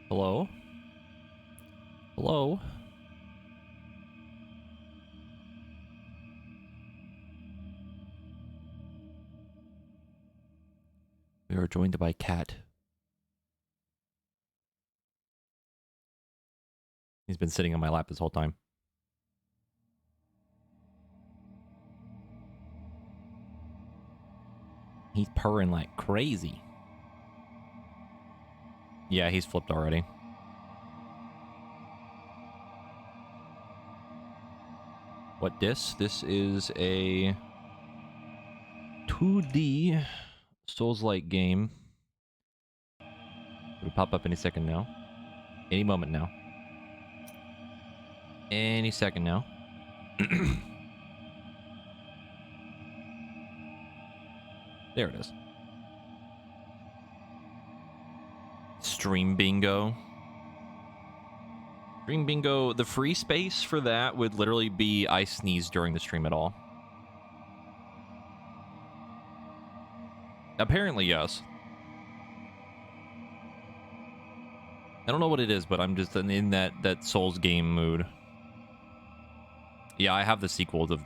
Hello? Hello? We are joined by Cat. He's been sitting on my lap this whole time. He's purring like crazy. Yeah, he's flipped already. What this? This is a 2D Souls-like game. It'll pop up any second now. Any moment now. Any second now. There it is. Stream bingo. Stream bingo. The free space for that would literally be I sneeze during the stream at all. Apparently, yes. I don't know what it is, but I'm just in that Souls game mood. Yeah, I have the sequel of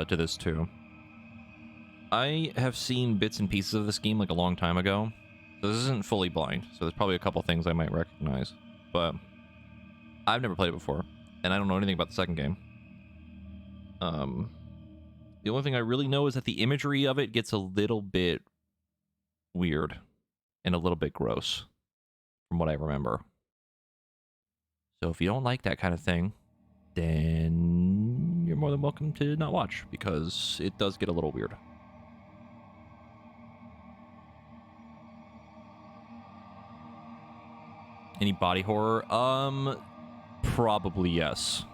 to this too. I have seen bits and pieces of this game like a long time ago. So this isn't fully blind, so there's probably a couple things I might recognize. But I've never played it before, and I don't know anything about the second game. The only thing I really know is that the imagery of it gets a little bit weird and a little bit gross, from what I remember. So if you don't like that kind of thing, then you're more than welcome to not watch, because it does get a little weird. Any body horror? Probably yes.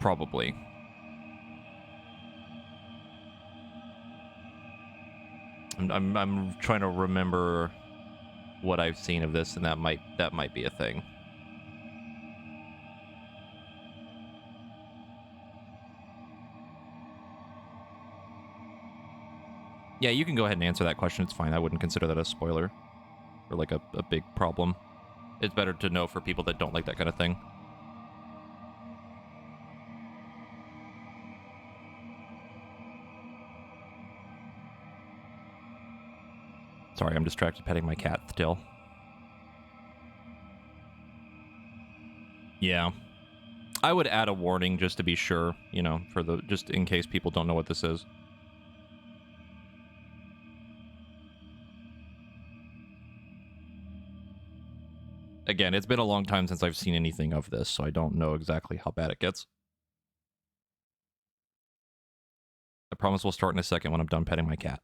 Probably. I'm trying to remember what I've seen of this, and that might be a thing. Yeah, you can go ahead and answer that question. It's fine. I wouldn't consider that a spoiler or like a big problem. It's better to know for people that don't like that kind of thing. Sorry, I'm distracted petting my cat still. Yeah. I would add a warning just to be sure, you know, for the just in case people don't know what this is. Again, it's been a long time since I've seen anything of this, so I don't know exactly how bad it gets. I promise we'll start in a second when I'm done petting my cat.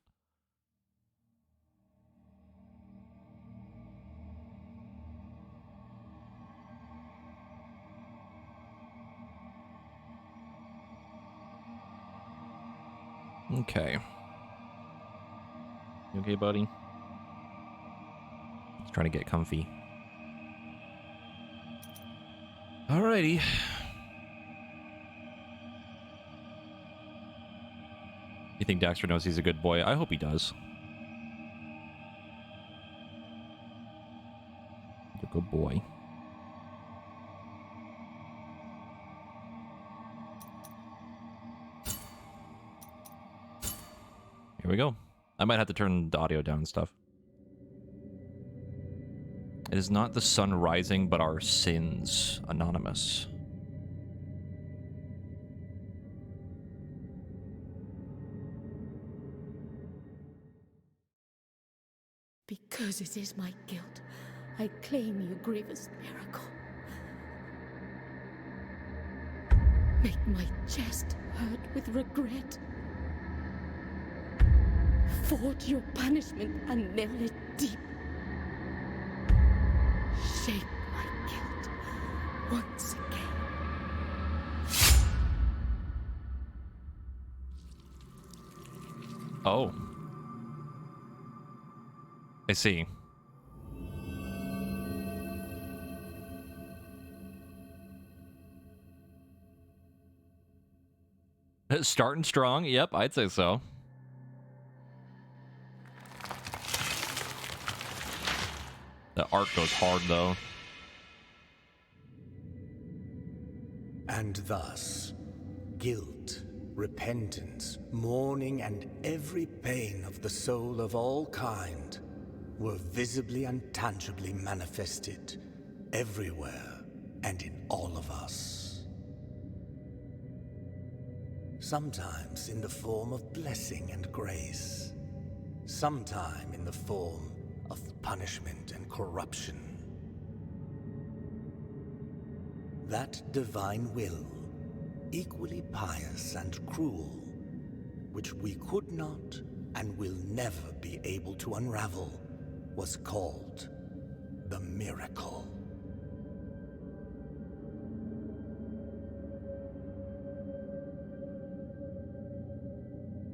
Okay. You okay, buddy? He's trying to get comfy. Alrighty. You think Daxter knows he's a good boy? I hope he does. He's a good boy. Here we go. I might have to turn the audio down and stuff. It is not the sun rising, but our sins. Anonymous. Because it is my guilt, I claim your grievous miracle. Make my chest hurt with regret. Forge your punishment and nail it deep. Shape my guilt once again. Oh. I see. Starting strong. Yep, I'd say so. The art goes hard, though. And thus, guilt, repentance, mourning, and every pain of the soul of all kind were visibly and tangibly manifested everywhere and in all of us. Sometimes in the form of blessing and grace, sometime in the form of punishment and corruption. That divine will, equally pious and cruel, which we could not and will never be able to unravel, was called the miracle.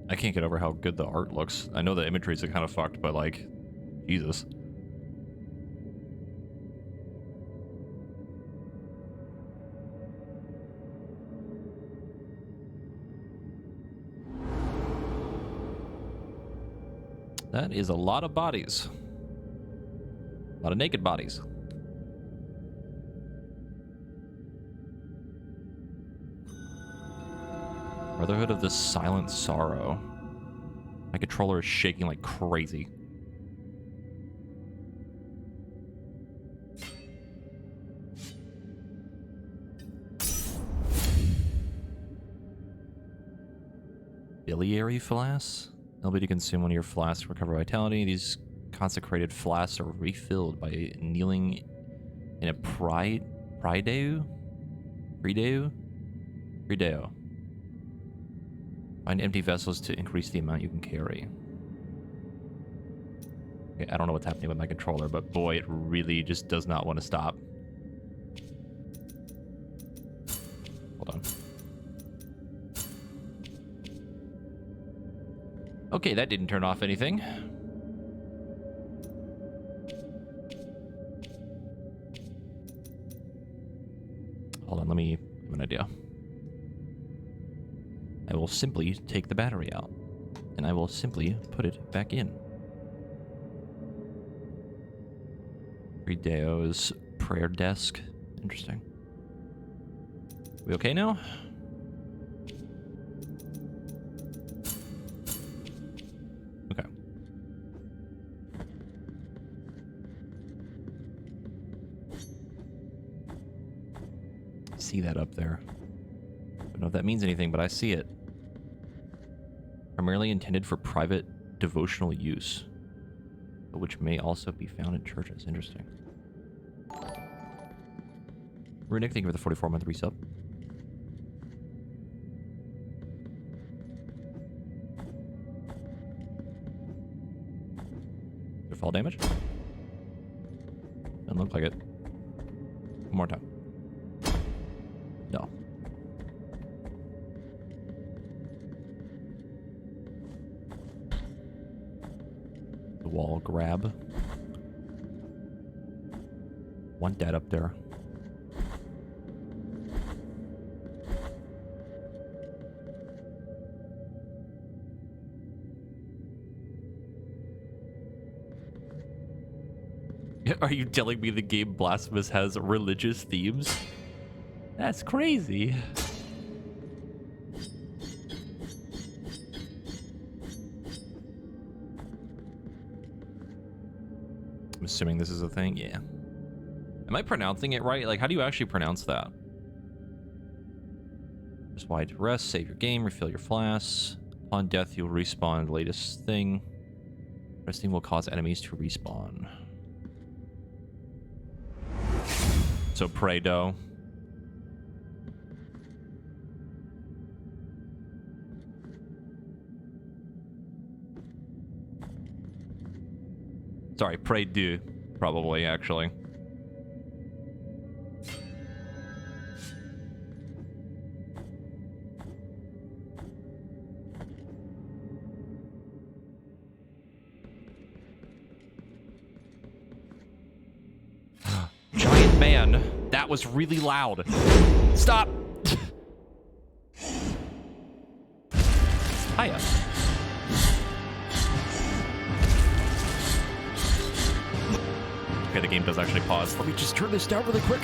I can't get over how good the art looks. I know the imagery is kind of fucked, but like, Jesus. That is a lot of bodies. A lot of naked bodies. Brotherhood of the Silent Sorrow. My controller is shaking like crazy. Biliary flasks? Ability to consume one of your flasks to recover vitality. These consecrated flasks are refilled by kneeling in a prideo. Find empty vessels to increase the amount you can carry. Okay, I don't know what's happening with my controller, but boy, it really just does not want to stop. Hold on. Okay, that didn't turn off anything. Hold on, let me have an idea. I will simply take the battery out, and I will simply put it back in. Rideo's prayer desk. Interesting. We okay now? Okay. See that up there. Don't know if that means anything, but I see it. Primarily intended for private devotional use, but which may also be found in churches. Interesting. Runic, thank you for the 44-month resub. Is there fall damage? Doesn't look like it. One more time. No. The wall grab. Want that up there. Are you telling me the game Blasphemous has religious themes? That's crazy. I'm assuming this is a thing. Yeah. Am I pronouncing it right? Like, how do you actually pronounce that? Just wide to rest, save your game, refill your flasks. Upon death, you'll respawn the latest thing. Resting will cause enemies to respawn. So pray, dough. Sorry, pray do, probably, actually. Giant man. That was really loud. Stop. Hiya. Okay, the game does actually pause. Let me just turn this down really quick.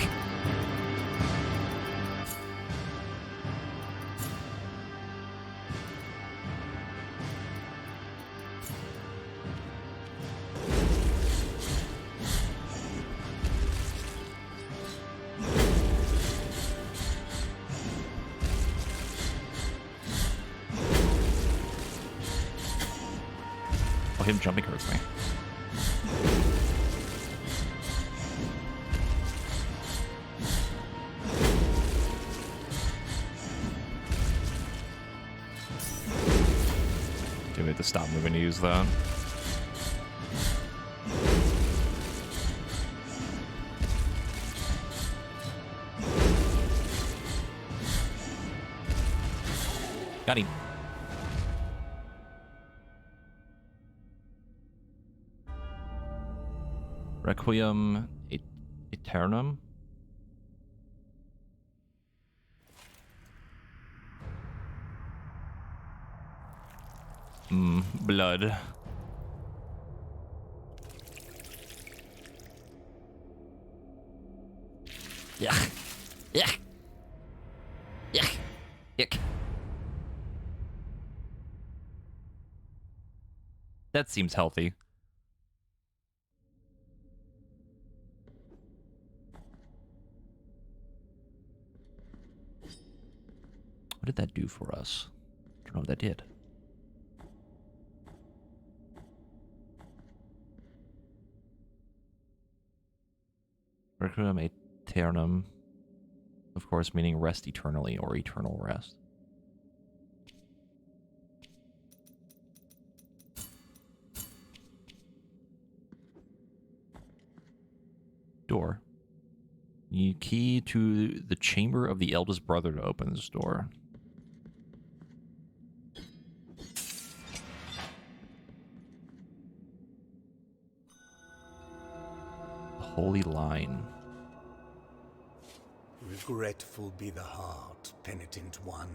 Oh, him jumping hurts me. Do we have to stop moving to use that? Got him. Requiem Aeternum? Blood. Yeah. Yeah. Yeah. Yuck. That seems healthy. What did that do for us? I don't know what that did. Requiem Aeternum, of course, meaning rest eternally or eternal rest. Door. You key to the chamber of the eldest brother to open this door. The Holy Line. Regretful be the heart, penitent one.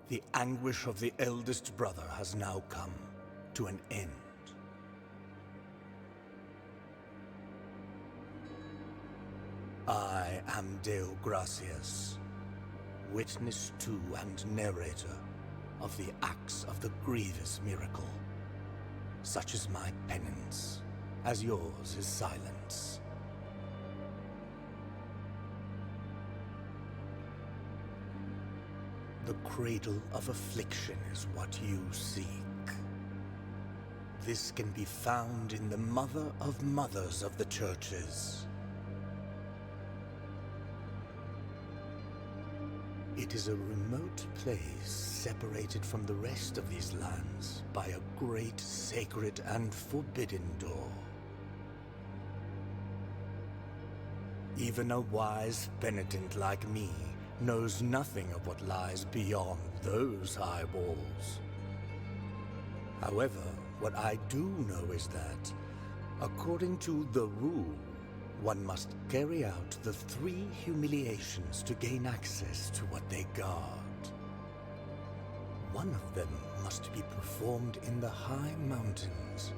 The anguish of the eldest brother has now come to an end. I am Deo Gracias, witness to and narrator of the acts of the grievous miracle. Such is my penance, as yours is silence. The cradle of affliction is what you seek. This can be found in the mother of mothers of the churches. It is a remote place separated from the rest of these lands by a great sacred and forbidden door. Even a wise penitent like me knows nothing of what lies beyond those high walls. However, what I do know is that, according to the rule, one must carry out the 3 humiliations to gain access to what they guard. One of them must be performed in the high mountains,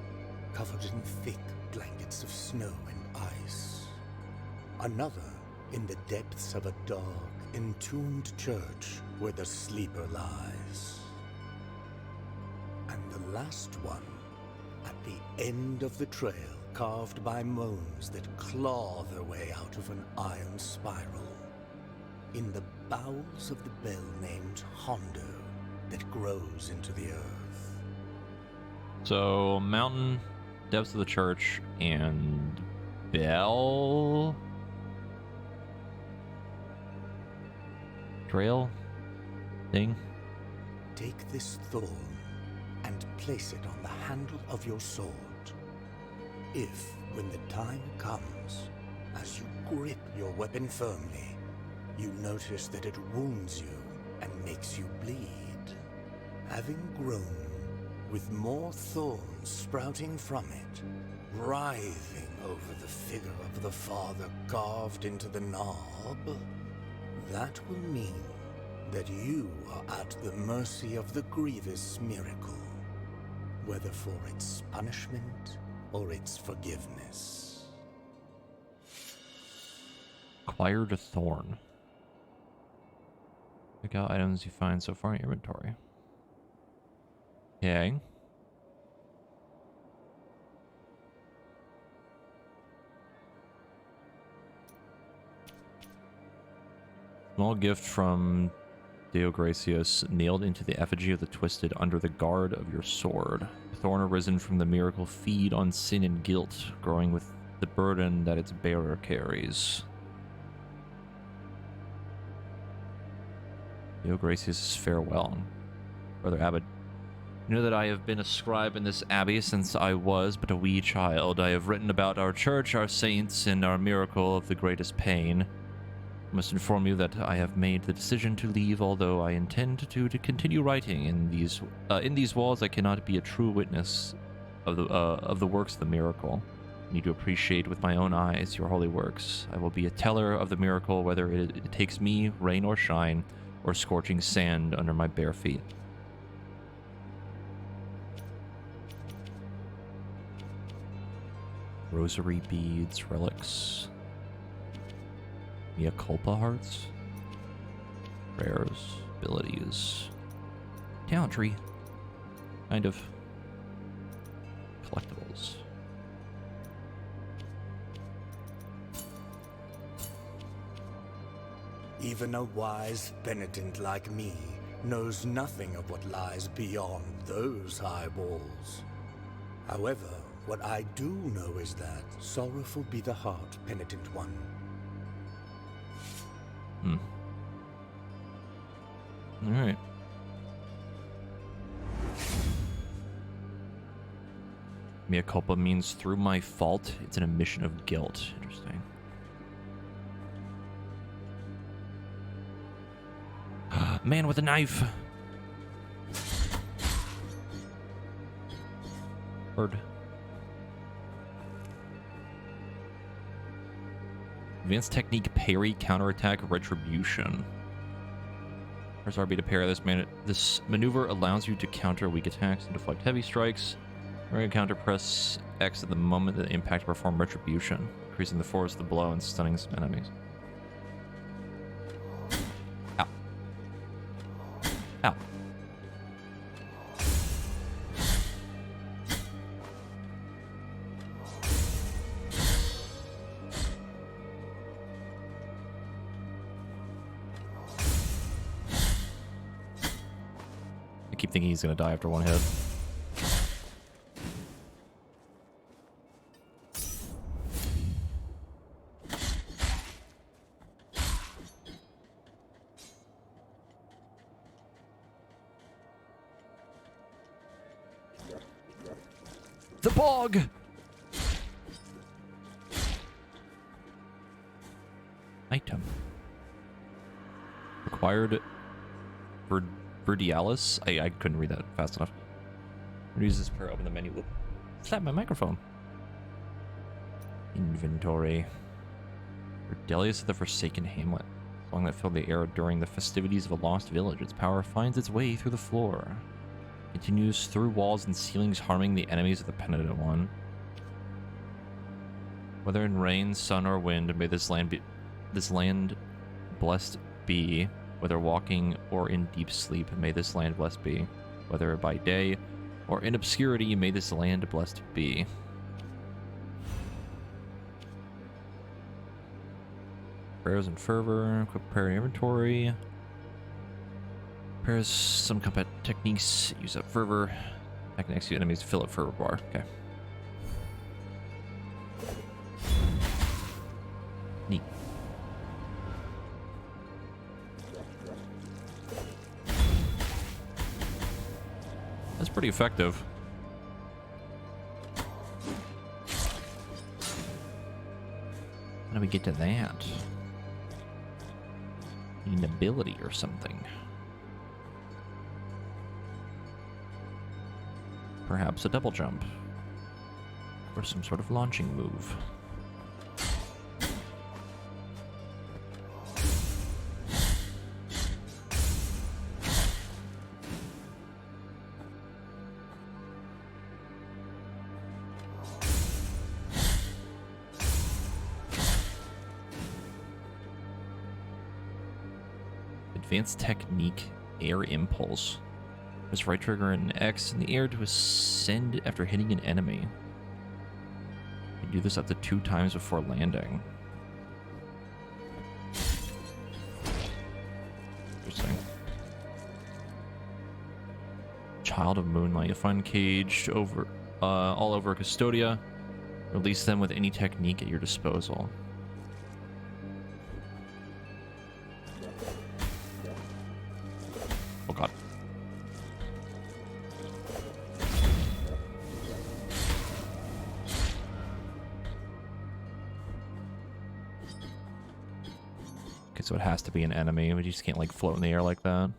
covered in thick blankets of snow and ice. Another in the depths of a dark, entombed church where the sleeper lies. And the last one at the end of the trail, carved by moans that claw their way out of an iron spiral, in the bowels of the bell named Hondo that grows into the earth. So, mountain, depths of the church, and bell trail thing. Take this thorn and place it on the handle of your sword. If, when the time comes, as you grip your weapon firmly, you notice that it wounds you and makes you bleed, having grown, with more thorns sprouting from it, writhing over the figure of the Father carved into the knob, that will mean that you are at the mercy of the grievous miracle, whether for its punishment or its forgiveness. Acquired a thorn. Check out items you find so far in your inventory. Okay. Small gift from Deo Gracius, nailed into the effigy of the twisted under the guard of your sword. A thorn arisen from the miracle feed on sin and guilt, growing with the burden that its bearer carries. Deo Gracius' farewell. Brother Abbot, you know that I have been a scribe in this abbey since I was but a wee child. I have written about our church, our saints, and our miracle of the greatest pain. I must inform you that I have made the decision to leave, although I intend to continue writing. In these walls, I cannot be a true witness of the works of the miracle. I need to appreciate with my own eyes your holy works. I will be a teller of the miracle, whether it takes me, rain or shine, or scorching sand under my bare feet. Rosary beads, relics. Mea culpa hearts. Prayers, abilities. Talent tree. Kind of. Collectibles. Even a wise penitent like me knows nothing of what lies beyond those high walls. However, what I do know is that sorrowful be the heart, penitent one. Alright. Mea culpa means through my fault. It's an admission of guilt. Interesting. Man with a knife. Bird. Advanced technique, parry, counterattack, retribution. Press RB to parry. This maneuver allows you to counter weak attacks and deflect heavy strikes. During a counter, press X at the moment of the impact to perform retribution, increasing the force of the blow and stunning some enemies. Ow. Ow. I keep thinking he's gonna die after one hit. The bog! Item. Required Verdialis. I couldn't read that fast enough. Use this prayer, open the menu. Whoop. Slap my microphone. Inventory. Verdelius of the Forsaken Hamlet. Song that filled the air during the festivities of a lost village. Its power finds its way through the floor. Continues through walls and ceilings, harming the enemies of the penitent one. Whether in rain, sun, or wind, may this land blessed be. Whether walking or in deep sleep, may this land blessed be. Whether by day or in obscurity, may this land blessed be. Prayers and fervor, equip prayer inventory. Prayers, some combat techniques, use up fervor. I can execute enemies to fill up fervor bar. Okay. Neat. That's pretty effective. How do we get to that? Need an ability or something. Perhaps a double jump. Or some sort of launching move. Advanced technique, air impulse. Press right trigger and X in the air to ascend after hitting an enemy. You can do this up to 2 times before landing. Interesting. Child of Moonlight. You'll find caged over, all over Custodia. Release them with any technique at your disposal. Oh god. Okay, so it has to be an enemy. We just can't like float in the air like that.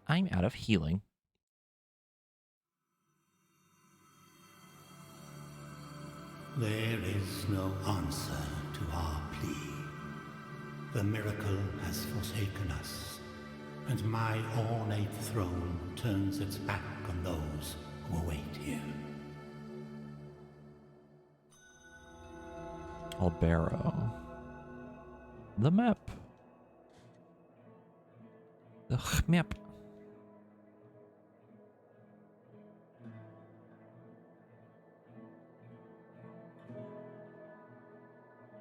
I'm out of healing. There is no answer to our plea. The miracle has forsaken us, and my ornate throne turns its back on those who await here. Albero. The map. The map.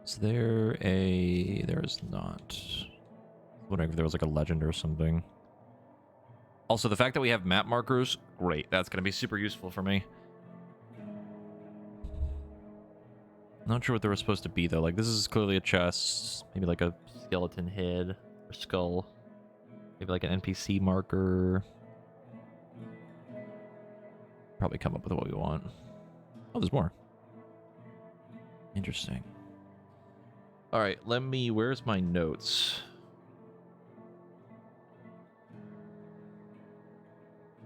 Is there a... There is not. Wondering if there was like a legend or something. Also, the fact that we have map markers, great. That's going to be super useful for me. Not sure what they were supposed to be, though. Like, this is clearly a chest. Maybe like a skeleton head or skull. Maybe like an NPC marker. Probably come up with what we want. Oh, there's more. Interesting. All right, let me... Where's my notes?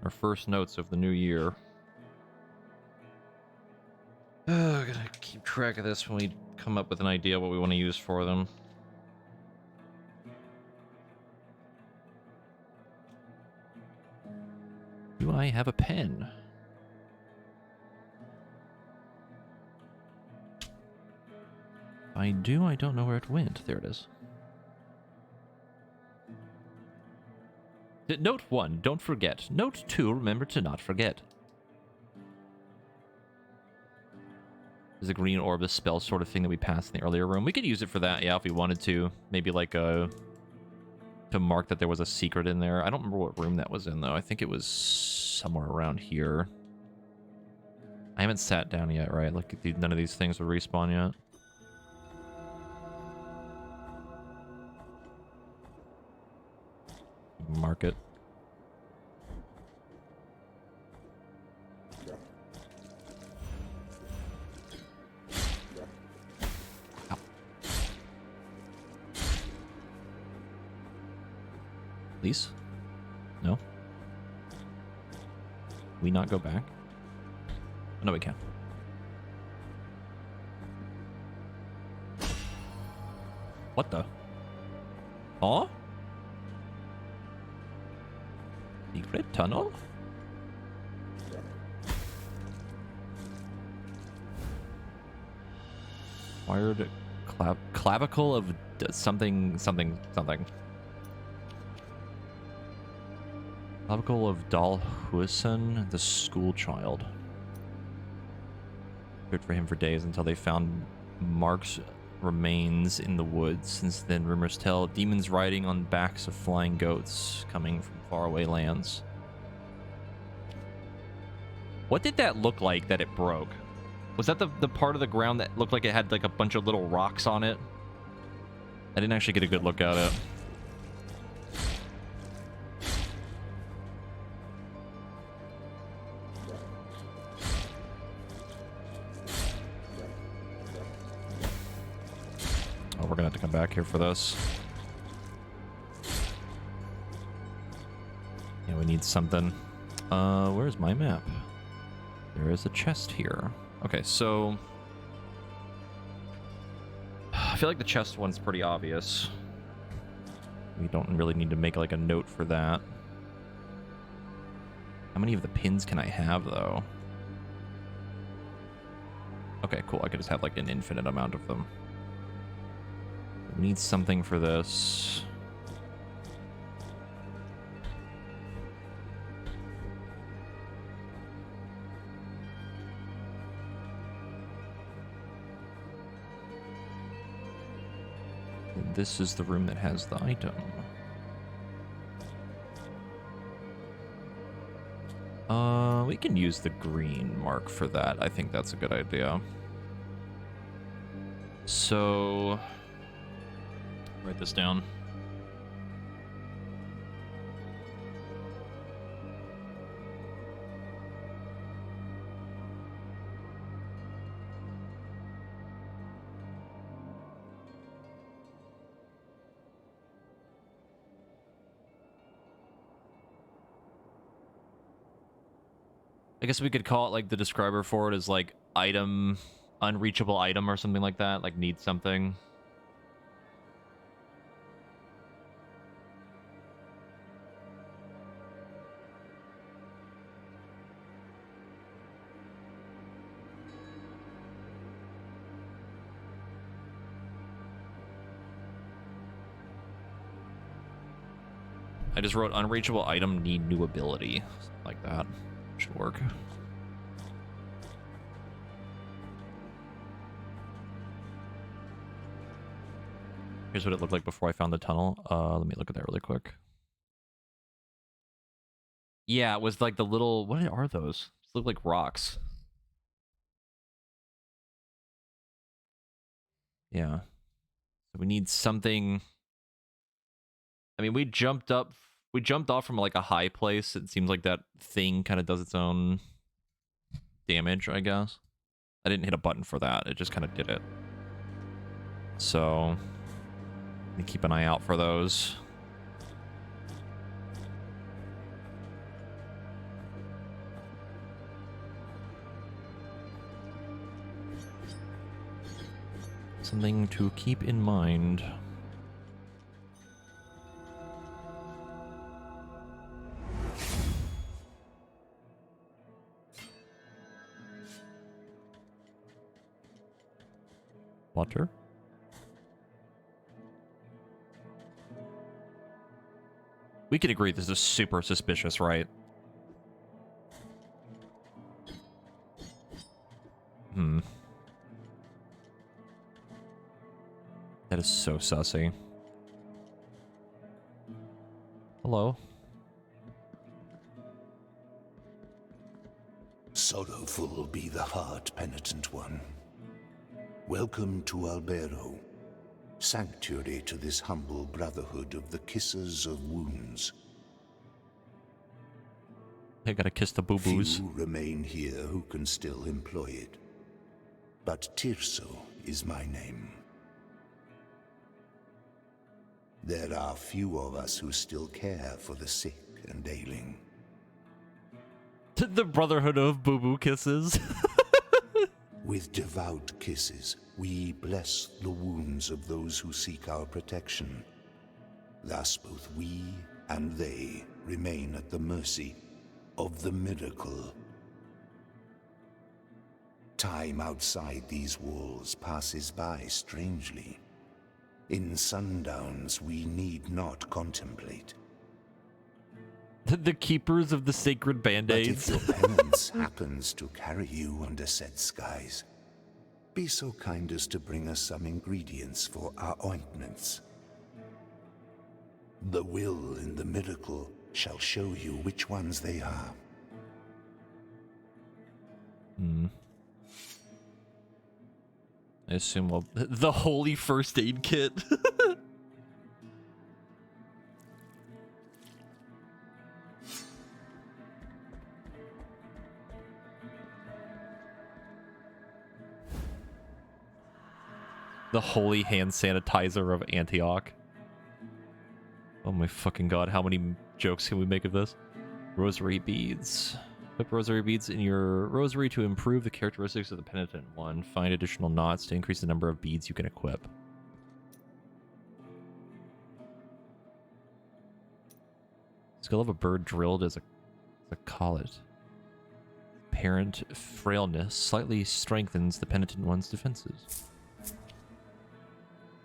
Our first notes of the new year. I gotta keep track of this when we come up with an idea what we want to use for them. Do I have a pen? If I do, I don't know where it went. There it is. Note 1, don't forget. Note 2, remember to not forget. There's a green orb, a spell sort of thing that we passed in the earlier room. We could use it for that, yeah, if we wanted to. Maybe like a... to mark that there was a secret in there. I don't remember what room that was in, though. I think it was somewhere around here. I haven't sat down yet, right? Look, none of these things will respawn yet. Mark it. Ow. Please? No? We not go back? No, we can. What the? Oh? Secret tunnel? Wired clavicle of something. Clavicle of Dalhuisen, the school child. Good for him for days until they found Mark's remains in the woods. Since then, rumors tell demons riding on backs of flying goats coming from faraway lands. What did that look like that it broke? Was that the part of the ground that looked like it had like a bunch of little rocks on it? I didn't actually get a good look at it. Oh, we're gonna have to come back here for this. we need something. Where's my map? There is a chest here. Okay, so I feel like the chest one's pretty obvious. We don't really need to make like a note for that. How many of the pins can I have though? Okay, cool. I could just have like an infinite amount of them. We need something for this. This is the room that has the item. We can use the green mark for that. I think that's a good idea. So, write this down. I guess we could call it like the describer for it is like item, unreachable item or something like that, like need something. I just wrote unreachable item need new ability, something like that. Should work. Here's what it looked like before I found the tunnel. Let me look at that really quick. Yeah, it was like the little... What are those? They look like rocks. Yeah. So we need something... I mean, we jumped off from like a high place. It seems like that thing kind of does its own damage, I guess. I didn't hit a button for that. It just kind of did it. So, keep an eye out for those. Something to keep in mind. Water? We could agree this is super suspicious, right? That is so sussy. Hello? Sorrowful be the heart, penitent one. Welcome to Albero, sanctuary to this humble brotherhood of the kissers of wounds. I gotta kiss the boo-boos. Few remain here who can still employ it. But Tirso is my name. There are few of us who still care for the sick and ailing. The Brotherhood of Boo-Boo Kisses. With devout kisses, we bless the wounds of those who seek our protection. Thus both we and they remain at the mercy of the miracle. Time outside these walls passes by strangely. In sundowns we need not contemplate. The keepers of the sacred band-aids. But if your penance happens to carry you under said skies, be so kind as to bring us some ingredients for our ointments. The will in the miracle shall show you which ones they are. I assume we'll... The holy first aid kit. The holy hand sanitizer of Antioch. Oh my fucking god, how many jokes can we make of this? Rosary beads. Put rosary beads in your rosary to improve the characteristics of the penitent one. Find additional knots to increase the number of beads you can equip. Skull of a bird drilled as a collet. Apparent frailness slightly strengthens the penitent one's defenses.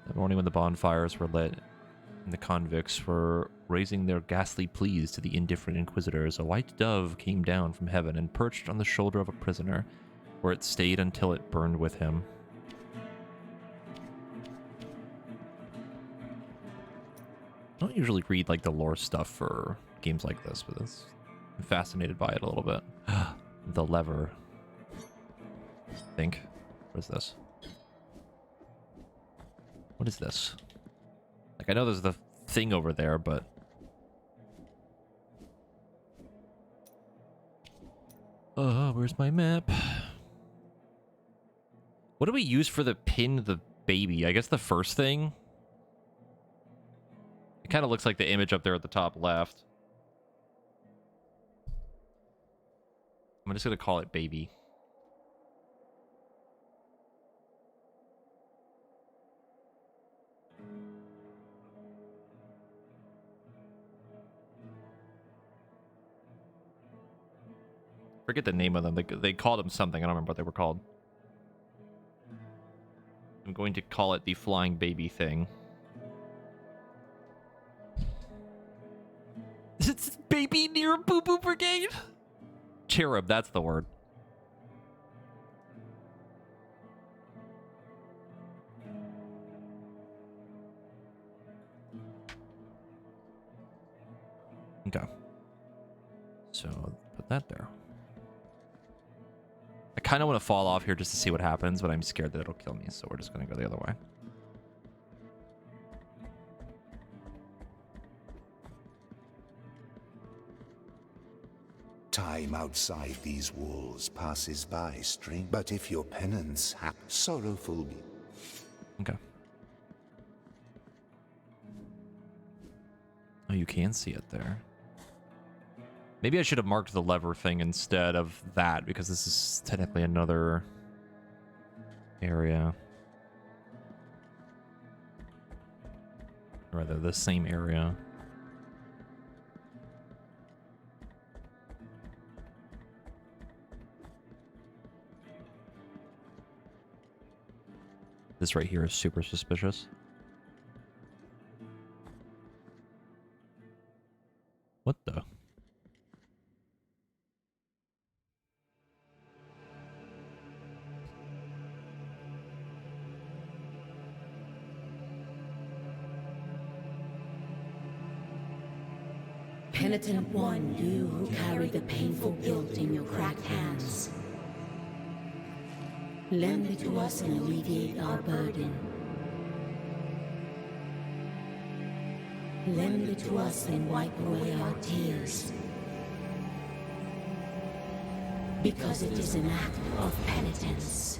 That morning when the bonfires were lit and the convicts were raising their ghastly pleas to the indifferent inquisitors, a white dove came down from heaven and perched on the shoulder of a prisoner, where it stayed until it burned with him. I don't usually read like the lore stuff for games like this, but I'm fascinated by it a little bit. The lever. I think. What is this? What is this? Like, I know there's the thing over there, but... where's my map? What do we use for the pin the baby? I guess the first thing? It kind of looks like the image up there at the top left. I'm just going to call it baby. Forget the name of them. They called them something. I don't remember what they were called. I'm going to call it the flying baby thing. It's baby near Boo Boo Brigade? Cherub, that's the word. Okay. So, put that there. I kind of want to fall off here just to see what happens, but I'm scared that it'll kill me, so we're just going to go the other way. Time outside these walls passes by, strange. But if your penance sorrowful be. Okay. Oh, you can see it there. Maybe I should have marked the lever thing instead of that, because this is technically another area. Or rather, the same area. This right here is super suspicious. What the? Penitent one, you who carry the painful guilt in your cracked hands. Lend it to us and alleviate our burden. Lend it to us and wipe away our tears. Because it is an act of penitence.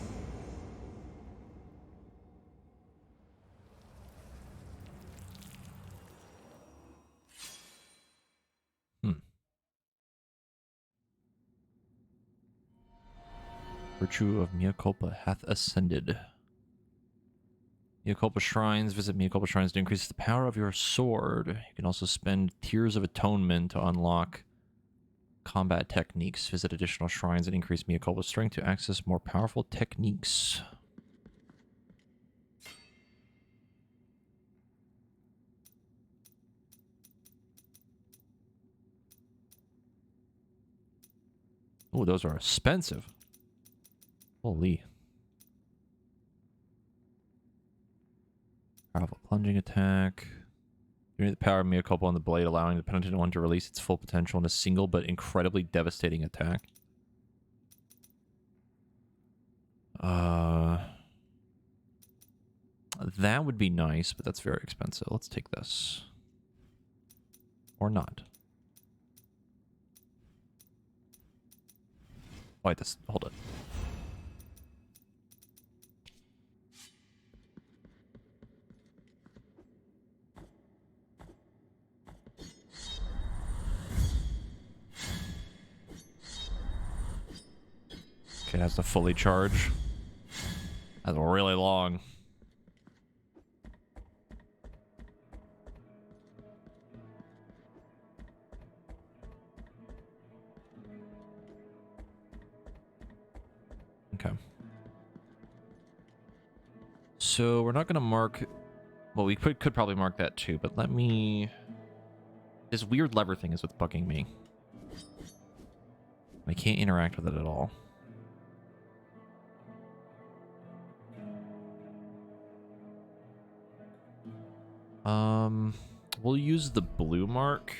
Virtue of Mea Culpa hath ascended. Mea Culpa shrines. Visit Mea Culpa shrines to increase the power of your sword. You can also spend Tears of Atonement to unlock combat techniques. Visit additional shrines and increase Mea Culpa's strength to access more powerful techniques. Oh, those are expensive. Holy. Powerful plunging attack. Unit the power of Mea Culpa on the blade, allowing the penitent one to release its full potential in a single but incredibly devastating attack. That would be nice, but that's very expensive. Let's take this. Or not. Wait, this. Hold it. It has to fully charge. That's really long. Okay. So we're not going to mark... Well, we could probably mark that too, but let me... This weird lever thing is what's bugging me. I can't interact with it at all. We'll use the blue mark.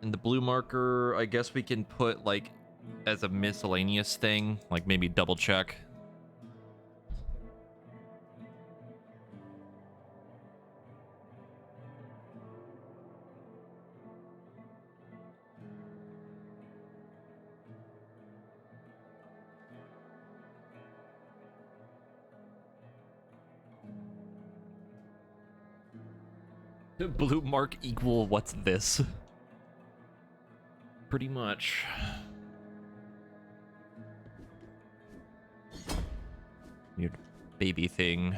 And the blue marker, I guess we can put, like, as a miscellaneous thing, like maybe double check. Blue mark equal what's this? Pretty much. Weird baby thing.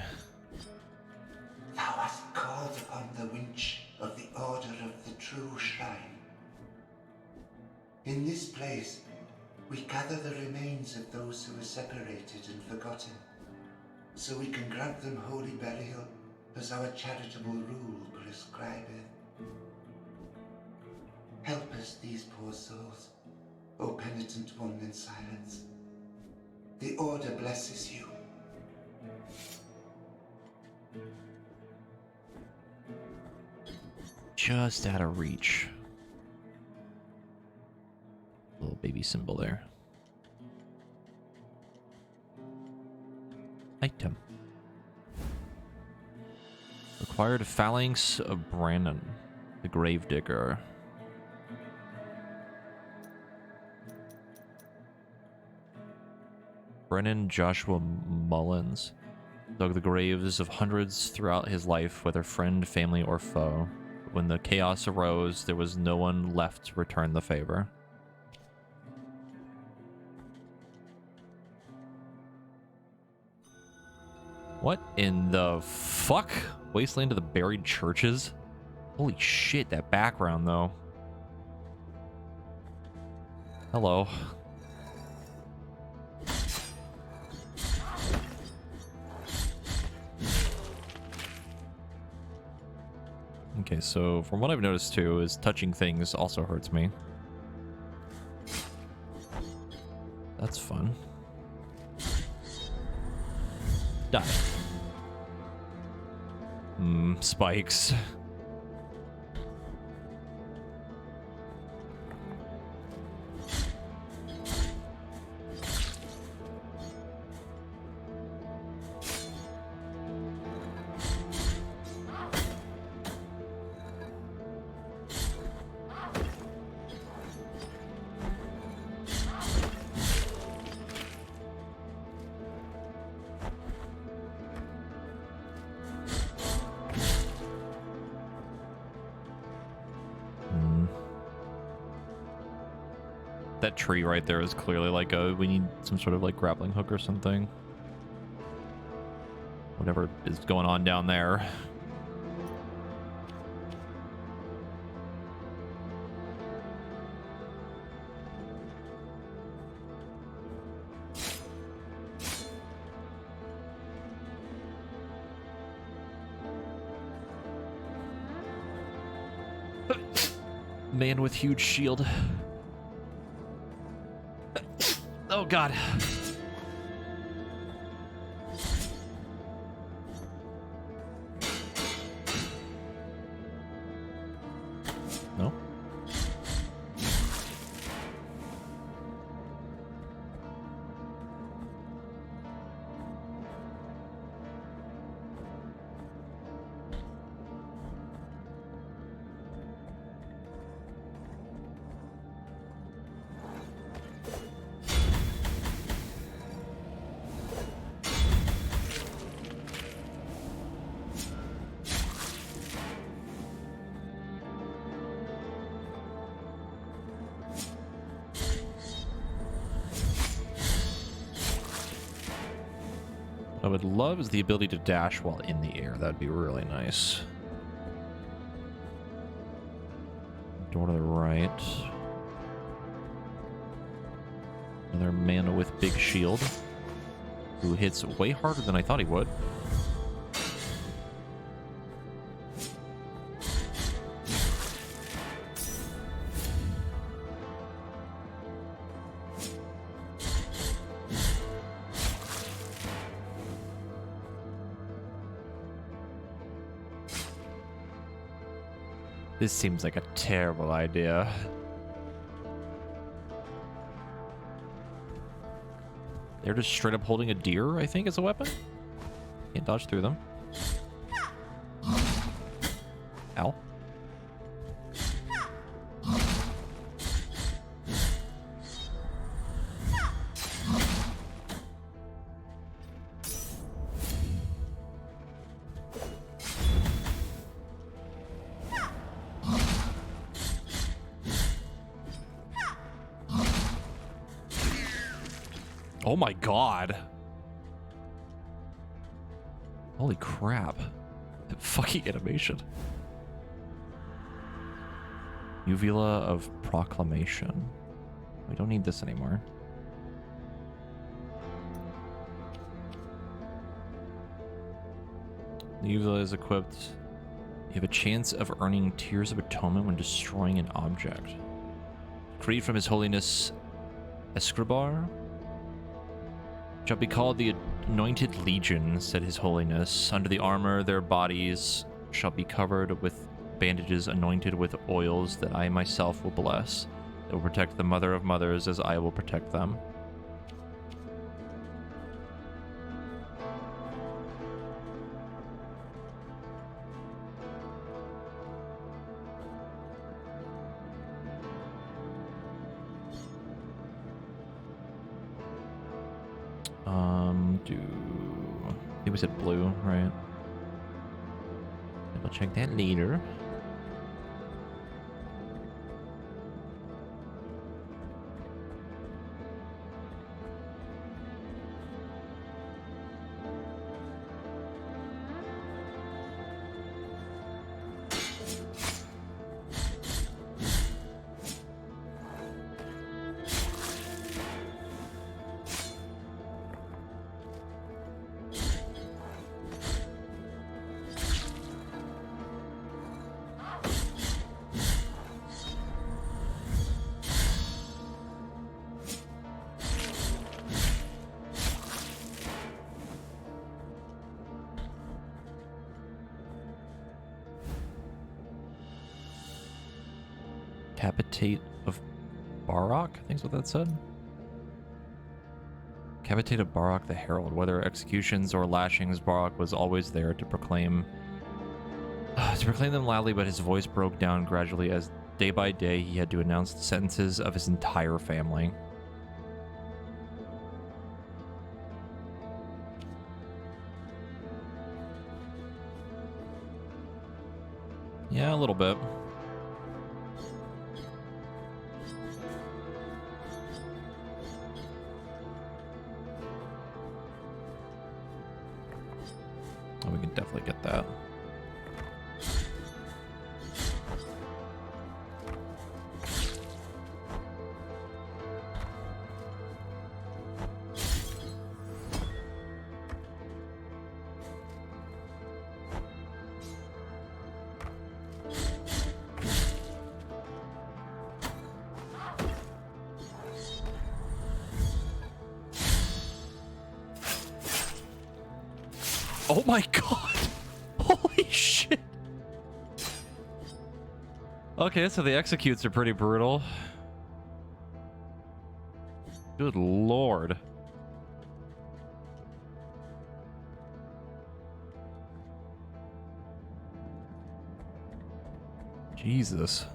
Thou hast called upon the winch of the Order of the True Shrine. In this place, we gather the remains of those who were separated and forgotten, so we can grant them holy burial as our charitable rule prescribeth. Help us, these poor souls, O penitent one in silence. The Order blesses you. Just out of reach. Little baby symbol there. Item. Required phalanx of Brandon, the gravedigger. Brennan Joshua Mullins dug the graves of hundreds throughout his life, whether friend, family, or foe. When the chaos arose, there was no one left to return the favor. What in the fuck? Wasteland of the Buried Churches? Holy shit, that background, though. Hello. Okay, so from what I've noticed too, is touching things also hurts me. That's fun. Die. Spikes. That tree right there is clearly like we need some sort of like grappling hook or something. Whatever is going on down there. Man with huge shield. Oh god. No? I would love is the ability to dash while in the air. That'd be really nice. Door to the right. Another man with big shield who hits way harder than I thought he would. This seems like a terrible idea. They're just straight up holding a deer, I think, as a weapon. Can't dodge through them. Ow. Oh my god. Holy crap. That fucking animation. Uvula of Proclamation. We don't need this anymore. The Uvula is equipped. You have a chance of earning Tears of Atonement when destroying an object. Freed from His Holiness Escribar. Shall be called the Anointed Legion, said His Holiness. Under the armor, their bodies shall be covered with bandages anointed with oils that I myself will bless. That will protect the Mother of Mothers as I will protect them. It was at blue, right? Double check that later. Capitate of Barok, I think is what that said. Capitate of Barok the Herald. Whether executions or lashings, Barok was always there to proclaim them loudly, but his voice broke down gradually as day by day he had to announce the sentences of his entire family. Yeah, a little bit. We can definitely get that. Oh my god! Holy shit! Okay, so the executes are pretty brutal. Good lord. Jesus.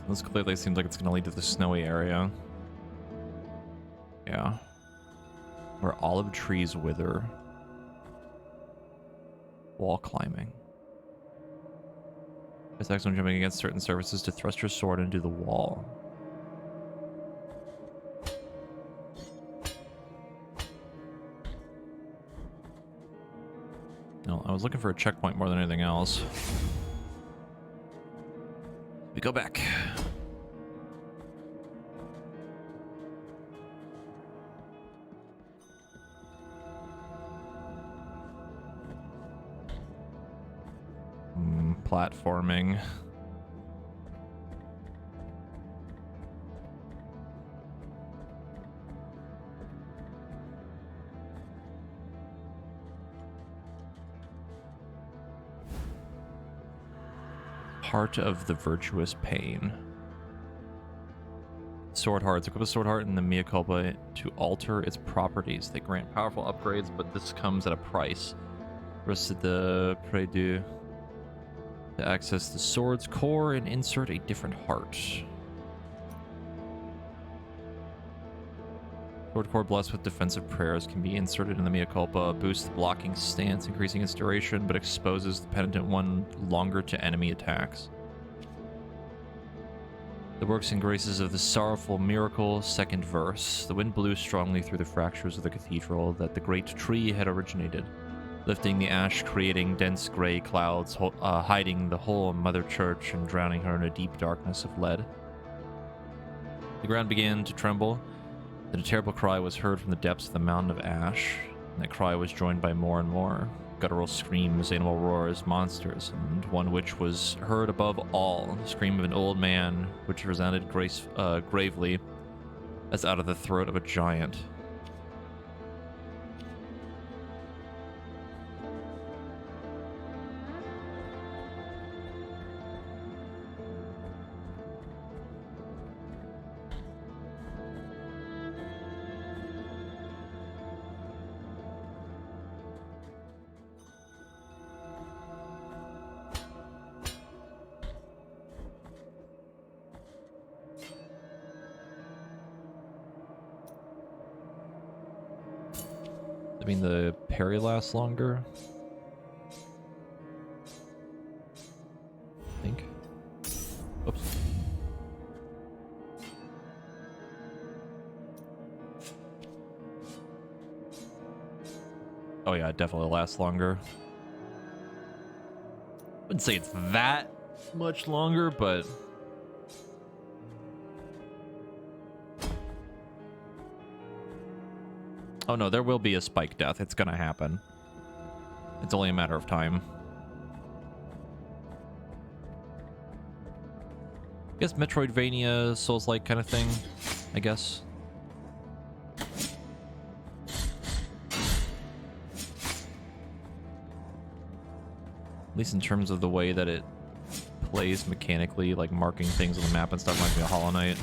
This clearly seems like it's going to lead to the snowy area. Yeah. Where olive trees wither. Wall climbing. It's excellent jumping against certain surfaces to thrust your sword into the wall. No, I was looking for a checkpoint more than anything else. We go back. Platforming. Heart of the virtuous pain. Sword hearts. Equip a sword heart in the Mea Culpa to alter its properties. They grant powerful upgrades, but this comes at a price. Rest of the Prédu. To access the sword's core and insert a different heart. Sword core blessed with defensive prayers can be inserted in the Mea Culpa, boosts the blocking stance, increasing its duration, but exposes the penitent one longer to enemy attacks. The works and graces of the sorrowful miracle, second verse. The wind blew strongly through the fractures of the cathedral that the great tree had originated, lifting the ash, creating dense gray clouds, hiding the whole mother church and drowning her in a deep darkness of lead. The ground began to tremble. Then a terrible cry was heard from the depths of the mountain of ash, and that cry was joined by more and more guttural screams, animal roars, monsters, and one which was heard above all, the scream of an old man, which resounded gravely as out of the throat of a giant. I mean, the parry lasts longer. I think. Oops. Oh yeah, it definitely lasts longer. Wouldn't say it's that much longer, but oh no, there will be a spike death. It's gonna happen. It's only a matter of time. I guess Metroidvania, Souls-like kind of thing, I guess. At least in terms of the way that it plays mechanically, like marking things on the map and stuff, might be a Hollow Knight.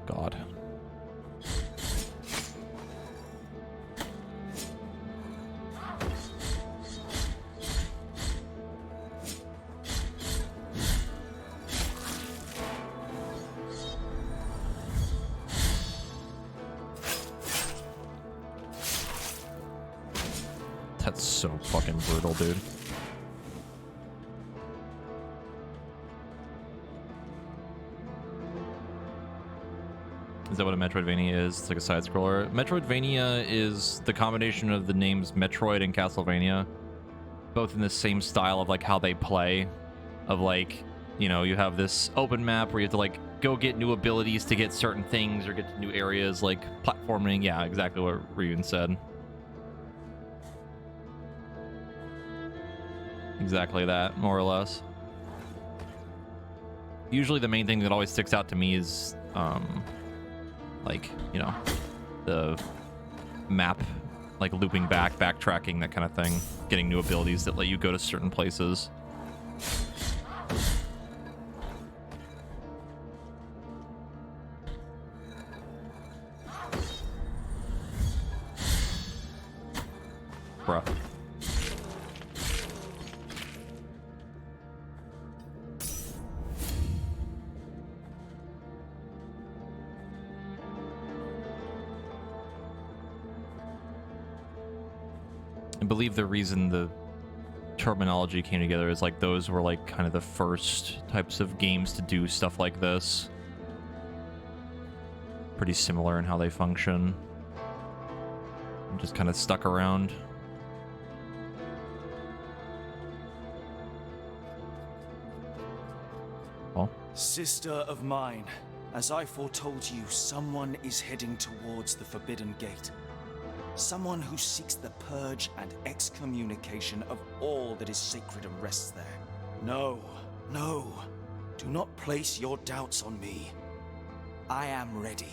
God. That's so fucking brutal, dude. Is that what a Metroidvania is? It's like a side-scroller. Metroidvania is the combination of the names Metroid and Castlevania, both in the same style of like how they play, of like, you know, you have this open map where you have to like go get new abilities to get certain things or get to new areas, like platforming. Yeah, exactly what Ryun said. Exactly that, more or less. Usually the main thing that always sticks out to me is like, you know, the map, like looping back, backtracking, that kind of thing. Getting new abilities that let you go to certain places. Bruh. I believe the reason the terminology came together is like those were like kind of the first types of games to do stuff like this. Pretty similar in how they function. And just kind of stuck around. Oh. Sister of mine, as I foretold you, someone is heading towards the Forbidden Gate. Someone who seeks the purge and excommunication of all that is sacred and rests there. No, no, do not place your doubts on me. I am ready.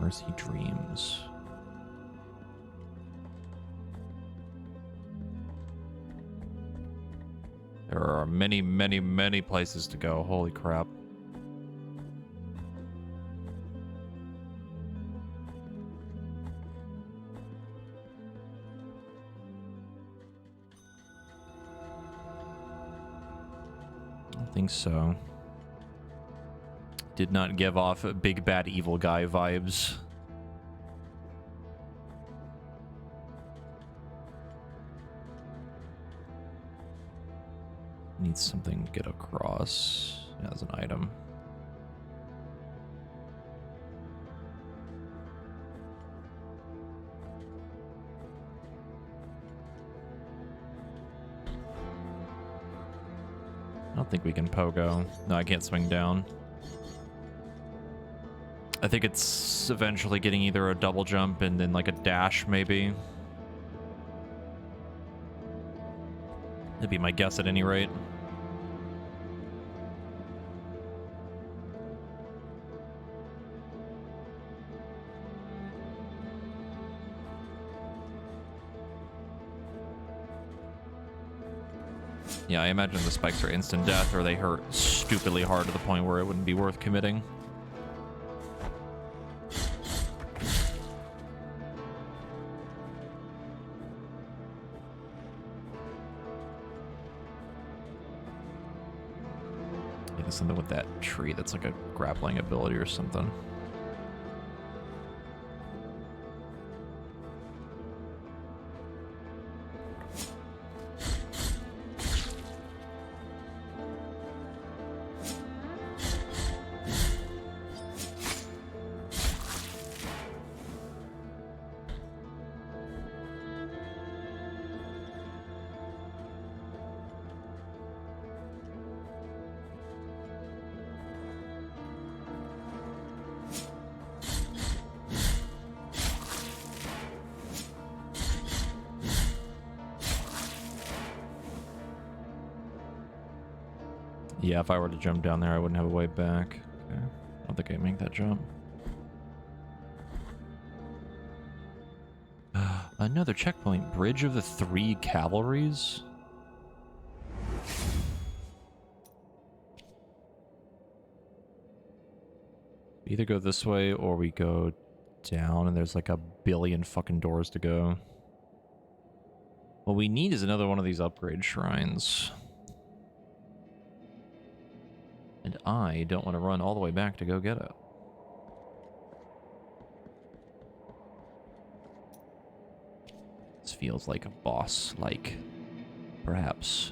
Mercy Dreams. There are many, many, many places to go. Holy crap. I don't think so. Did not give off big bad evil guy vibes. Needs something to get across as an item. I don't think we can pogo. No, I can't swing down. I think it's eventually getting either a double jump and then like a dash, maybe. That'd be my guess at any rate. Yeah, I imagine the spikes are instant death or they hurt stupidly hard to the point where it wouldn't be worth committing. There's something with that tree that's like a grappling ability or something. Yeah, if I were to jump down there, I wouldn't have a way back. Okay. I don't think I can make that jump. Another checkpoint. Bridge of the Three Cavalries? We either go this way or we go down and there's like a billion fucking doors to go. What we need is another one of these upgrade shrines. And I don't want to run all the way back to go get it. This feels like a boss, like, perhaps.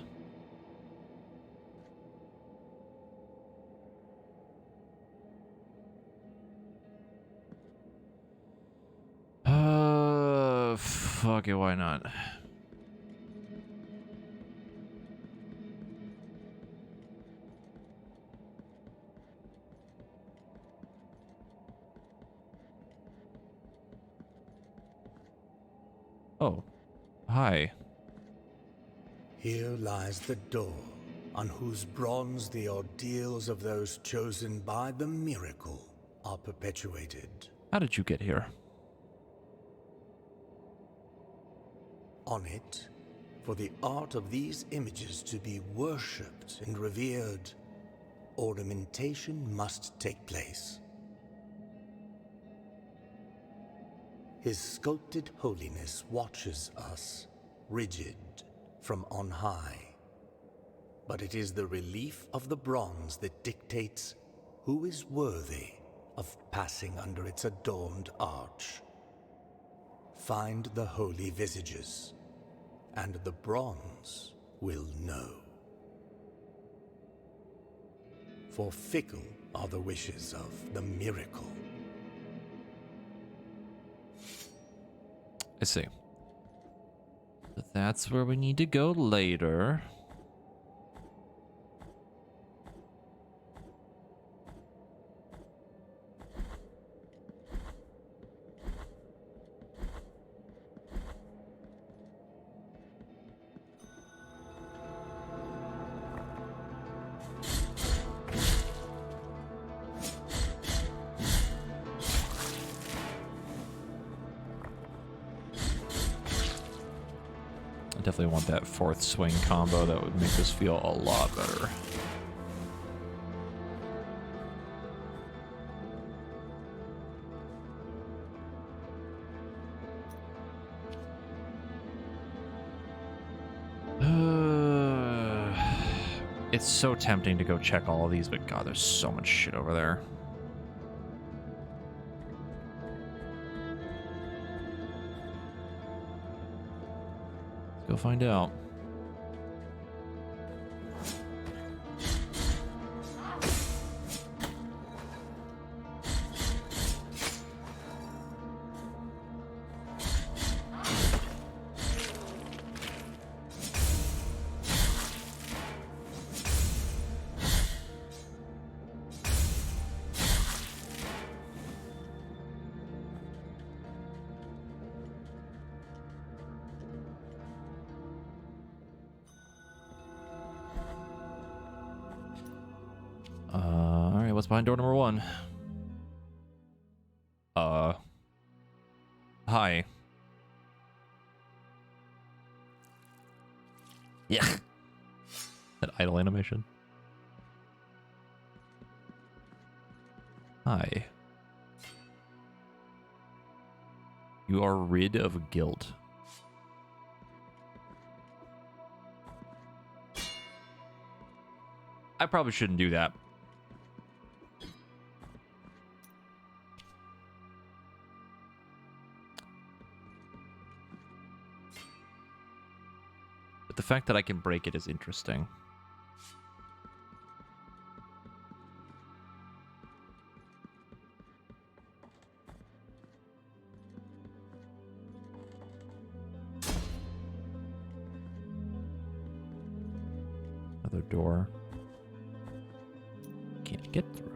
Fuck it, why not? Oh, hi. Here lies the door, on whose bronze the ordeals of those chosen by the miracle are perpetuated. How did you get here? On it, for the art of these images to be worshipped and revered, ornamentation must take place. His sculpted holiness watches us, rigid, from on high. But it is the relief of the bronze that dictates who is worthy of passing under its adorned arch. Find the holy visages, and the bronze will know. For fickle are the wishes of the miracle. I see. So that's where we need to go later. Definitely want that fourth swing combo. That would make this feel a lot better. It's so tempting to go check all of these, but God, there's so much shit over there. Go find out. Alright, what's behind door number 1? Hi. Yeah. That idle animation. Hi. You are rid of guilt. I probably shouldn't do that. But the fact that I can break it is interesting. Another door. Can't get through.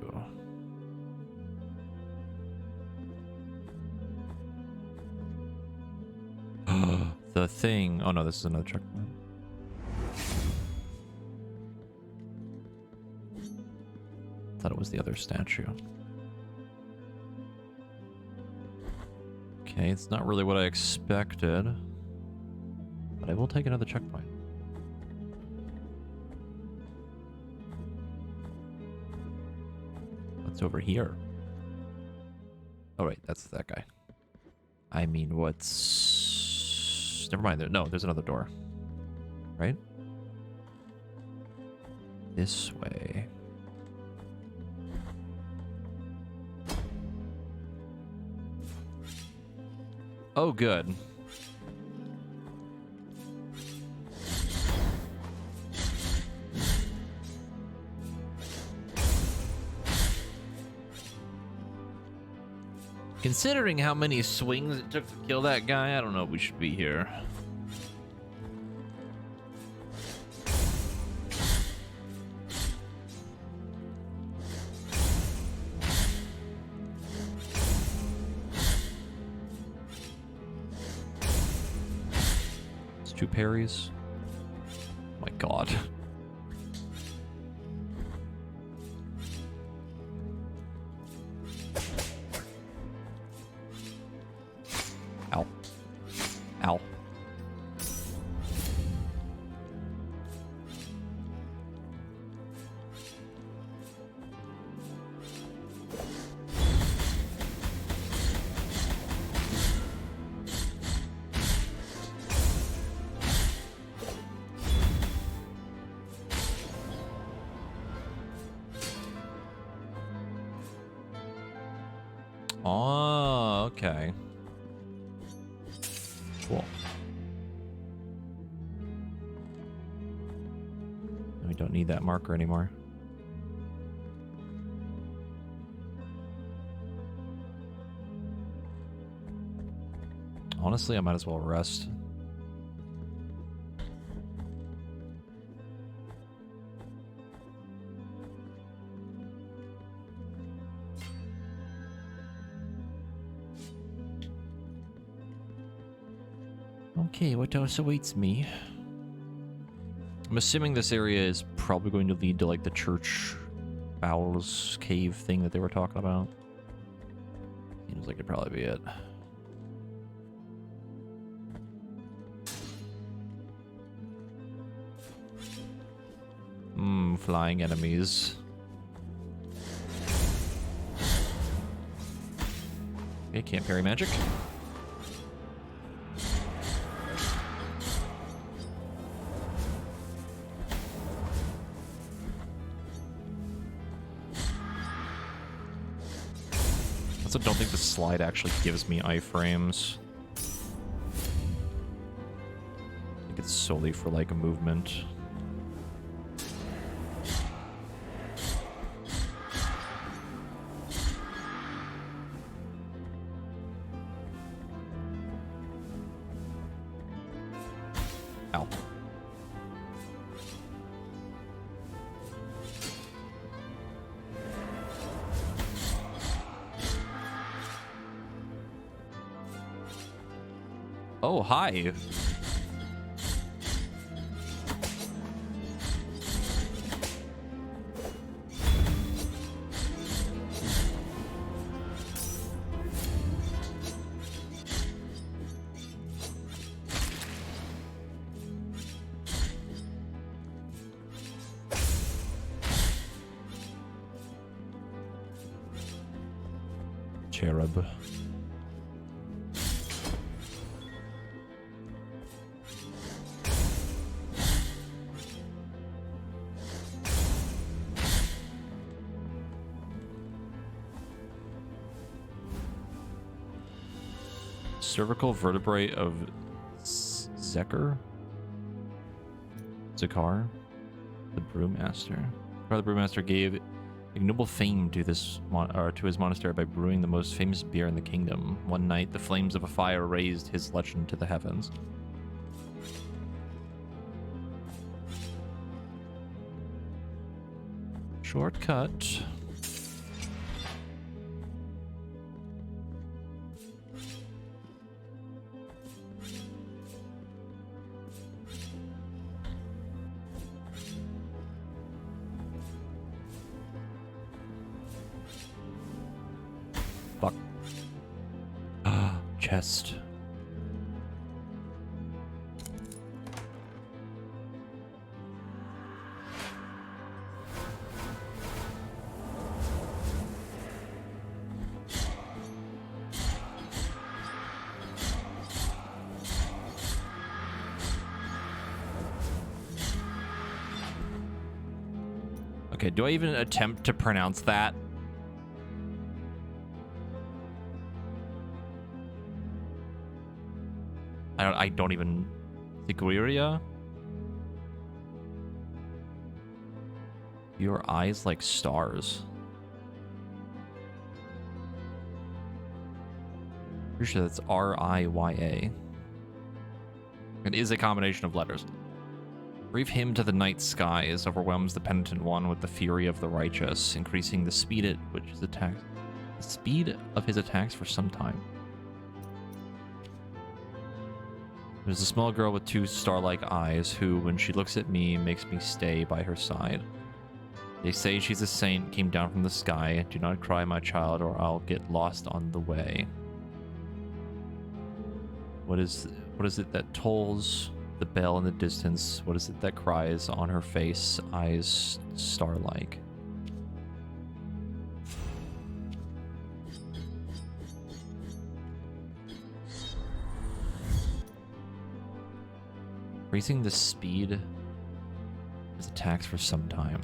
The thing. Oh no, this is another checkpoint. Thought it was the other statue. Okay, it's not really what I expected, but I will take another checkpoint. What's over here? Oh, right, that's that guy. I mean, what's... Never mind. No, there's another door. Right? This way. Oh, good. Considering how many swings it took to kill that guy, I don't know if we should be here. It's 2 parries. Oh my God. Oh, okay. Cool. We don't need that marker anymore. Honestly, I might as well rest. Okay, what else awaits me? I'm assuming this area is probably going to lead to like the church bowels cave thing that they were talking about. Seems like it'd probably be it. Flying enemies. Okay, can't parry magic. I also don't think the slide actually gives me iframes. I think it's solely for like a movement. Ow. Oh, hi. Cherub. Cervical vertebrae of Zekar? Zakar? The Brewmaster. The Brewmaster gave ignoble fame to this to his monastery by brewing the most famous beer in the kingdom. One night, the flames of a fire raised his legend to the heavens. Shortcut. Fuck. Ah, chest. Okay, do I even attempt to pronounce that? I don't even... Siguria? Your eyes like stars. Pretty sure that's R-I-Y-A. It is a combination of letters. Brief hymn to the night skies overwhelms the penitent one with the fury of the righteous, increasing the speed at which his attacks... The speed of his attacks for some time. There's a small girl with two star-like eyes who, when she looks at me, makes me stay by her side. They say she's a saint, came down from the sky. Do not cry, my child, or I'll get lost on the way. What is it that tolls the bell in the distance? What is it that cries on her face, eyes star-like? Raising the speed of his attacks for some time.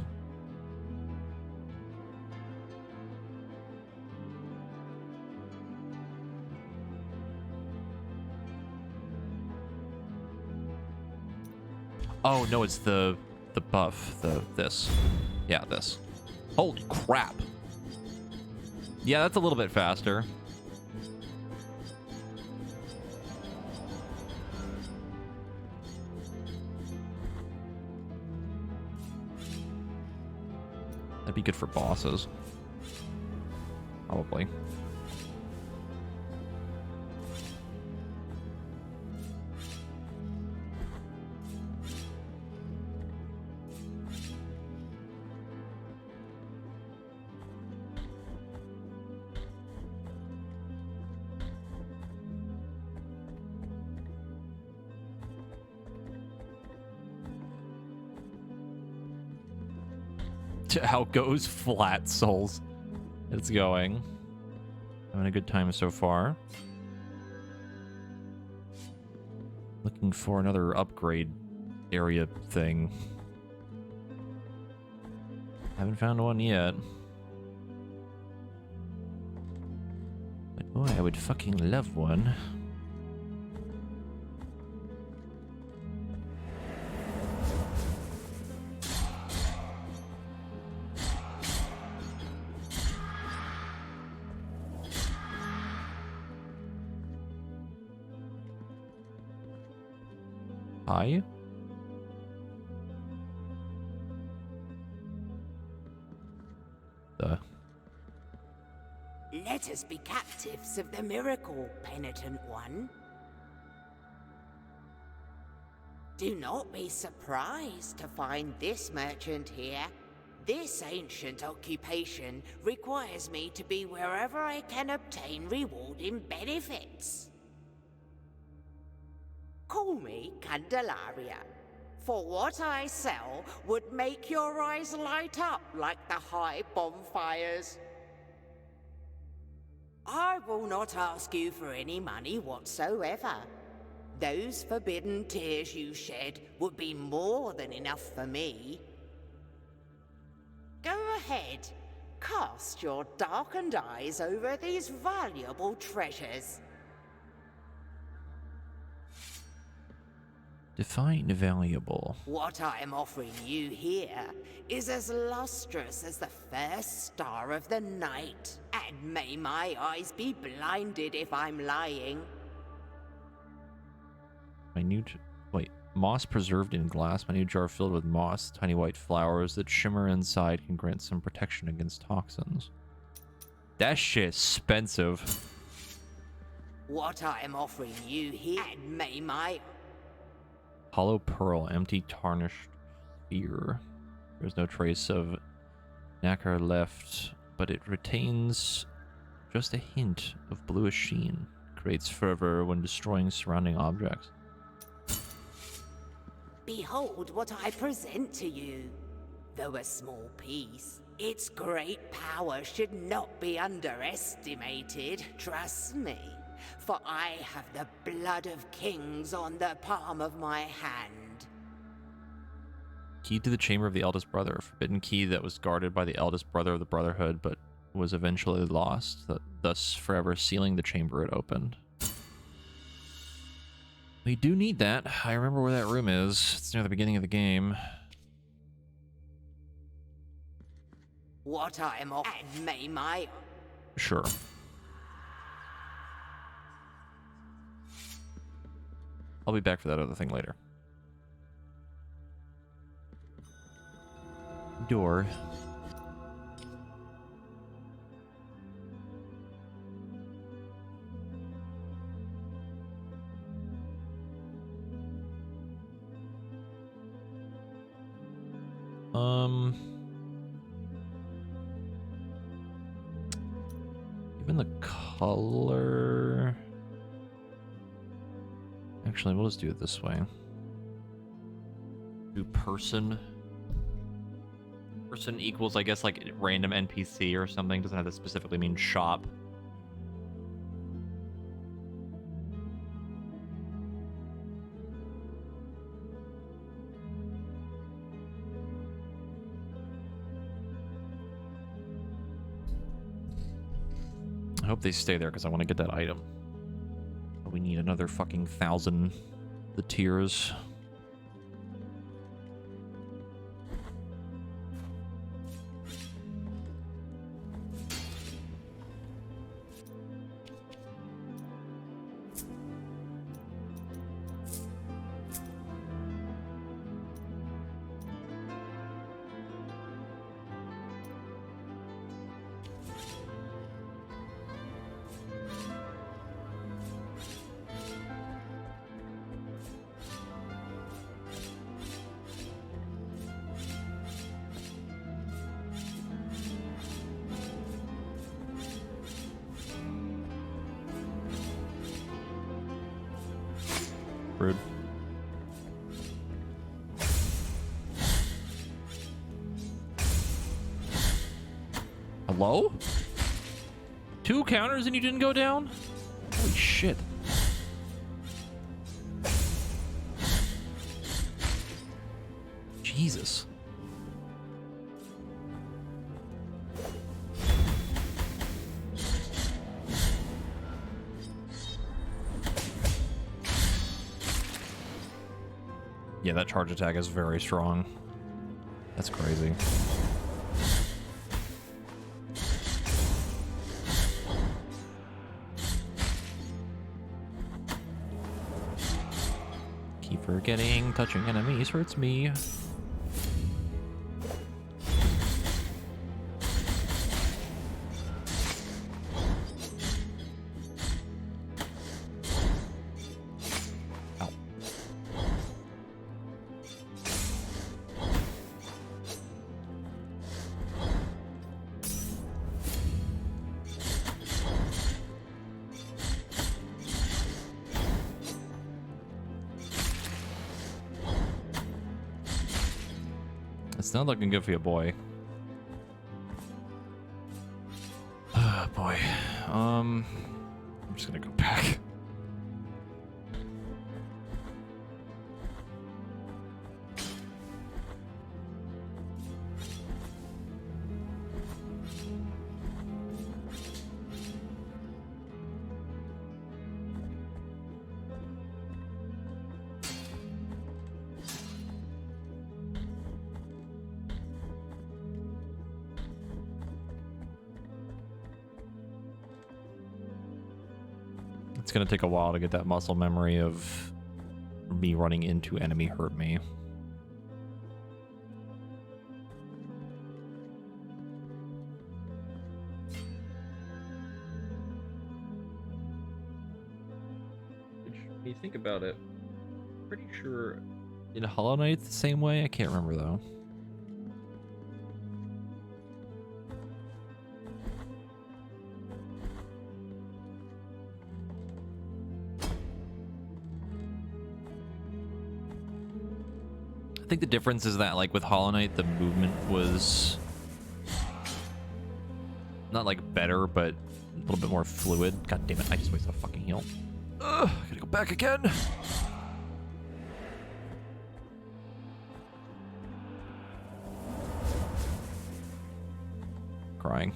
Oh, no, it's the buff. This. Yeah, this. Holy crap. Yeah, that's a little bit faster. That'd be good for bosses. Probably. How goes Flat Souls? It's going. Having a good time so far. Looking for another upgrade area thing. Haven't found one yet. But boy, I would fucking love one. Hi. Let us be captives of the miracle, penitent one. Do not be surprised to find this merchant here. This ancient occupation requires me to be wherever I can obtain rewarding benefits. Call me Candelaria, for what I sell would make your eyes light up like the high bonfires. I will not ask you for any money whatsoever. Those forbidden tears you shed would be more than enough for me. Go ahead, cast your darkened eyes over these valuable treasures. Define valuable. What I am offering you here is as lustrous as the first star of the night, and may my eyes be blinded if I'm lying. Wait, moss preserved in glass. My new jar filled with moss. Tiny white flowers that shimmer inside can grant some protection against toxins. That shit's expensive. What I am offering you here, and may my... Hollow pearl, empty tarnished sphere. There's no trace of nacre left, but it retains just a hint of bluish sheen. Creates fervor when destroying surrounding objects. Behold what I present to you. Though a small piece, its great power should not be underestimated, trust me. For I have the blood of kings on the palm of my hand. Key to the chamber of the eldest brother. A forbidden key that was guarded by the eldest brother of the Brotherhood, but was eventually lost, thus forever sealing the chamber it opened. We do need that. I remember where that room is. It's near the beginning of the game. What I am off, and may my... Sure. I'll be back for that other thing later. Door. Even the color... Actually, we'll just do it this way. Do person. Person equals, I guess, like random NPC or something. Doesn't have to specifically mean shop. I hope they stay there because I want to get that item. But we need another fucking 1,000. The tears. rude. Hello? 2 counters and you didn't go down? Holy shit. Jesus. Yeah, that charge attack is very strong. That's crazy. Keep forgetting touching enemies hurts me. It's not looking good for you, boy. Ah, boy. I'm just gonna go back. It's gonna take a while to get that muscle memory of me running into enemy hurt me. When you think about it, pretty sure in Hollow Knight it's the same way. I can't remember though. I think the difference is that, like, with Hollow Knight, the movement was not, like, better, but a little bit more fluid. God damn it, I just wasted a fucking heal. Ugh, I gotta go back again. Crying.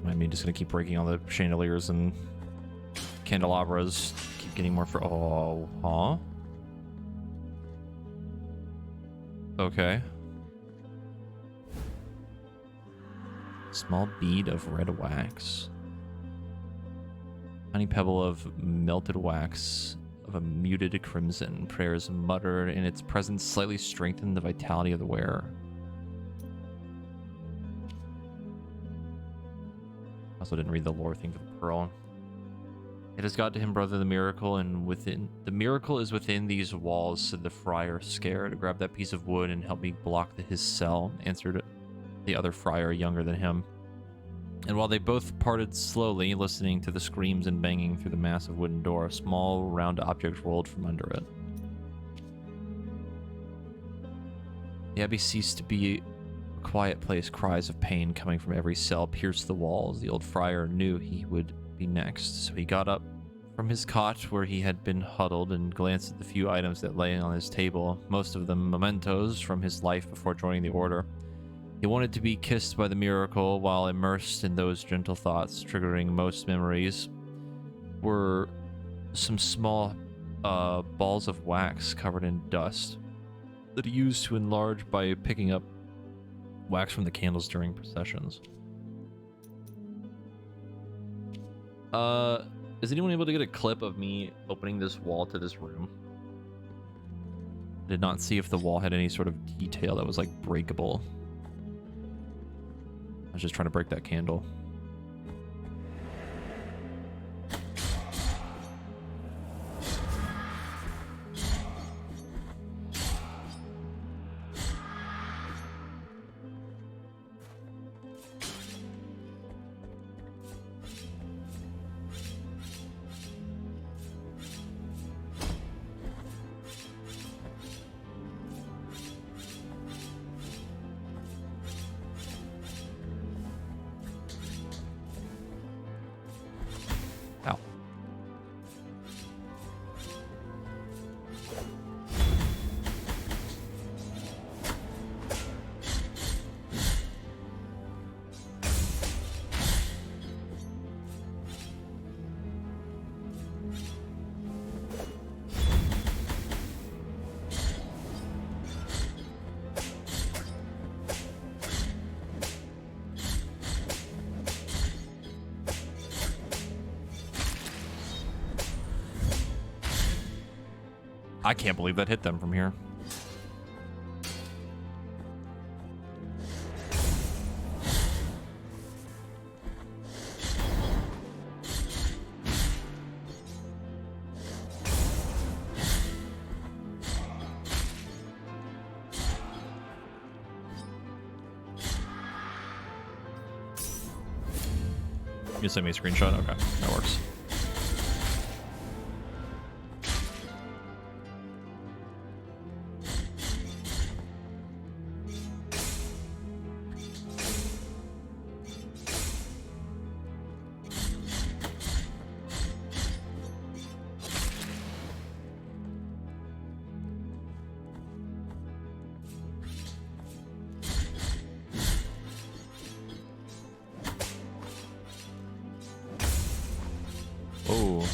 I mean, just gonna keep breaking all the chandeliers and candelabras. Keep getting more for. Oh, huh? Okay. Small bead of red wax. Tiny pebble of melted wax of a muted crimson. Prayers muttered in its presence slightly strengthened the vitality of the wearer. Also didn't read the lore thing for the pearl. It has got to him, brother, the miracle, and within the miracle is within these walls, said the friar, scared. Grab that piece of wood and help me block his cell, answered the other friar, younger than him. And while they both parted slowly, listening to the screams and banging through the massive wooden door, a small round object rolled from under it. The abbey ceased to be a quiet place. Cries of pain coming from every cell pierced the walls. The old friar knew he would be next, so he got up from his cot where he had been huddled and glanced at the few items that lay on his table, most of them mementos from his life before joining the order. He wanted to be kissed by the miracle. While immersed in those gentle thoughts, triggering most memories were some small balls of wax covered in dust that he used to enlarge by picking up wax from the candles during processions. Is anyone able to get a clip of me opening this wall to this room? Did not see if the wall had any sort of detail that was like breakable. I was just trying to break that candle. Ow. I can't believe that hit them from here. You send me a screenshot? Okay, that works. Oh.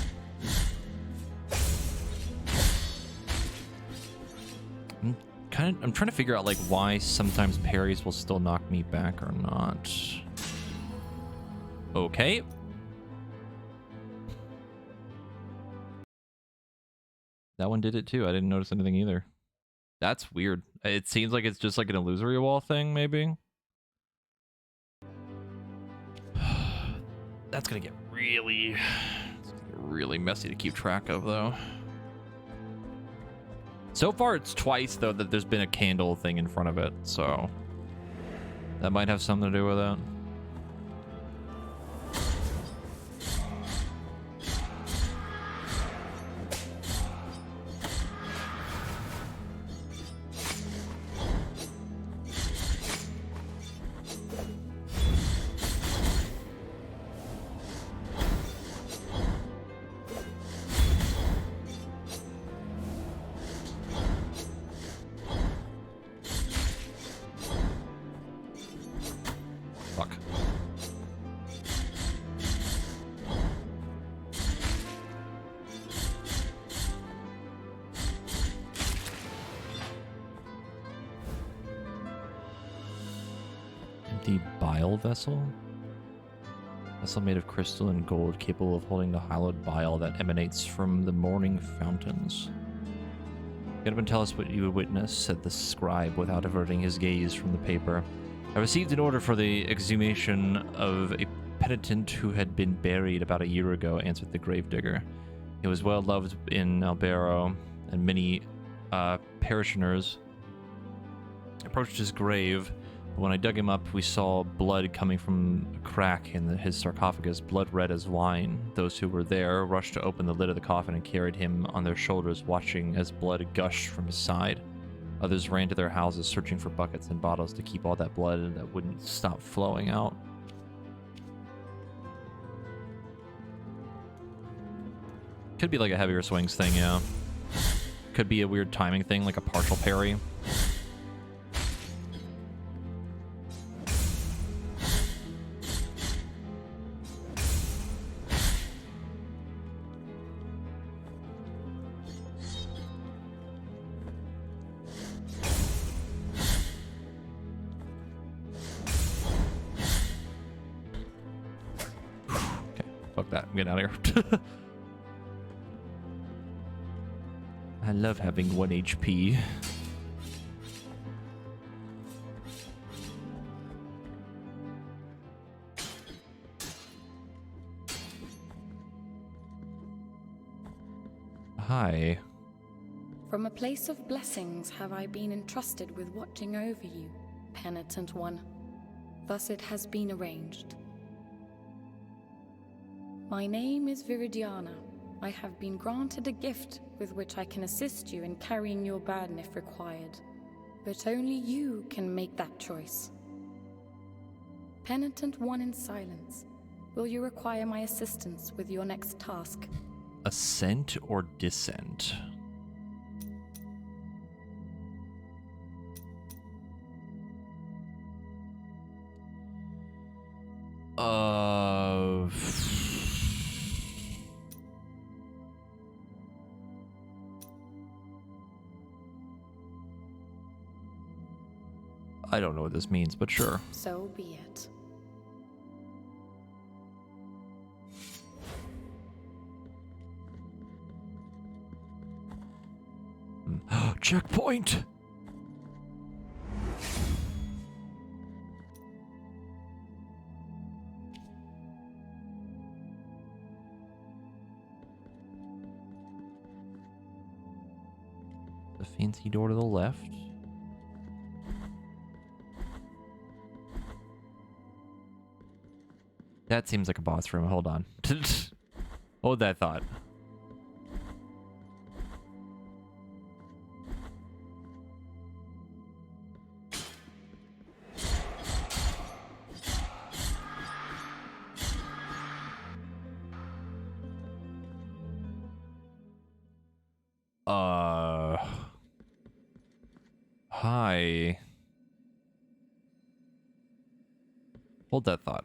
I'm trying to figure out like why sometimes parries will still knock me back or not. Okay. That one did it too. I didn't notice anything either. That's weird. It seems like it's just like an illusory wall thing, maybe. That's gonna get really messy to keep track of, though. So far, it's twice, though, that there's been a candle thing in front of it, so that might have something to do with it. Fuck. Empty bile vessel? Vessel made of crystal and gold, capable of holding the hallowed bile that emanates from the morning fountains. Get up and tell us what you witnessed, said the scribe without averting his gaze from the paper. I received an order for the exhumation of a penitent who had been buried about a year ago, answered the gravedigger. He was well loved in Albero, and many parishioners approached his grave. But when I dug him up, we saw blood coming from a crack in his sarcophagus, blood red as wine. Those who were there rushed to open the lid of the coffin and carried him on their shoulders, watching as blood gushed from his side. Others ran to their houses, searching for buckets and bottles to keep all that blood that wouldn't stop flowing out. Could be like a heavier swings thing, yeah. Could be a weird timing thing, like a partial parry. Fuck that. I'm getting out of here. I love having 1 HP. Hi. From a place of blessings have I been entrusted with watching over you, penitent one. Thus it has been arranged. My name is Viridiana. I have been granted a gift with which I can assist you in carrying your burden if required. But only you can make that choice. Penitent one in silence, will you require my assistance with your next task? Ascent or descent? I don't know what this means, but sure. So be it. Checkpoint! The fancy door to the left. That seems like a boss room. Hold on. Hold that thought. Hi. Hold that thought.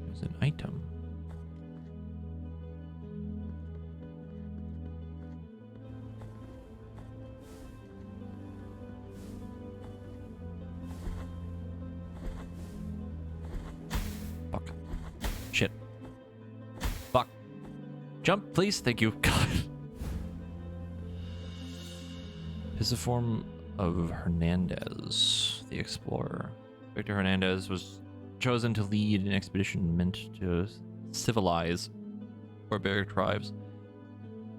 There's an item. Fuck. Shit. Fuck. Jump, please. Thank you. God. Pisiform of Hernandez, the explorer. Victor Hernandez was chosen to lead an expedition meant to civilize barbaric tribes.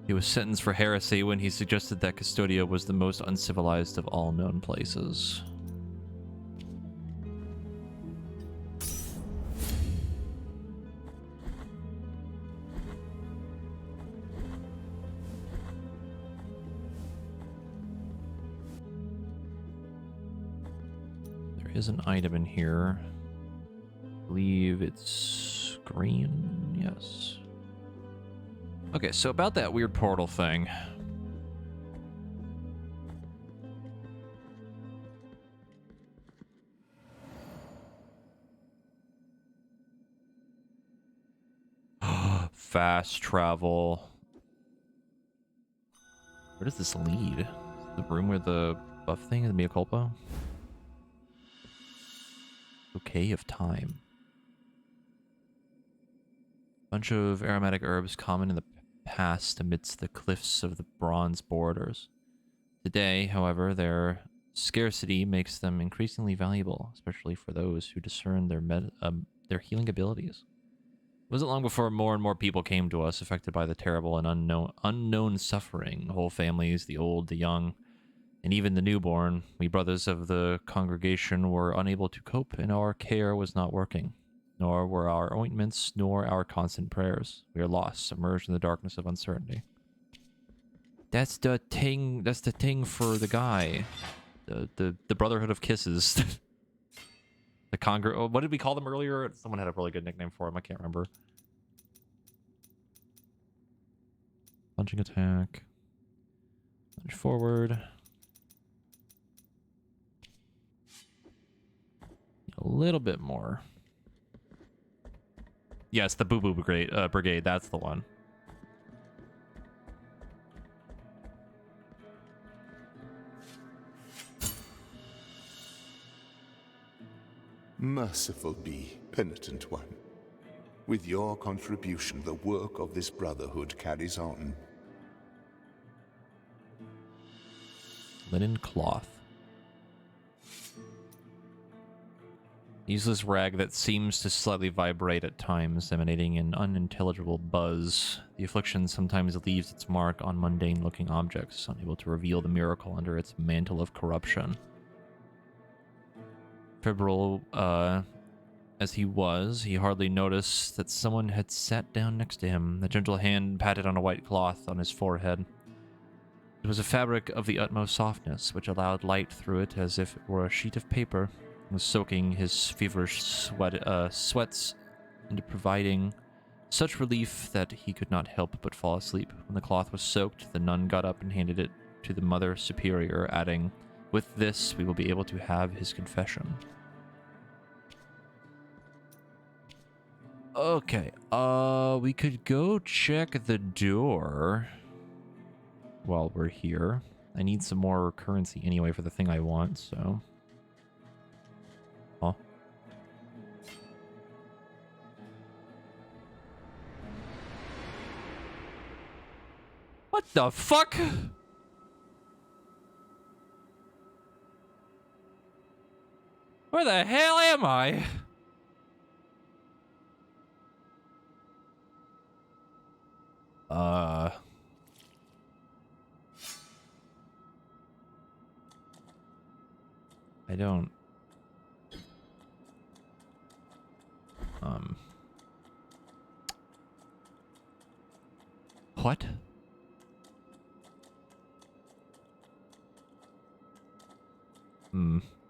He was sentenced for heresy when he suggested that Custodia was the most uncivilized of all known places. There is an item in here. I believe it's green. Yes. Okay, so about that weird portal thing. Fast travel. Where does this lead? The room where the buff thing is, mea culpa? Bouquet of time. Bunch of aromatic herbs common in the past amidst the cliffs of the bronze borders. Today, however, their scarcity makes them increasingly valuable, especially for those who discern their healing abilities. It wasn't long before more and more people came to us affected by the terrible and unknown suffering. Whole families, the old, the young, and even the newborn. We brothers of the congregation were unable to cope, and our care was not working. Nor were our ointments, nor our constant prayers. We are lost, submerged in the darkness of uncertainty. That's the thing for the guy. The Brotherhood of Kisses. The what did we call them earlier? Someone had a really good nickname for him. I can't remember. Punching attack. Punch forward. A little bit more. Yes, the Boo Boo Brigade. That's the one. Merciful be, penitent one. With your contribution, the work of this brotherhood carries on. Linen cloth. Useless rag that seems to slightly vibrate at times, emanating an unintelligible buzz. The affliction sometimes leaves its mark on mundane-looking objects, unable to reveal the miracle under its mantle of corruption. Febrile, as he was, he hardly noticed that someone had sat down next to him. A gentle hand patted on a white cloth on his forehead. It was a fabric of the utmost softness, which allowed light through it as if it were a sheet of paper. It was soaking his feverish sweats into providing such relief that he could not help but fall asleep. When the cloth was soaked, the nun got up and handed it to the Mother Superior, adding, "With this, we will be able to have his confession." Okay, we could go check the door while we're here. I need some more currency anyway for the thing I want, so... Huh? What the fuck? Where the hell am I? I don't... What?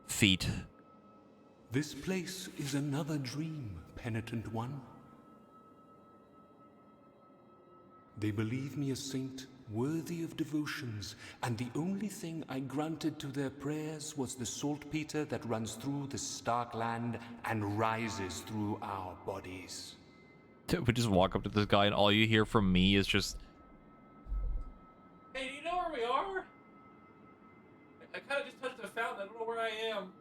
Feet. This place is another dream, penitent one. They believe me a saint worthy of devotions, and the only thing I granted to their prayers was the saltpeter that runs through the stark land and rises through our bodies. We just walk up to this guy and all you hear from me is just... Hey, do you know where we are? I kind of just touched a fountain. I don't know where I am.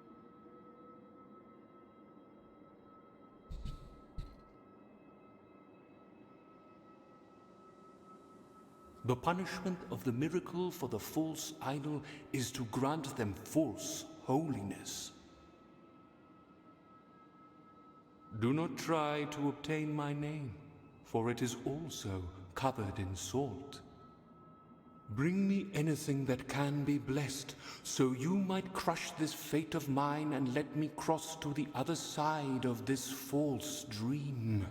The punishment of the miracle for the false idol is to grant them false holiness. Do not try to obtain my name, for it is also covered in salt. Bring me anything that can be blessed, so you might crush this fate of mine and let me cross to the other side of this false dream.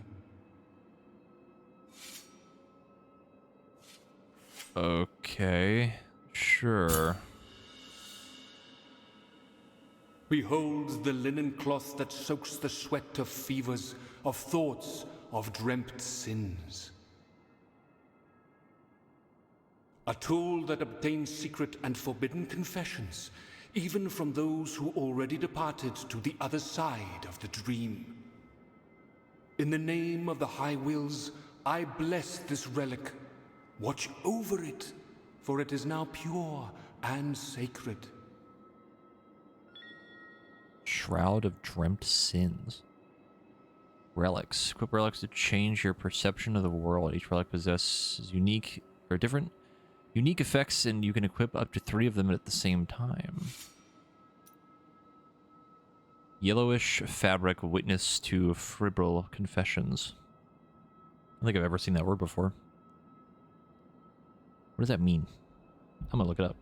Okay, sure. Behold the linen cloth that soaks the sweat of fevers, of thoughts, of dreamt sins. A tool that obtains secret and forbidden confessions, even from those who already departed to the other side of the dream. In the name of the High Wills, I bless this relic. Watch over it, for it is now pure and sacred. Shroud of Dreamt Sins. Relics. Equip relics to change your perception of the world. Each relic possesses unique effects, and you can equip up to 3 of them at the same time. Yellowish fabric, witness to febrile confessions. I don't think I've ever seen that word before. What does that mean? I'm gonna look it up.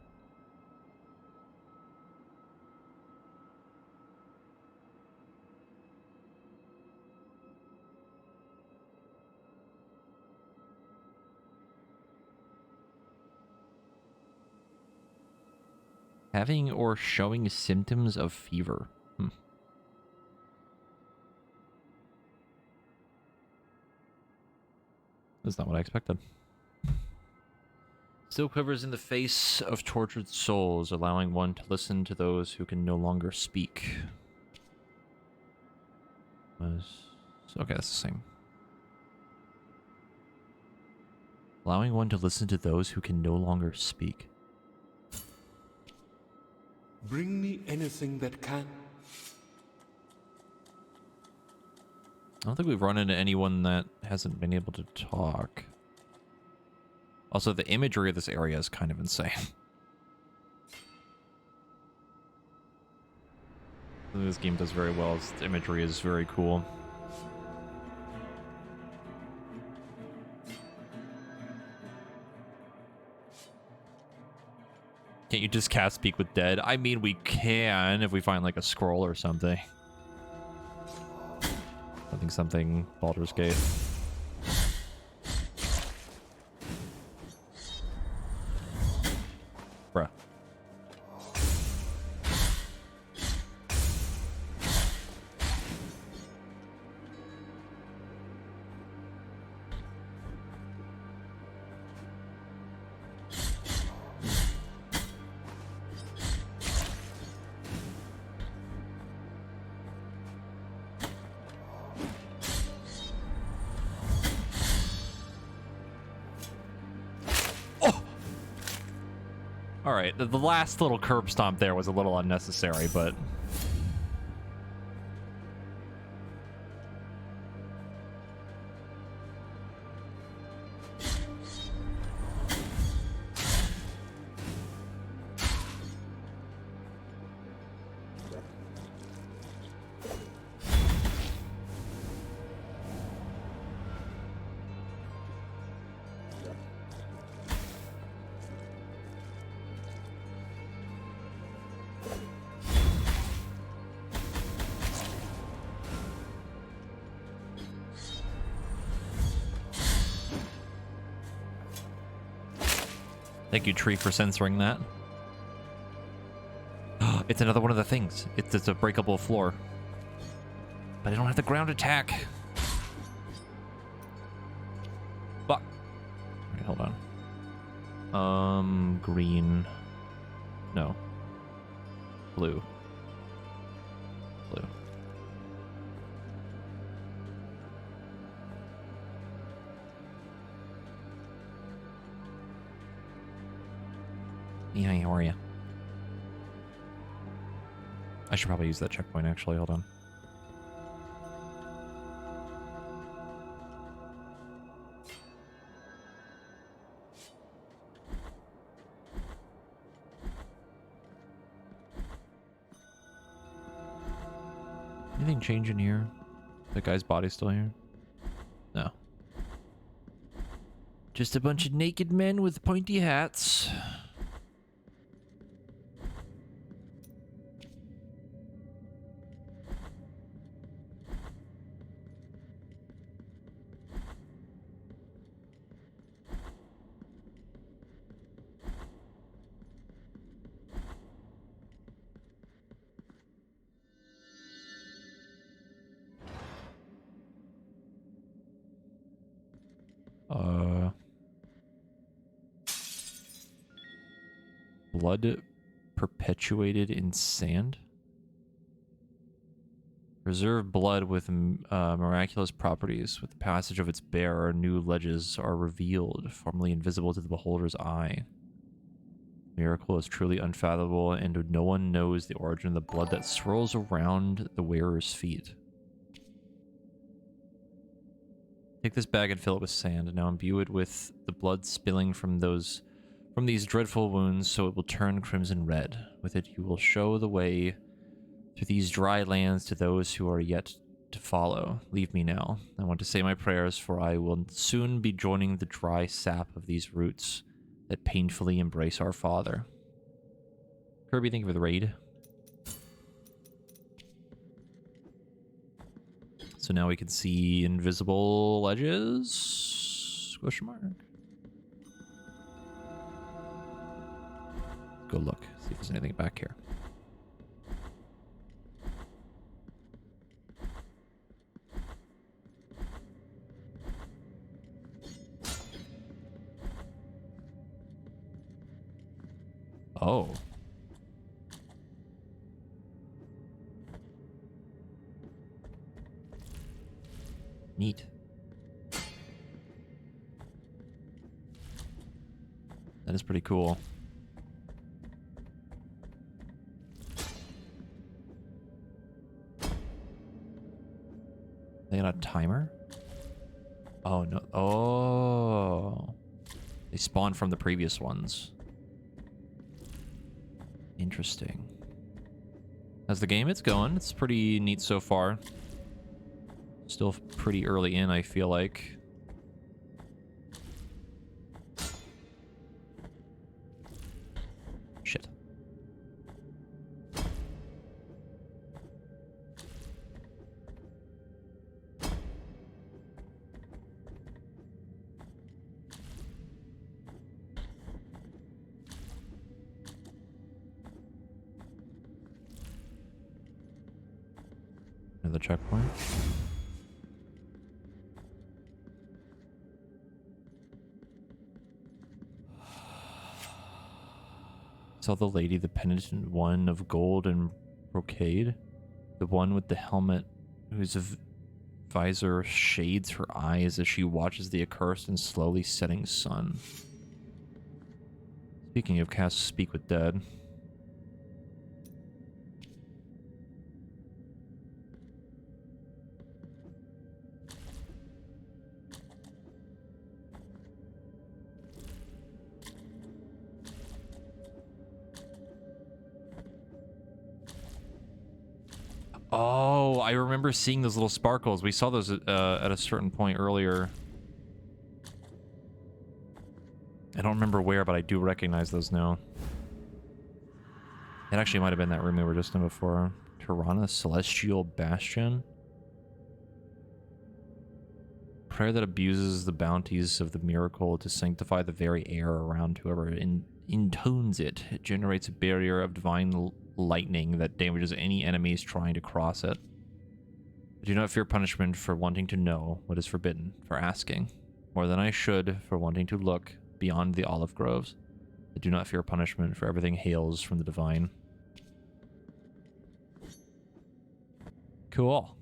Having or showing symptoms of fever. That's not what I expected. Still quivers in the face of tortured souls, allowing one to listen to those who can no longer speak. Was okay, that's the same. Allowing one to listen to those who can no longer speak. Bring me anything that can. I don't think we've run into anyone that hasn't been able to talk. Also, the imagery of this area is kind of insane. This game does very well. Its imagery is very cool. Can't you just cast Speak with Dead? I mean, we can if we find like a scroll or something. Something Baldur's Gate. Bruh. Alright, the last little curb stomp there was a little unnecessary, but... Thank you, Tree, for censoring that. It's another one of the things. It's a breakable floor. But I don't have the ground attack. Fuck. Alright, hold on. Green. No. Blue. Blue. Yeah, how are you? I should probably use that checkpoint, actually. Hold on. Anything change in here? That guy's body's still here? No. Just a bunch of naked men with pointy hats. Blood perpetuated in sand? Preserve blood with miraculous properties. With the passage of its bearer, new ledges are revealed, formerly invisible to the beholder's eye. Miracle is truly unfathomable, and no one knows the origin of the blood that swirls around the wearer's feet. Take this bag and fill it with sand, and now imbue it with the blood spilling from these dreadful wounds, so it will turn crimson red. With it you will show the way to these dry lands to those who are yet to follow. Leave me now. I want to say my prayers, for I will soon be joining the dry sap of these roots that painfully embrace our Father. Kirby, thank you for the raid. So now we can see invisible ledges? Question mark. Go look, see if there's anything back here. Oh. Neat. That is pretty cool. They got a timer? Oh, no. Oh. They spawned from the previous ones. Interesting. How's the game? It's going. It's pretty neat so far. Still pretty early in, I feel like. Shit. Another checkpoint. Saw the lady, the penitent one of gold and brocade. The one with the helmet whose visor shades her eyes as she watches the accursed and slowly setting sun. Speaking of cast Speak with Dead. Oh, I remember seeing those little sparkles. We saw those at a certain point earlier. I don't remember where, but I do recognize those now. It actually might have been that room we were just in before. Tirana Celestial Bastion. Prayer that abuses the bounties of the miracle to sanctify the very air around whoever intones it. It generates a barrier of divine lightning that damages any enemies trying to cross it. I do not fear punishment for wanting to know what is forbidden, for asking, more than I should, for wanting to look beyond the olive groves. I do not fear punishment, for everything hails from the divine. Cool.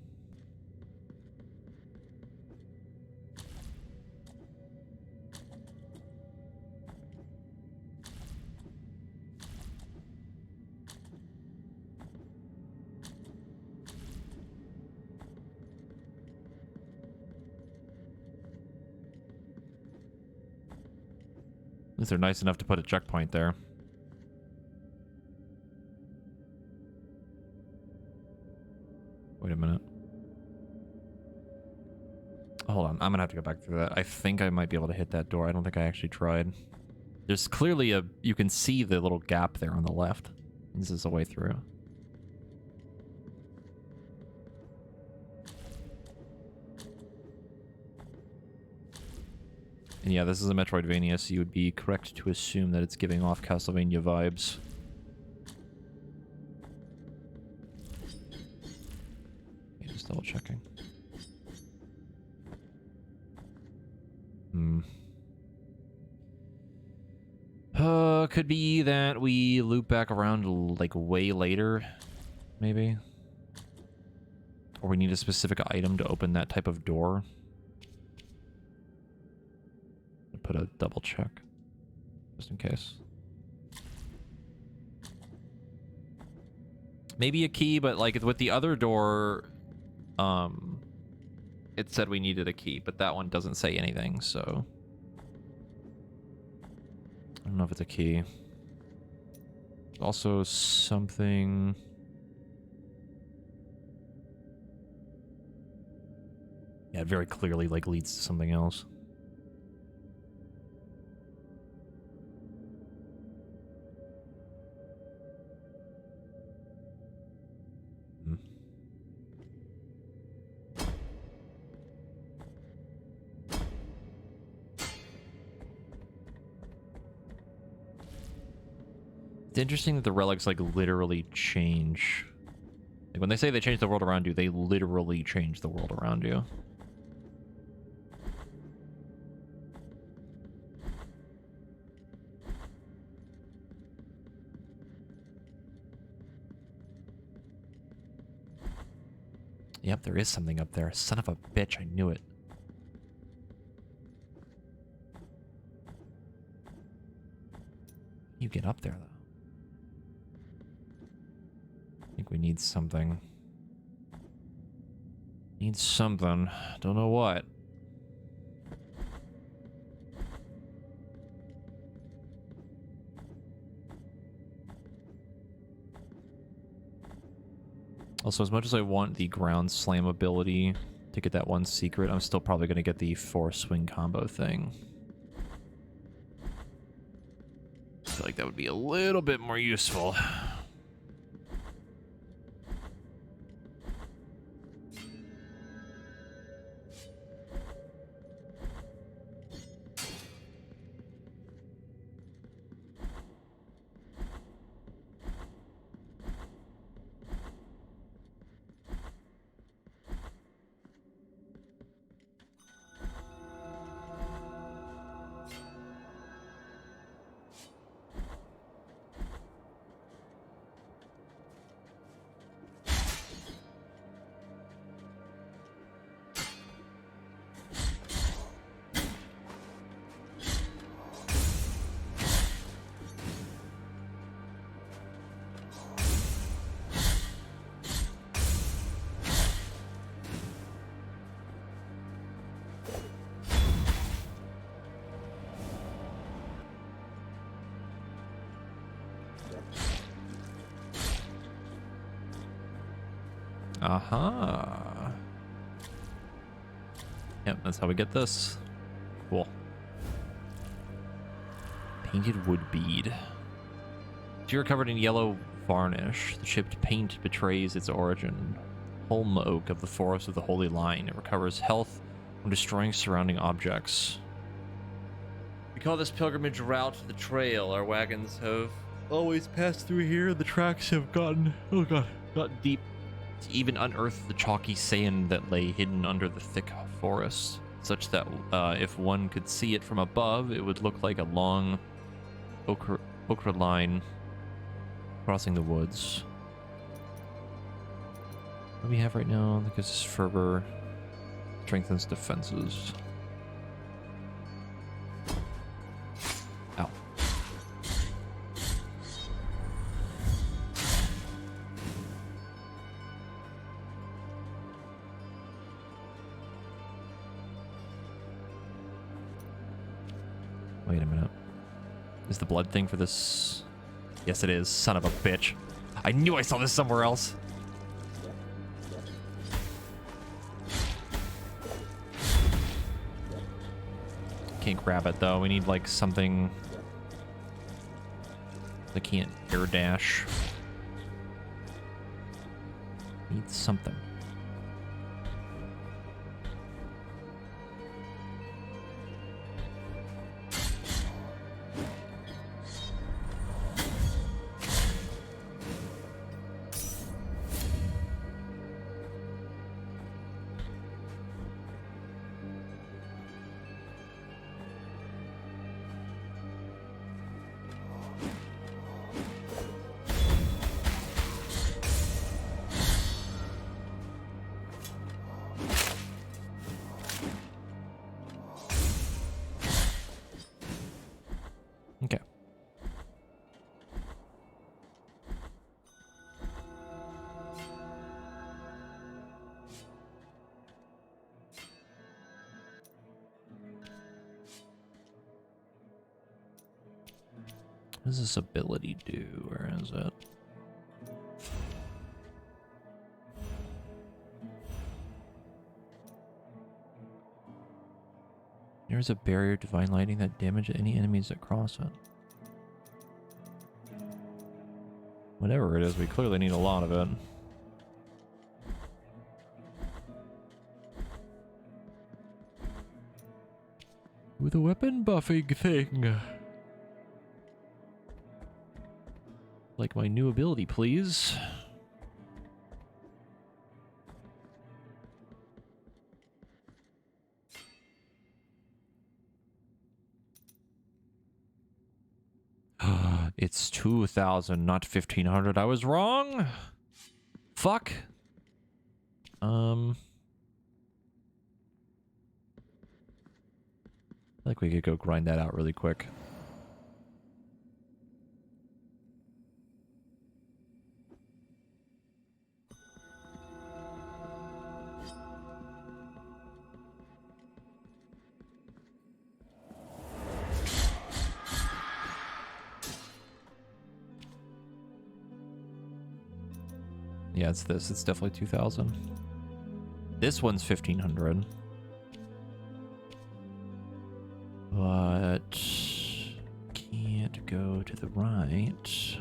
At least they're nice enough to put a checkpoint there. Wait a minute. Hold on, I'm gonna have to go back through that. I think I might be able to hit that door. I don't think I actually tried. There's clearly a... You can see the little gap there on the left. This is the way through. And yeah, this is a Metroidvania, so you would be correct to assume that it's giving off Castlevania vibes. Okay, just double checking. Could be that we loop back around like way later, maybe. Or we need a specific item to open that type of door. Put a double check, just in case. Maybe a key, but like with the other door, it said we needed a key, but that one doesn't say anything, so I don't know if it's a key. Also something... Yeah, it very clearly like leads to something else. It's interesting that the relics like literally change. Like when they say they change the world around you, they literally change the world around you. Yep, there is something up there. Son of a bitch, I knew it. You get up there, though. I think we need something. Need something. Don't know what. Also, as much as I want the ground slam ability to get that one secret, I'm still probably going to get the 4-swing combo thing. I feel like that would be a little bit more useful. Aha. Yep, that's how we get this. Cool. Painted wood bead. You're covered in yellow varnish. The chipped paint betrays its origin. Holm oak of the forest of the Holy Line. It recovers health when destroying surrounding objects. We call this pilgrimage route the trail. Our wagons have always passed through here. The tracks have gotten deep to even unearth the chalky sand that lay hidden under the thick forest, such that if one could see it from above, it would look like a long ochre line crossing the woods. What do we have right now? I think it's fervor strengthens defenses. Ow. Wait a minute. Is the blood thing for this? Yes, it is. Son of a bitch. I knew I saw this somewhere else. Can't grab it though. We need like something. I can't air dash. Need something. Okay. What does this ability do? Where is it? There's a barrier of divine lighting that damages any enemies that cross it. Whatever it is, we clearly need a lot of it. With a weapon buffing thing. Like my new ability, please. It's 2,000, not 1,500. I was wrong. Fuck. I feel like we could go grind that out really quick. Yeah, it's this. It's definitely 2,000. This one's 1,500. But can't go to the right.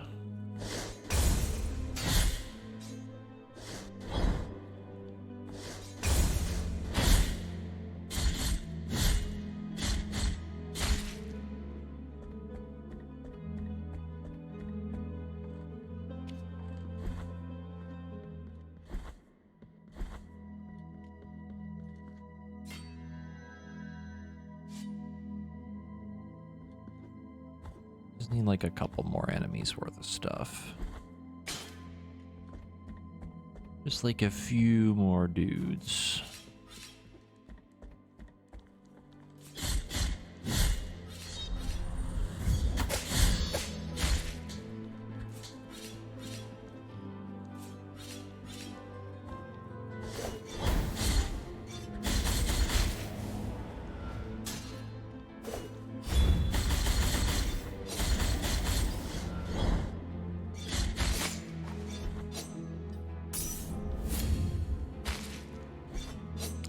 Just need like a couple more enemies worth of stuff. Just like a few more dudes.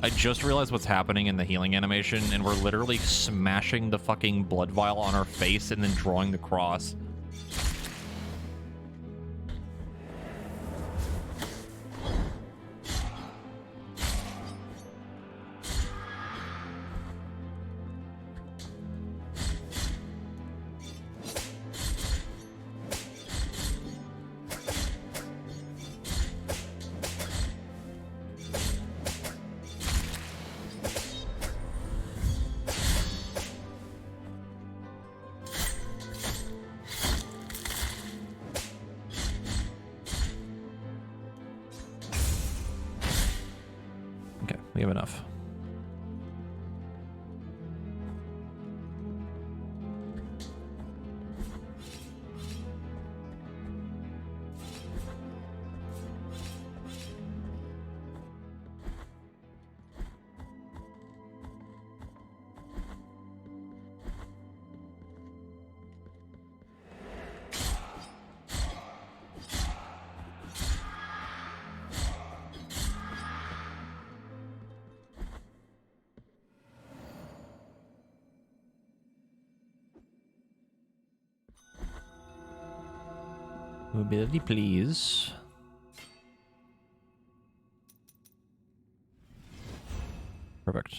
I just realized what's happening in the healing animation, and we're literally smashing the fucking blood vial on our face and then drawing the cross. We have enough. Mobility, please. Perfect.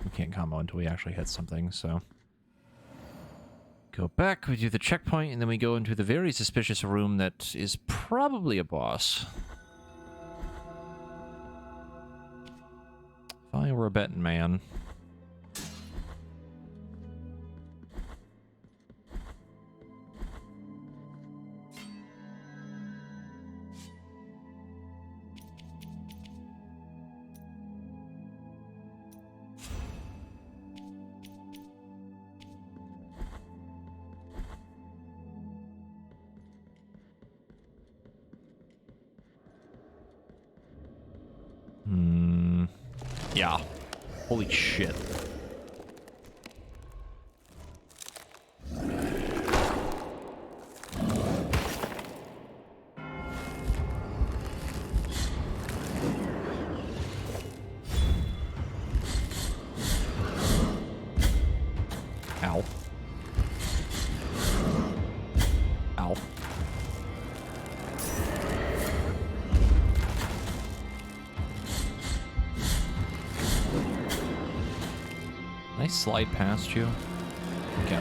We can't combo until we actually hit something, so... Go back, we do the checkpoint, and then we go into the very suspicious room that is probably a boss. If I were a betting man... Yeah. Holy shit. Ow. Ow. Can I slide past you? Okay.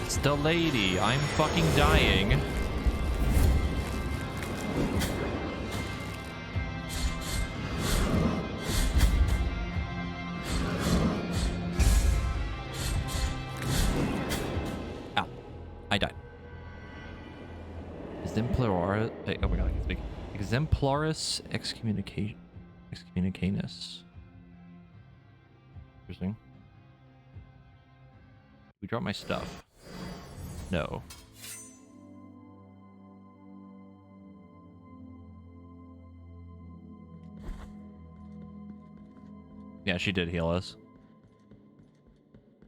It's the lady. I'm fucking dying. Exemplar. Oh my god, I can speak. Exemplaris excommunicanus. Interesting. We drop my stuff. No. Yeah, she did heal us.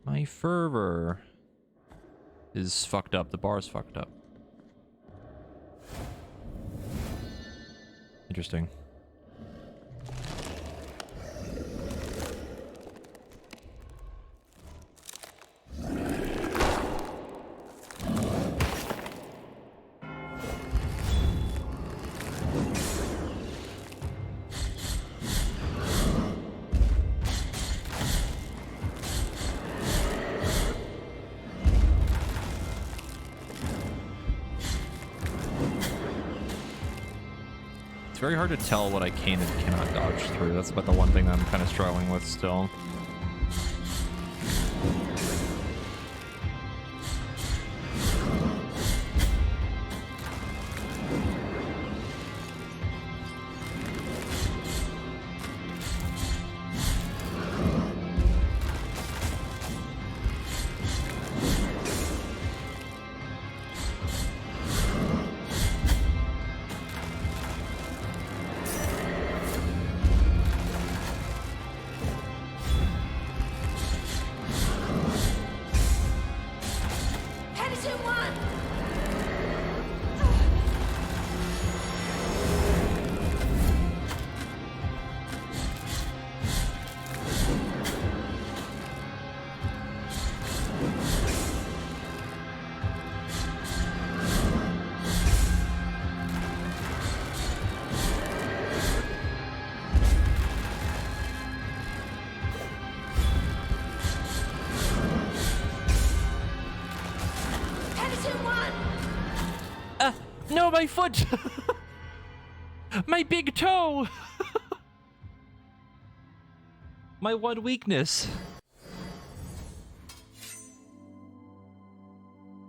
My fervor is fucked up. The bar is fucked up. Interesting. It's very hard to tell what I can and cannot dodge through. That's about the one thing that I'm kind of struggling with still. No, my foot! My big toe! My one weakness.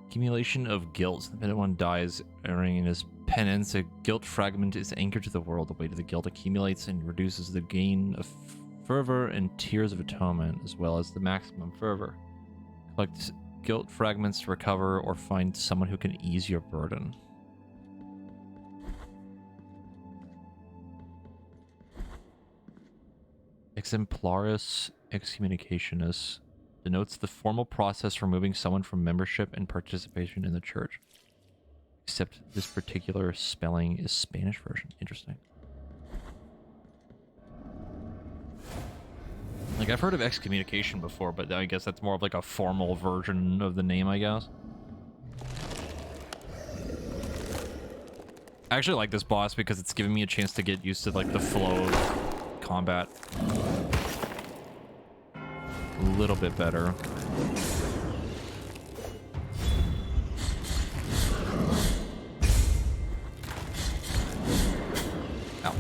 Accumulation of guilt. The minute one dies, earning his penance, a guilt fragment is anchored to the world. The weight of the guilt accumulates and reduces the gain of fervor and tears of atonement, as well as the maximum fervor. Collect guilt fragments to recover or find someone who can ease your burden. Exemplaris excommunicationis denotes the formal process for removing someone from membership and participation in the church. Except this particular spelling is Spanish version. Interesting. Like, I've heard of excommunication before, but I guess that's more of like a formal version of the name, I guess. I actually like this boss because it's giving me a chance to get used to like the flow of combat a little bit better. Ow.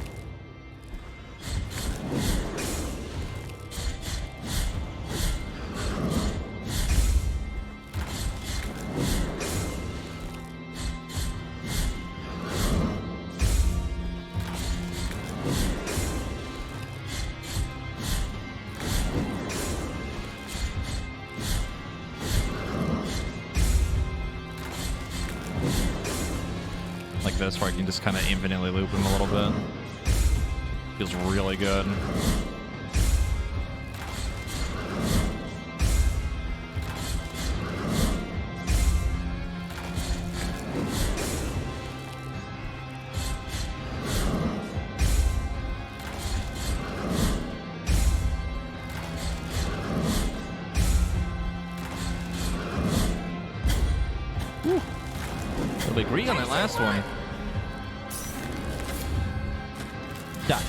This where I can just kind of infinitely loop him a little bit. Feels really good. Woo. A big re on that last one. Done.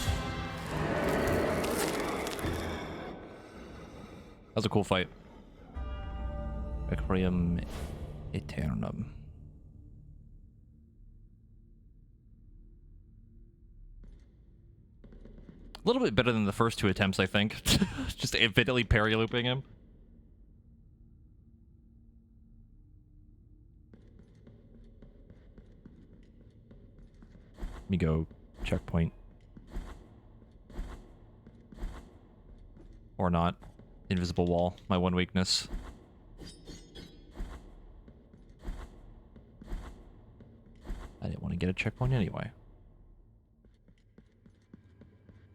That was a cool fight. Requiem Aeternum. A little bit better than the first two attempts, I think. Just infinitely parry looping him. me go checkpoint. Or not. Invisible wall, my one weakness. I didn't want to get a checkpoint anyway.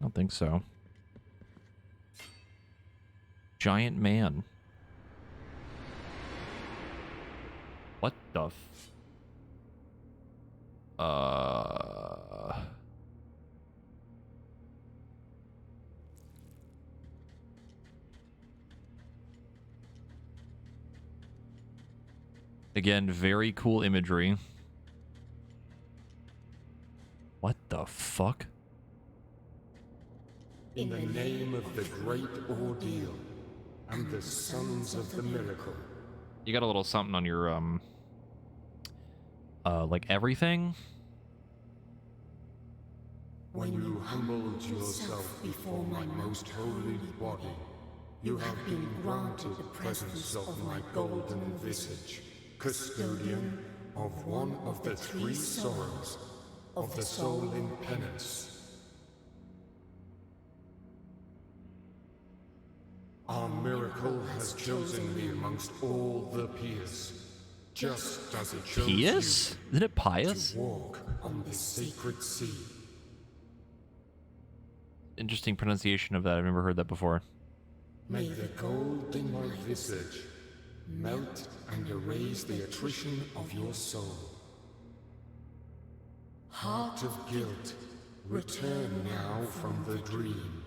I don't think so. Giant man. What the f... Again, very cool imagery. What the fuck? In the name of the great ordeal and the sons of the miracle. You got a little something on your, like everything? When you humbled yourself before my most holy body, you have been granted the presence of my golden visage, custodian of one of the three sorrows of the soul in penance. Our miracle has chosen me amongst all the peers, just as it chose Pious? Isn't it pious? to walk on this sacred sea. Interesting pronunciation of that. I've never heard that before. May the gold in my visage melt and erase the attrition of your soul. Heart of guilt, return now from the dream.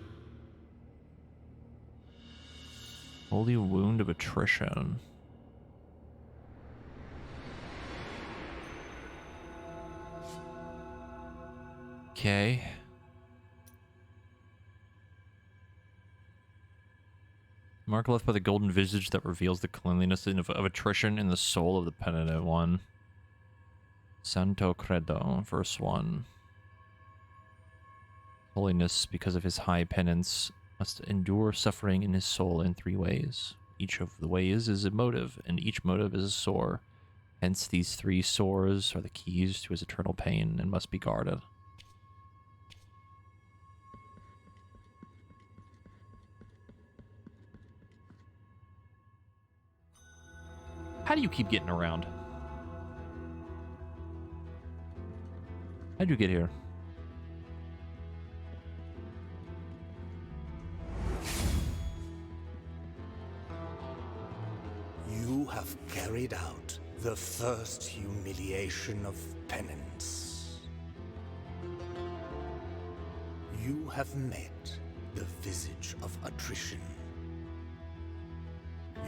Holy wound of attrition. Okay. Mark left by the golden visage that reveals the cleanliness of attrition in the soul of the penitent one. Santo Credo, verse 1. Holiness, because of his high penance, must endure suffering in his soul in 3 ways. Each of the ways is a motive, and each motive is a sore. Hence, these 3 sores are the keys to his eternal pain and must be guarded. How do you keep getting around? How'd you get here? You have carried out the first humiliation of penance. You have met the visage of attrition.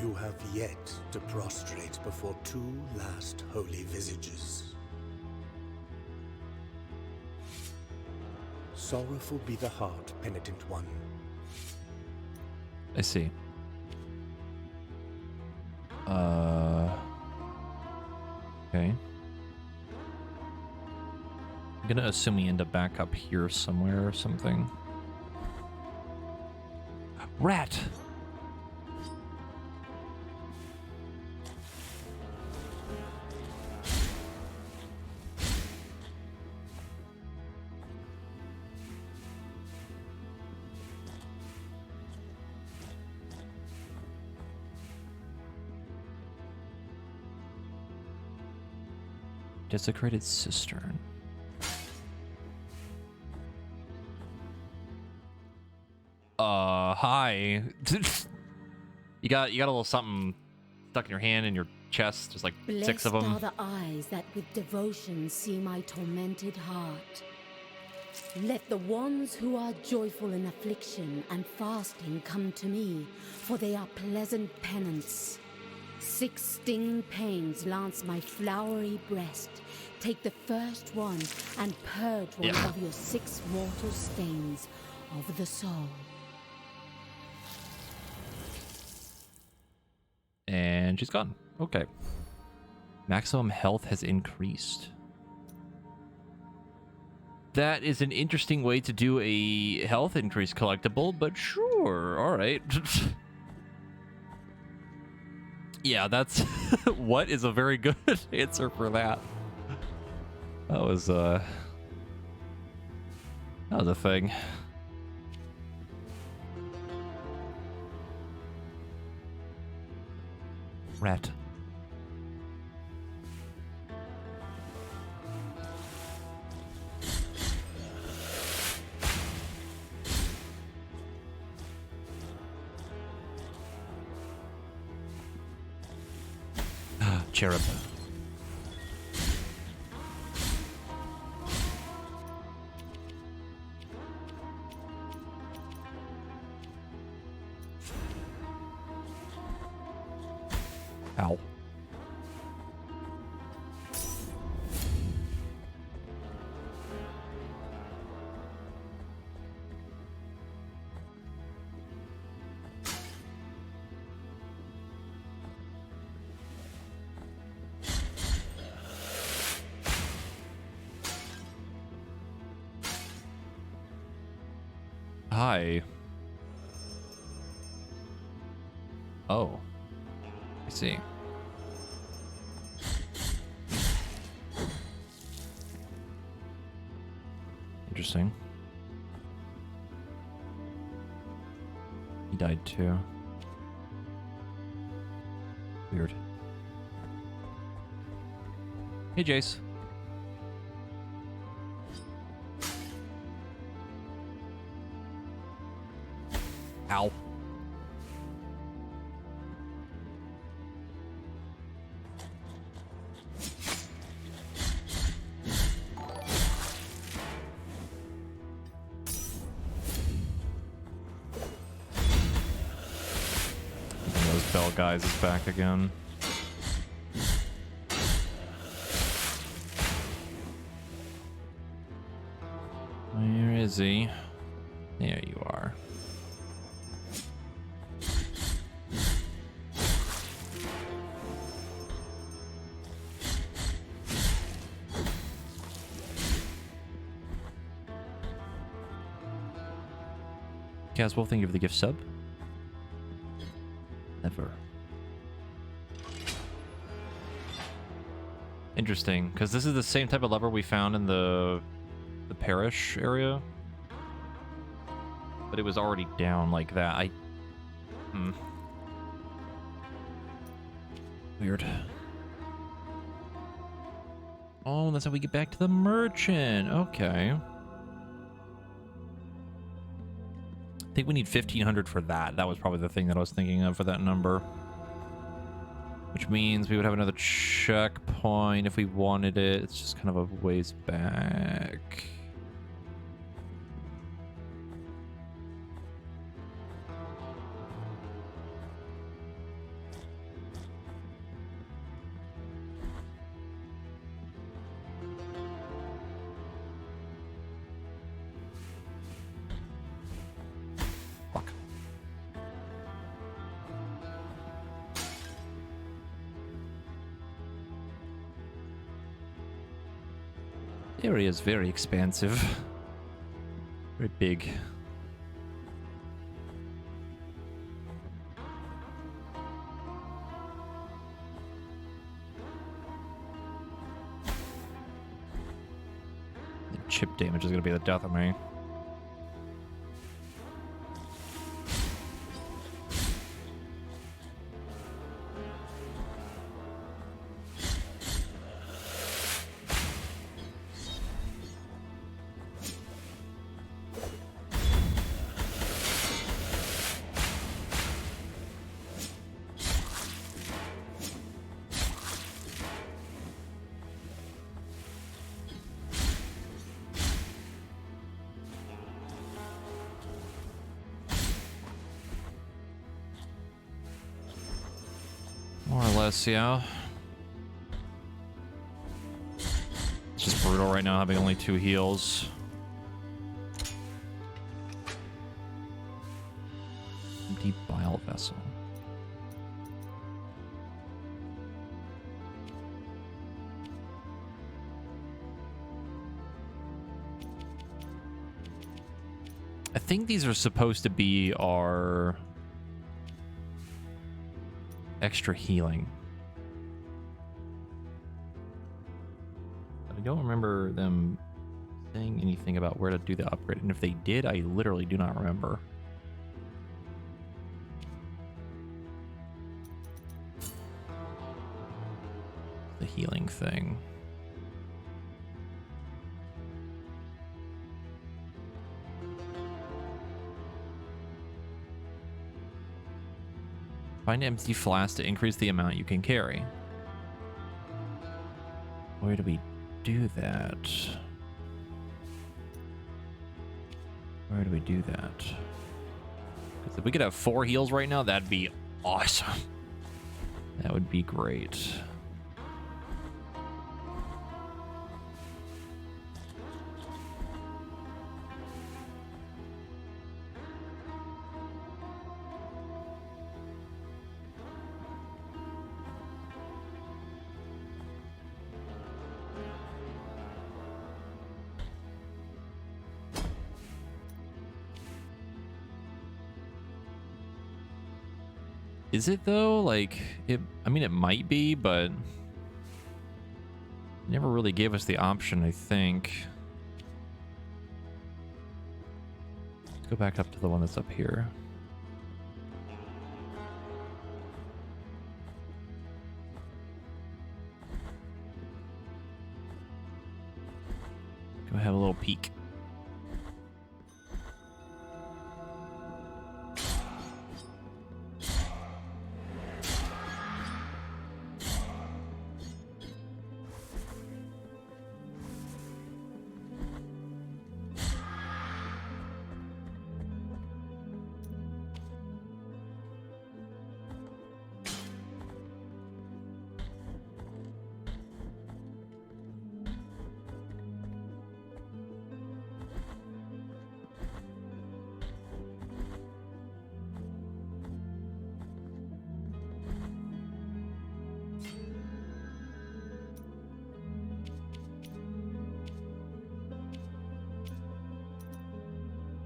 You have yet to prostrate before 2 last holy visages. Sorrowful be the heart, penitent one. I see. Okay. I'm gonna assume we end up back up here somewhere or something. Rat! Desecrated cistern. Hi. You got a little something stuck in your hand and your chest, just like 6 of them. Blessed are the eyes that with devotion see my tormented heart. Let the ones who are joyful in affliction and fasting come to me, for they are pleasant penance. 6 sting pains lance my flowery breast. Take the first one and purge one of your 6 mortal stains of the soul. And she's gone. Okay. Maximum health has increased. That is an interesting way to do a health increase collectible, but sure. All right. Yeah, that's what is a very good answer for that. That was That was a thing. Rat. Cherub. Ow. Hi. Oh. I see. Interesting. He died too. Weird. Hey, Jace. Ow. Those bell guys is back again. Where is he? There you are. Caswell, thank you for the gift sub. Never. Interesting, because this is the same type of lever we found in the parish area, but it was already down like that. Weird. Oh, that's how we get back to the merchant. Okay. I think we need 1,500 for that. That was probably the thing that I was thinking of for that number. Which means we would have another checkpoint if we wanted it. It's just kind of a ways back. The area is very expansive. Very big. The chip damage is going to be the death of me. More or less, yeah. It's just brutal right now, having only 2 heals. Empty bile vessel. I think these are supposed to be our extra healing. I don't remember them saying anything about where to do the upgrade, and if they did, I literally do not remember. The healing thing. Find empty flasks to increase the amount you can carry. Where do we do that? Where do we do that? 'Cause if we could have 4 heals right now, that'd be awesome. That would be great. Is it though? Like, I mean, it might be, but never really gave us the option, I think. Let's go back up to the one that's up here. Go have a little peek.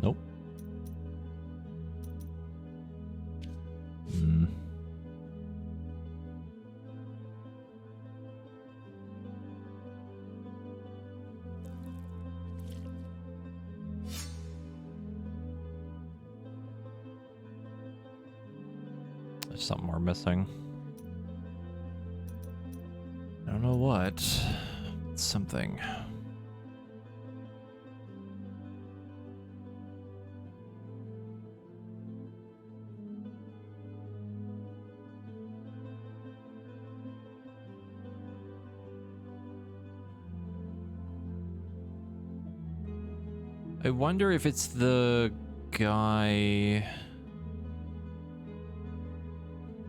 Nope. There's something we're missing. I don't know what. It's something. I wonder if it's the guy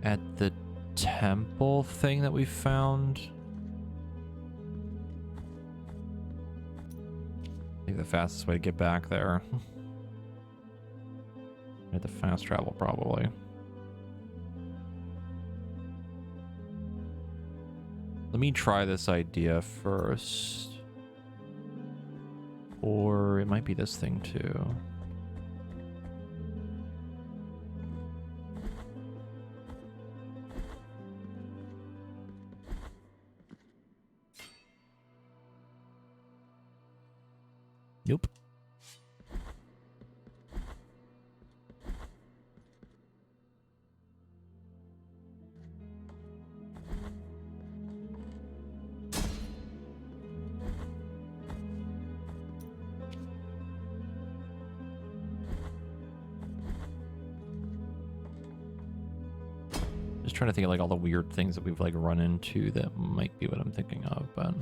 at the temple thing that we found. I think the fastest way to get back there. At the fast travel, probably. Let me try this idea first. Or it might be this thing too. Nope. Just trying to think of like all the weird things that we've like run into that might be what I'm thinking of, but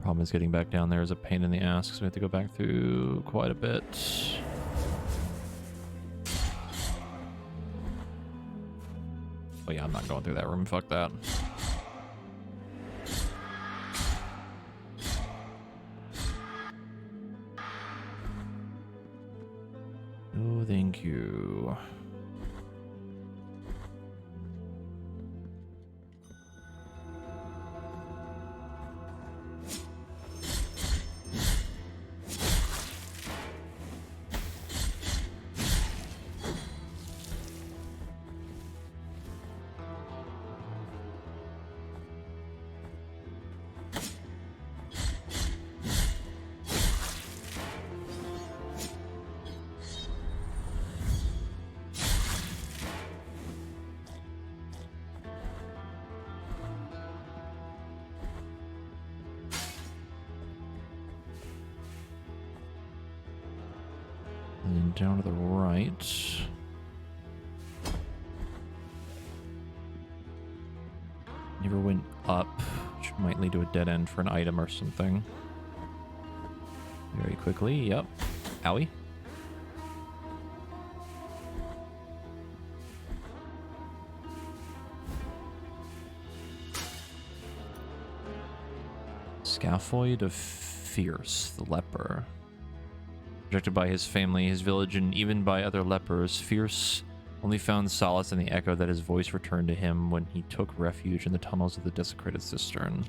problem is getting back down there is a pain in the ass because we have to go back through quite a bit. Oh yeah, I'm not going through that room. Fuck that. Oh, thank you. And then down to the right. Never went up, which might lead to a dead end for an item or something. Very quickly, yep. Owie. Scaphoid of Fierce, the leper. Rejected by his family, his village, and even by other lepers, Fierce only found solace in the echo that his voice returned to him when he took refuge in the tunnels of the desecrated cistern.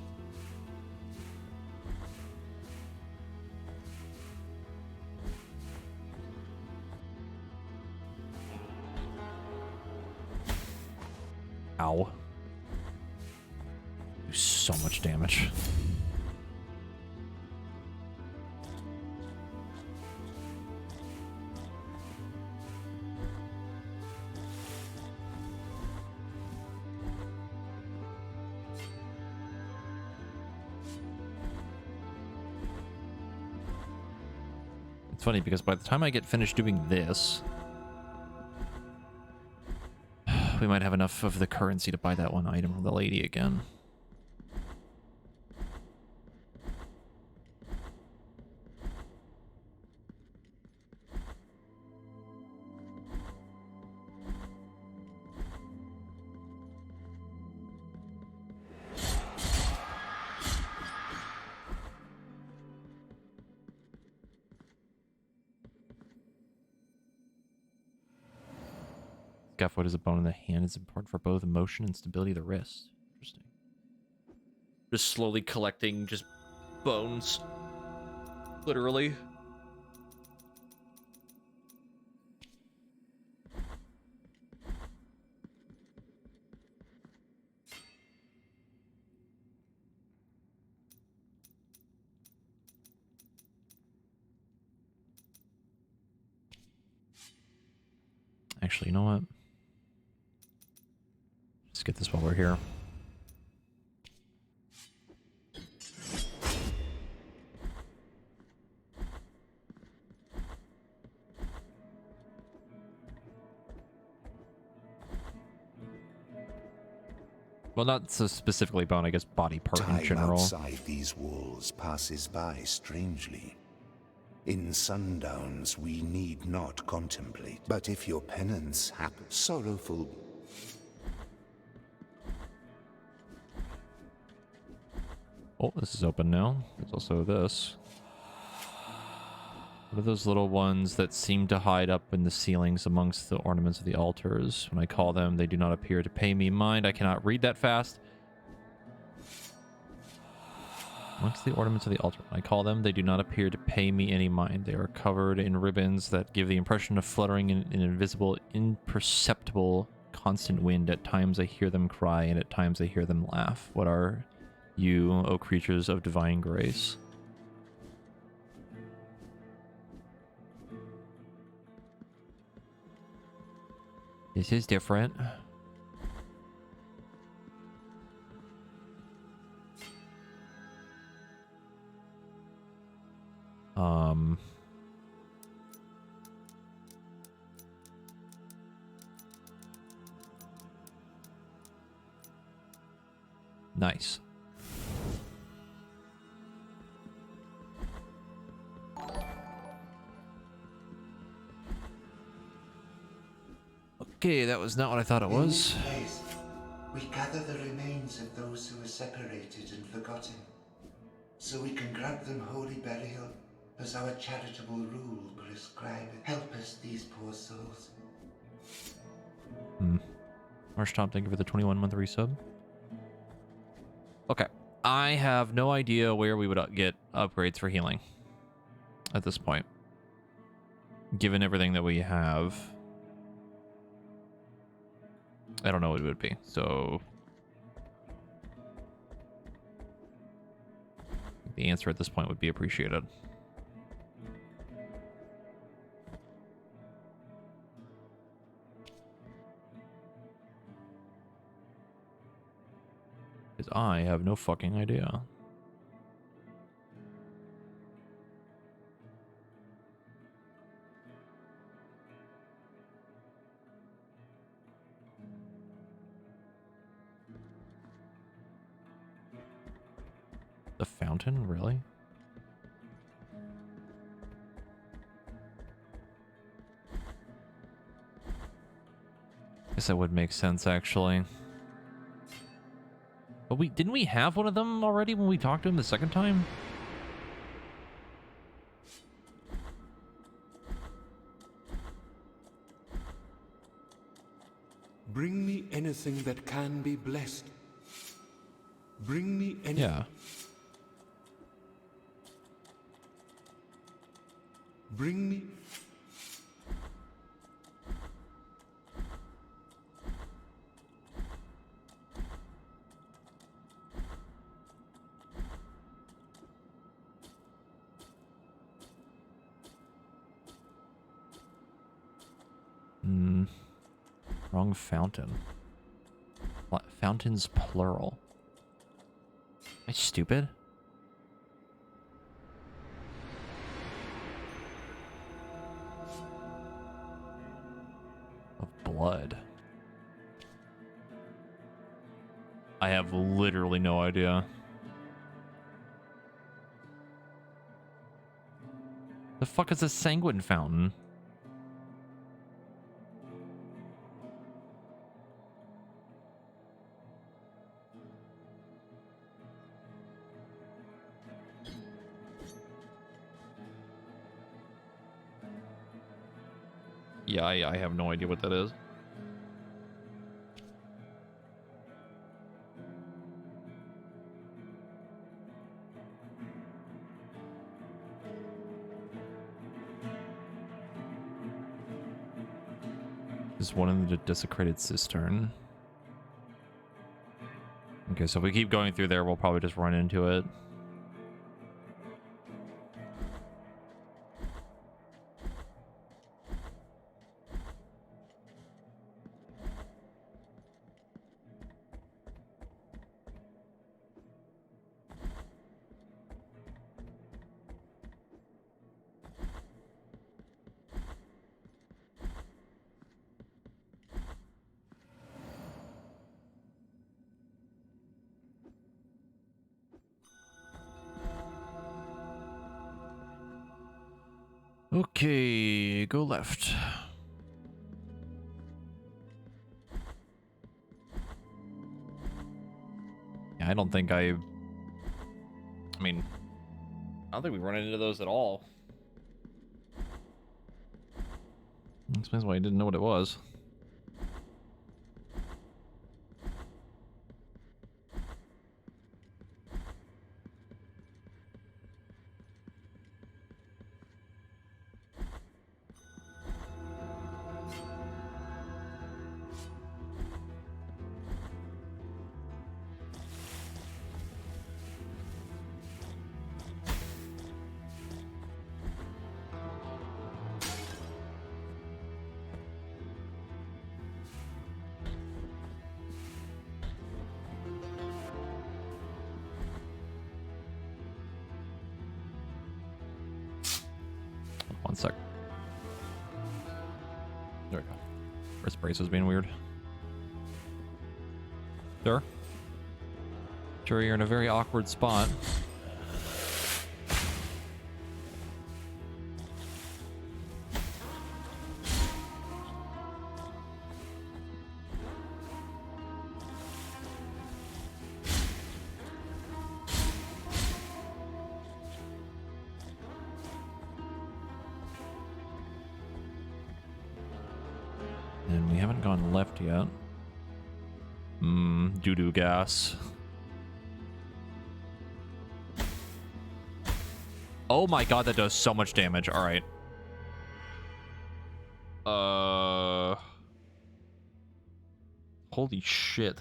Ow. Do so much damage. It's funny because by the time I get finished doing this, we might have enough of the currency to buy that one item from the lady again. Scaphoid is a bone in the hand. It's important for both motion and stability of the wrist. Interesting. Just slowly collecting just bones. Literally. Actually, you know what? Let's get this while we're here. Well, not so specifically bone, I guess body part in Time general. outside these walls passes by strangely. In sundowns we need not contemplate, but if your penance happens sorrowful. Oh, this is open now. There's also this. What are those little ones that seem to hide up in the ceilings amongst the ornaments of the altars? When I call them, they do not appear to pay me mind. I cannot read that fast. Amongst the ornaments of the altar. When I call them, they do not appear to pay me any mind. They are covered in ribbons that give the impression of fluttering in an invisible, imperceptible, constant wind. At times I hear them cry, and at times I hear them laugh. What are you, O creatures of divine grace? This is different. Nice. Okay, that was not what I thought it was. In this place, we gather the remains of those who were separated and forgotten, so we can grant them holy burial as our charitable rule prescribes. Help us, these poor souls. Marsh thank you for the 21-month resub. Okay. I have no idea where we would get upgrades for healing at this point. Given everything that we have, I don't know what it would be. So the answer at this point would be appreciated. Because I have no fucking idea. A fountain? Really? Guess that would make sense, actually. But didn't we have one of them already when we talked to him the second time? Bring me anything that can be blessed. Bring me any... Yeah. Bring me... Wrong fountain. Fountains plural. Am I stupid? Of blood. I have literally no idea. The fuck is a sanguine fountain? Yeah, I have no idea what that is. There's one in the desecrated cistern. Okay, so if we keep going through there, we'll probably just run into it. Okay, go left. Yeah, I don't think I mean, I don't think we run into those at all. Explains why I didn't know what it was. One sec. There we go. Wrist brace was being weird. Sure. Sure, you're in a very awkward spot. And we haven't gone left yet. Doo-doo gas. Oh my god, that does so much damage. Alright. Holy shit.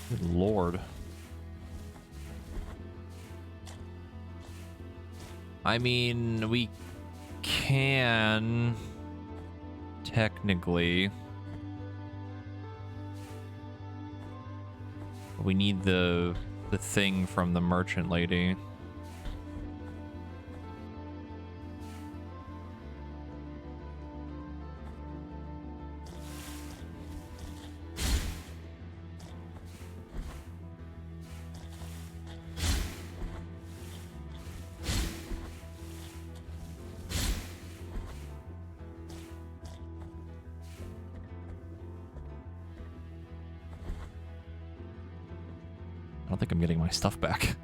Good lord. I mean, we can technically. We need the thing from the merchant lady. don't think I'm getting my stuff back.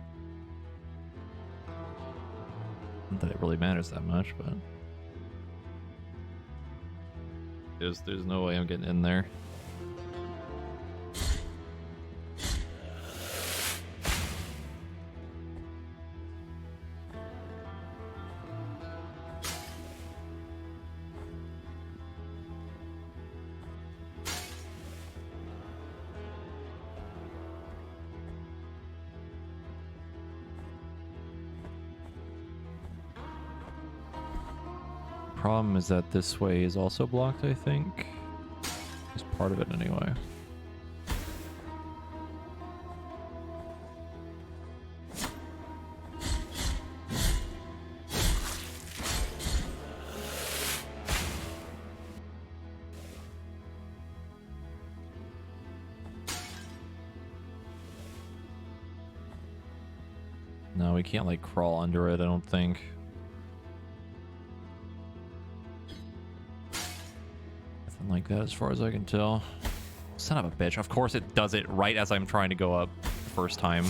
Not that it really matters that much, but there's no way I'm getting in there. Problem is that this way is also blocked, I think. It's part of it anyway. No, we can't like crawl under it, I don't think. Like that as far as I can tell. Son of a bitch. Of course it does it right as I'm trying to go up the first time.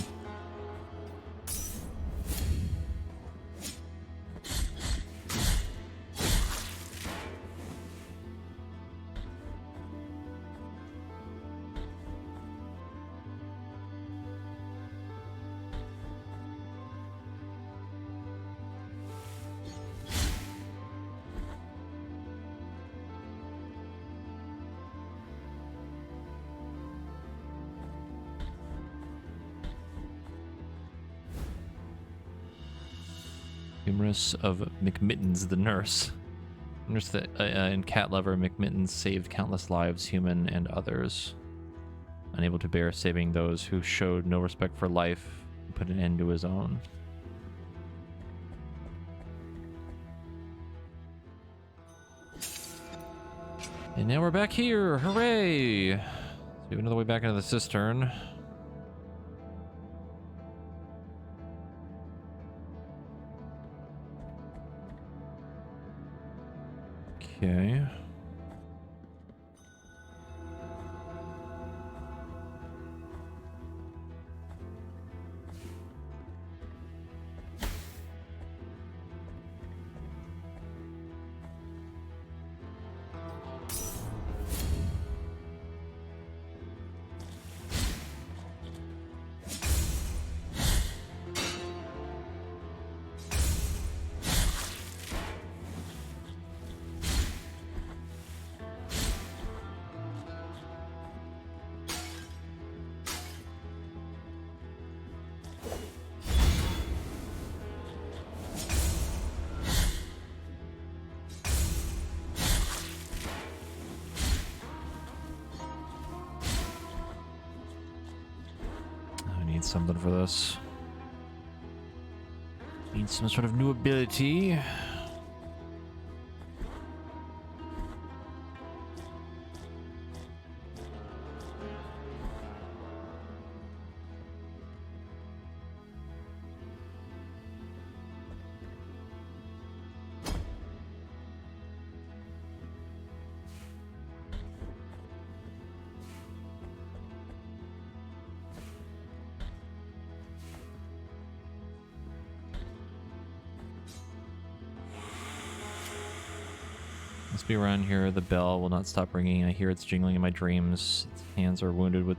Humorous of McMittens, the nurse. Nurse and cat lover McMittens saved countless lives, human and others. Unable to bear saving those who showed no respect for life, he put an end to his own. And now we're back here. Hooray! So we have another way back into the cistern. Okay. Something for this. Need some sort of new ability. Must be around here. The bell will not stop ringing. I hear its jingling in my dreams. Its hands are wounded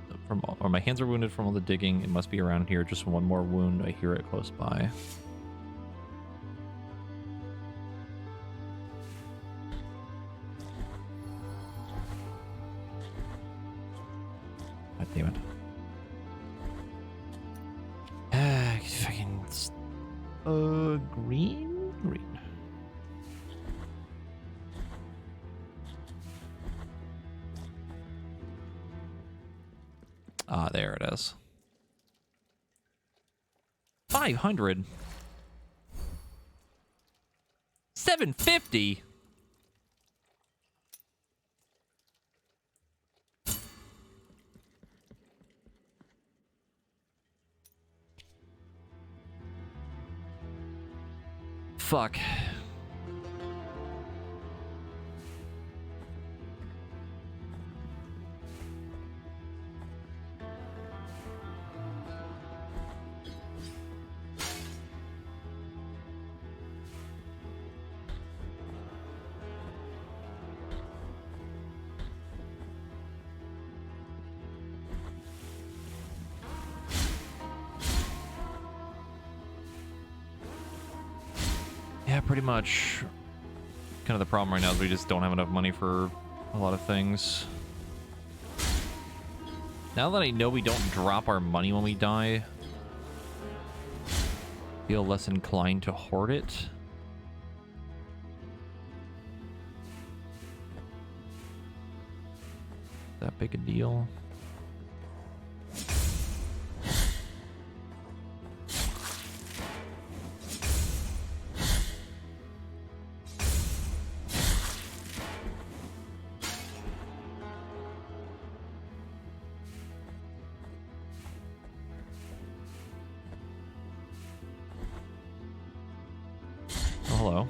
my hands are wounded from all the digging. It must be around here. Just one more wound. I hear it close by. God damn it. Fucking green? Green. Ah, there it is. 500. 750. Fuck. Yeah, pretty much. Kind of the problem right now is we just don't have enough money for a lot of things. Now that I know we don't drop our money when we die, I feel less inclined to hoard it. That big a deal? Oh, hello.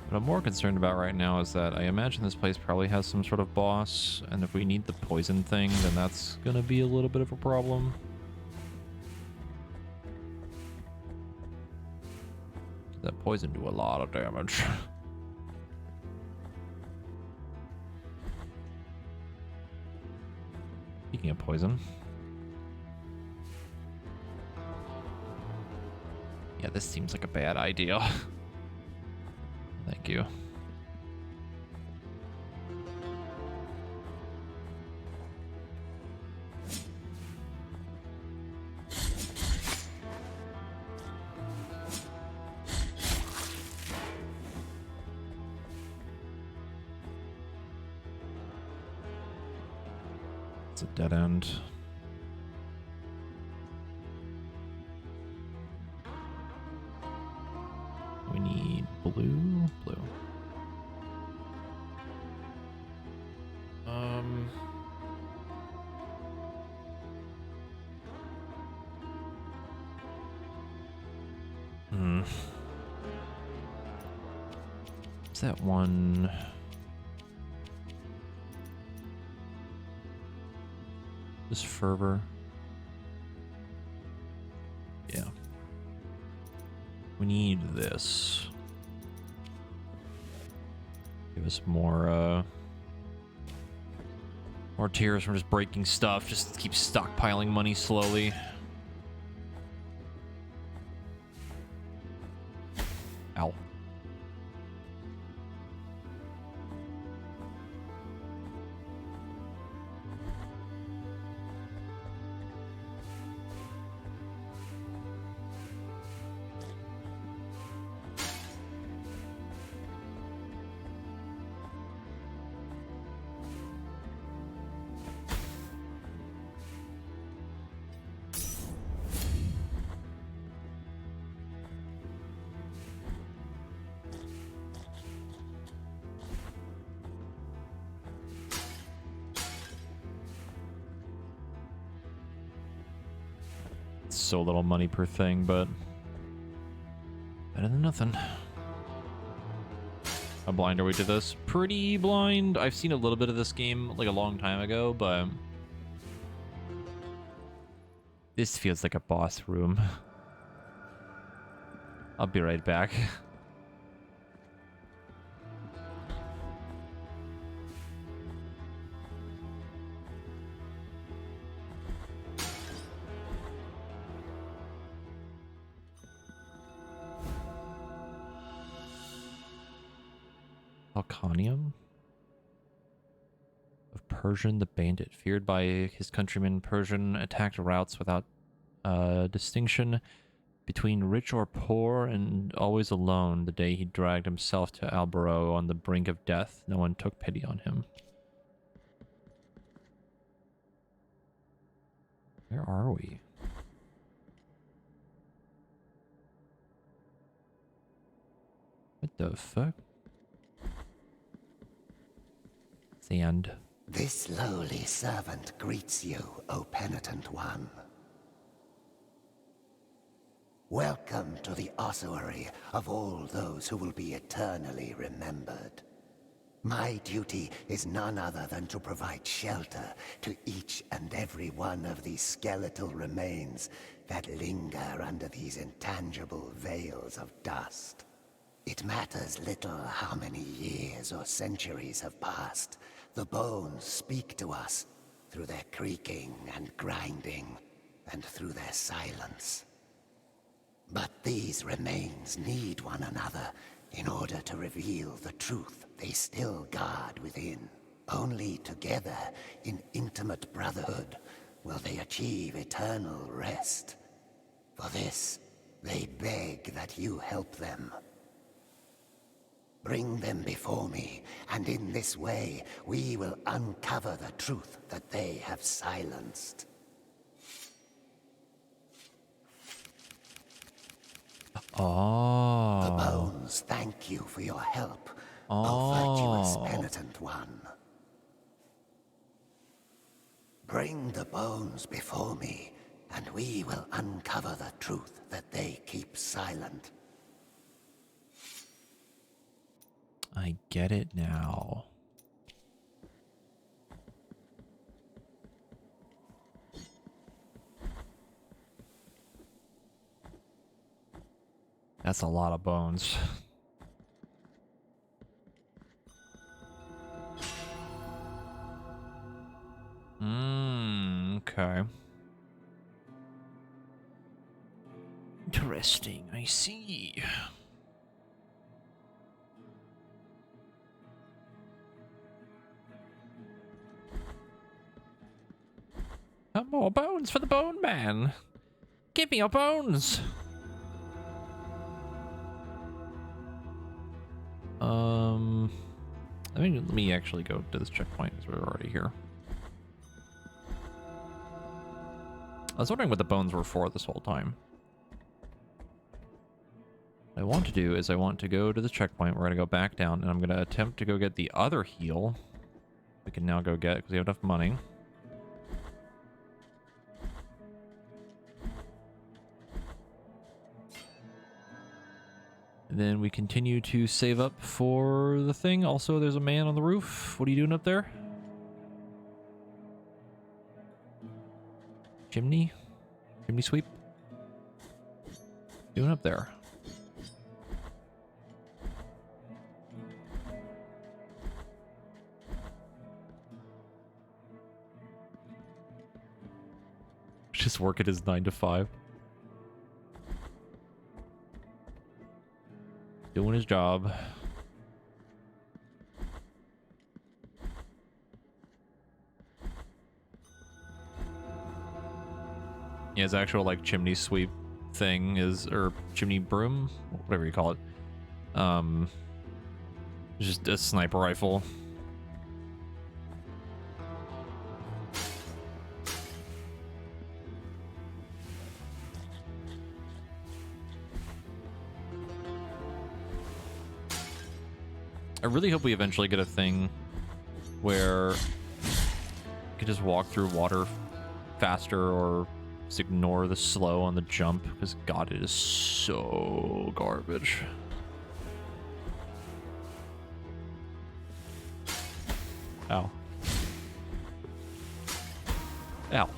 What I'm more concerned about right now is that I imagine this place probably has some sort of boss, and if we need the poison thing, then that's gonna be a little bit of a problem. That poison do a lot of damage. Speaking of poison. Yeah, this seems like a bad idea. Thank you. It's a dead end. We need blue. Is that one? This fervor. Yeah. We need this. Give us more tears from just breaking stuff. Just keep stockpiling money slowly. Ow. So little money per thing, but better than nothing. How blind are we to this? Pretty blind. I've seen a little bit of this game like a long time ago, but this feels like a boss room. I'll be right back. Alcanium of Persian the Bandit. Feared by his countrymen, Persian attacked routes without distinction between rich or poor, and always alone. The day he dragged himself to Albaro on the brink of death, no one took pity on him. Where are we? What the fuck? Sand. This lowly servant greets you, O penitent one. Welcome to the ossuary of all those who will be eternally remembered. My duty is none other than to provide shelter to each and every one of these skeletal remains that linger under these intangible veils of dust. It matters little how many years or centuries have passed. The bones speak to us through their creaking and grinding, and through their silence. But these remains need one another in order to reveal the truth they still guard within. Only together, in intimate brotherhood, will they achieve eternal rest. For this, they beg that you help them. Bring them before me, and in this way, we will uncover the truth that they have silenced. Oh. The bones thank you for your help, O virtuous penitent one. Bring the bones before me, and we will uncover the truth that they keep silent. I get it now. That's a lot of bones. Okay. Interesting, I see. Some more bones for the Bone Man. Give me your bones. Let me actually go to this checkpoint because we're already here. I was wondering what the bones were for this whole time. What I want to do is I want to go to the checkpoint. We're going to go back down, and I'm going to attempt to go get the other heal. We can now go get it because we have enough money. And then we continue to save up for the thing. Also, there's a man on the roof. What are you doing up there? Chimney? Chimney sweep? Doing up there? Just work at his 9 to 5. Doing his job. Yeah, his actual like chimney sweep thing is, or chimney broom, whatever you call it. Just a sniper rifle. I really hope we eventually get a thing where you can just walk through water faster or just ignore the slow on the jump, because God, it is so garbage. Ow. Ow.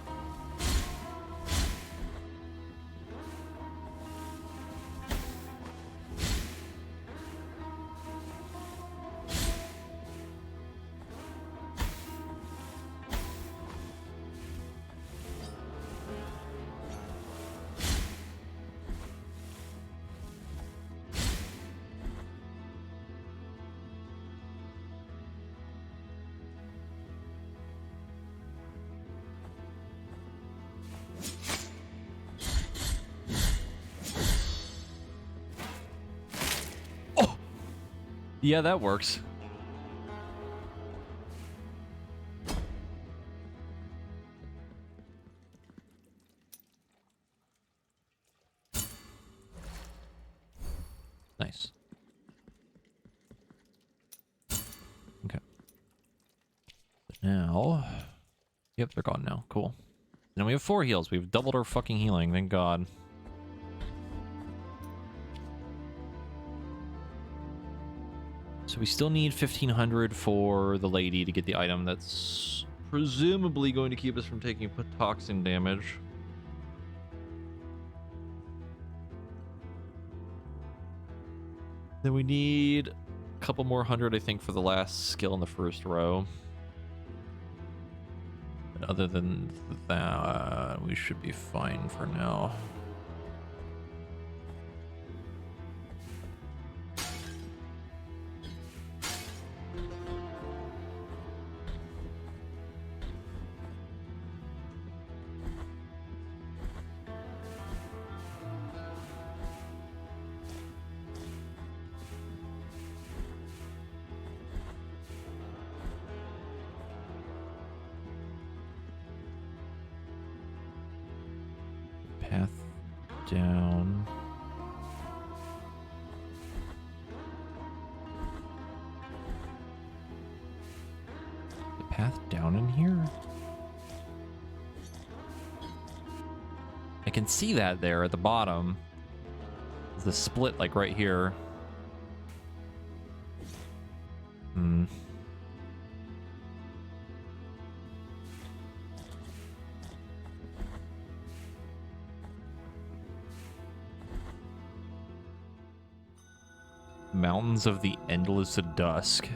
Yeah, that works. Nice. Okay. But now... Yep, they're gone now. Cool. Now we have 4 heals. We've doubled our fucking healing, thank God. So we still need 1,500 for the lady to get the item that's presumably going to keep us from taking toxin damage. Then we need a couple more hundred, I think, for the last skill in the first row. But other than that, we should be fine for now. Path down. The path down in here? I can see that there at the bottom. The split, like right here. Hmm. Mountains of the Endless Dusk.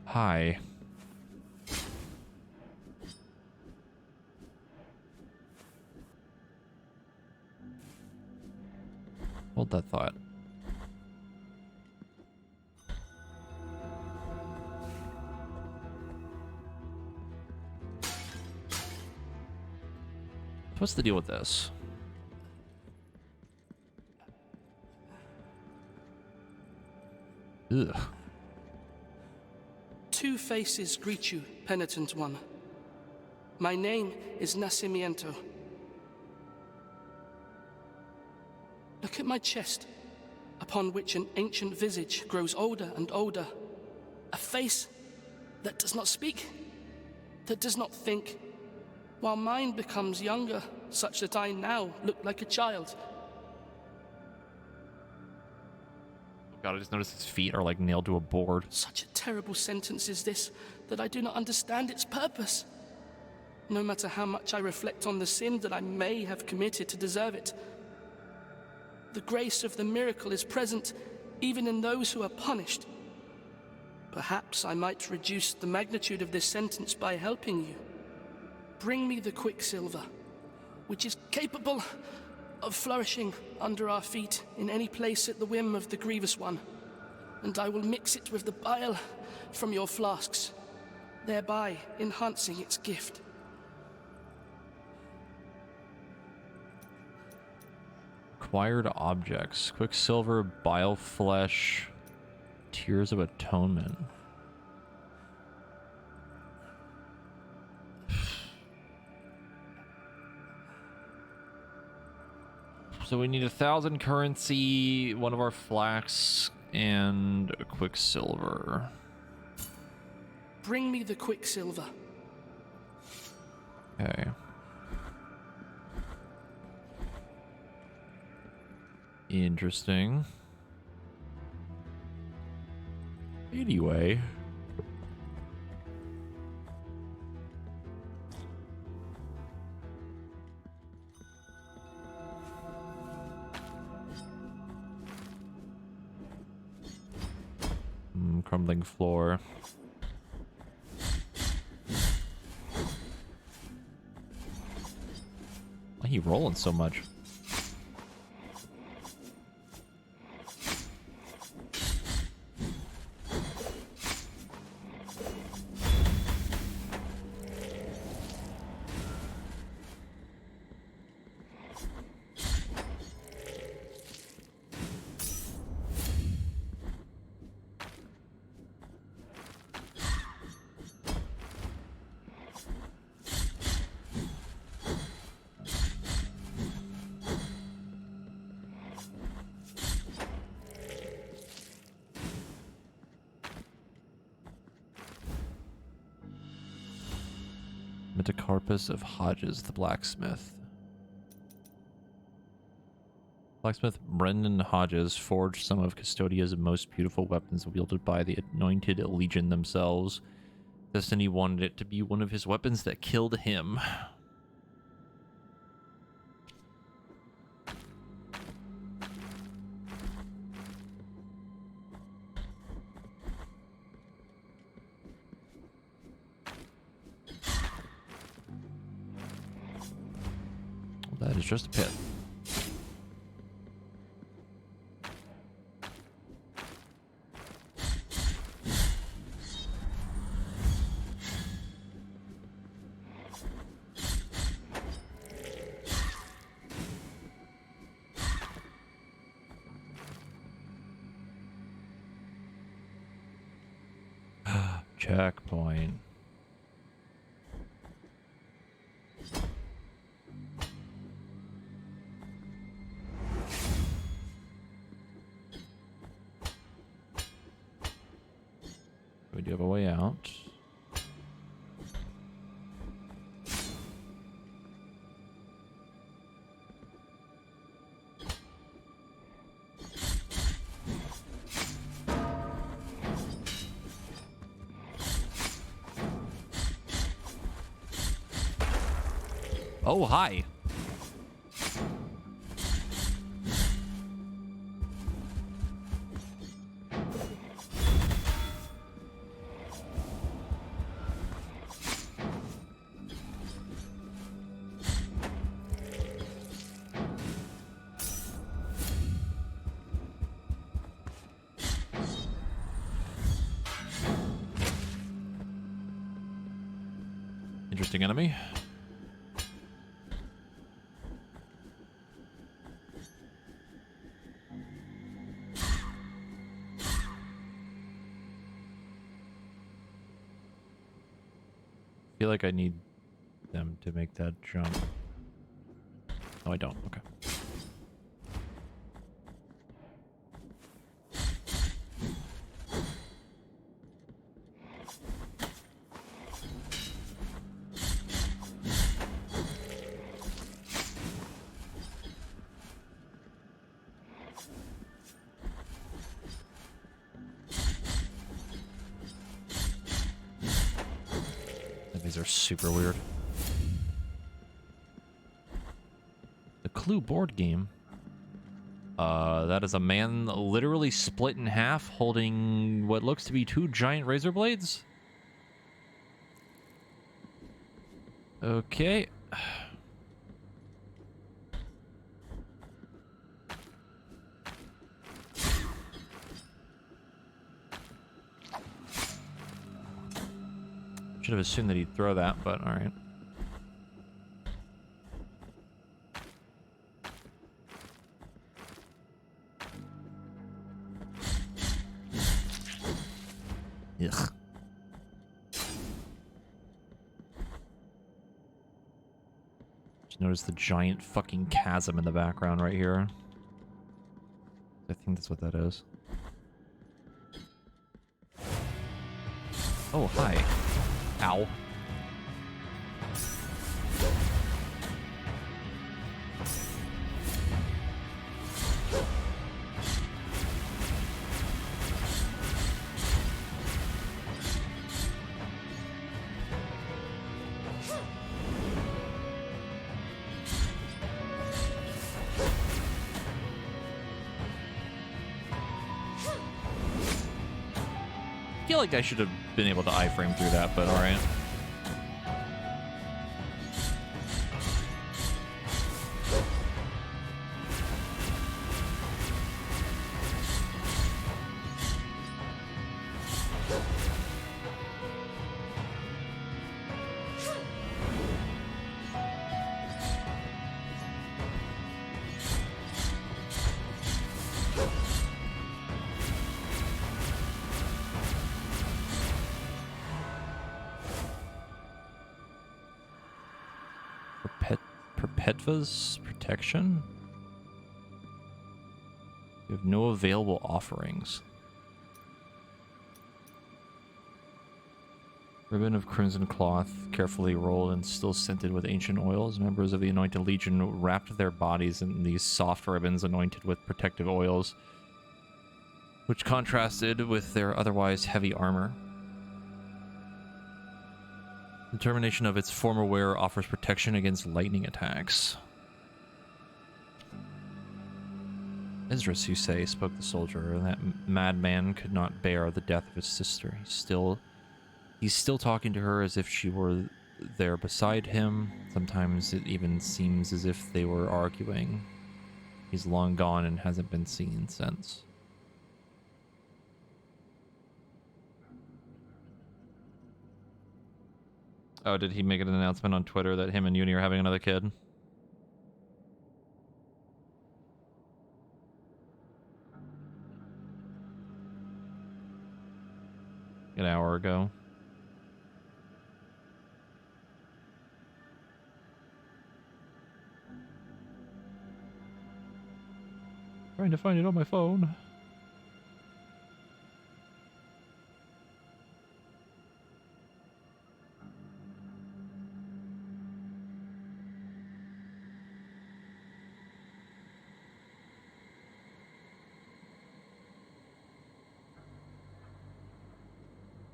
Hi. Hold that thought. What's the deal with this? Ugh. Two faces greet you, penitent one. My name is Nacimiento. Look at my chest, upon which an ancient visage grows older and older. A face that does not speak, that does not think, while mine becomes younger, such that I now look like a child. God, I just noticed his feet are like nailed to a board. Such a terrible sentence is this, that I do not understand its purpose. No matter how much I reflect on the sin that I may have committed to deserve it, the grace of the miracle is present even in those who are punished. Perhaps I might reduce the magnitude of this sentence by helping you. Bring me the quicksilver, which is capable of flourishing under our feet in any place at the whim of the grievous one, and I will mix it with the bile from your flasks, thereby enhancing its gift. Acquired objects. Quicksilver, bile flesh, Tears of Atonement. So we need 1,000 currency, one of our flax, and a quicksilver. Bring me the quicksilver. Okay. Interesting. Anyway. Crumbling floor. Why are you rolling so much? Metacarpus of Hodges the blacksmith. Blacksmith Brendan Hodges forged some of Custodia's most beautiful weapons wielded by the Anointed Legion themselves. Destiny wanted it to be one of his weapons that killed him. Well, that is just a pit. Checkpoint. We do have a way out. Oh, hi. Interesting enemy. I feel like I need them to make that jump. Oh, I don't. Okay. These are super weird. The Clue board game. That is a man literally split in half holding what looks to be two giant razor blades. Okay. Should have assumed that he'd throw that, but alright. Ugh. Just notice the giant fucking chasm in the background right here. I think that's what that is. Oh, hi. Ow. I feel like I should have been able to iframe through that, but alright. Perpetua's protection? You have no available offerings. Ribbon of crimson cloth, carefully rolled and still scented with ancient oils. Members of the Anointed Legion wrapped their bodies in these soft ribbons anointed with protective oils, which contrasted with their otherwise heavy armor. The termination of its former wearer offers protection against lightning attacks. Esdras, you say, spoke the soldier. That madman could not bear the death of his sister. He's still talking to her as if she were there beside him. Sometimes it even seems as if they were arguing. He's long gone and hasn't been seen since. Oh, did he make an announcement on Twitter that him and Uni are having another kid? An hour ago. Trying to find it on my phone.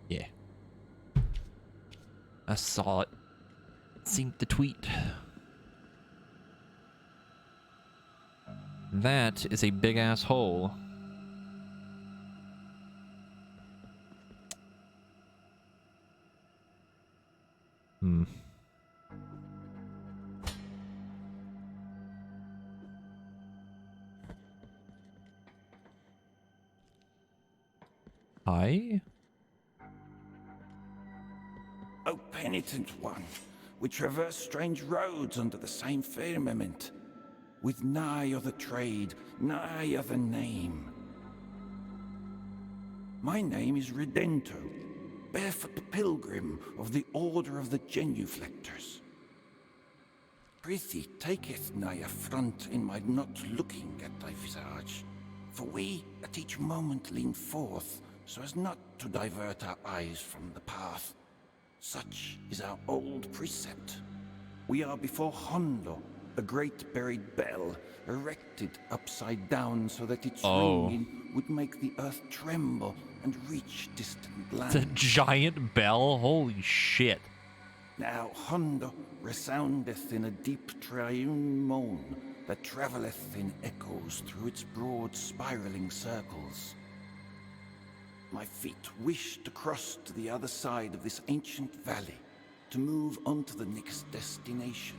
Yeah. I saw it. Synced the tweet. That is a big ass hole. Hi? O penitent one, we traverse strange roads under the same firmament, with nigh other trade, nigh other name. My name is Redento, barefoot pilgrim of the Order of the Genuflectors. Prithee, taketh nigh affront in my not looking at thy visage, for we at each moment lean forth, so as not to divert our eyes from the path. Such is our old precept. We are before Hondo, a great buried bell, erected upside down so that its ringing would make the earth tremble and reach distant lands. It's a giant bell? Holy shit. Now Hondo resoundeth in a deep triune moan that travelleth in echoes through its broad spiraling circles. My feet wish to cross to the other side of this ancient valley, to move on to the next destination.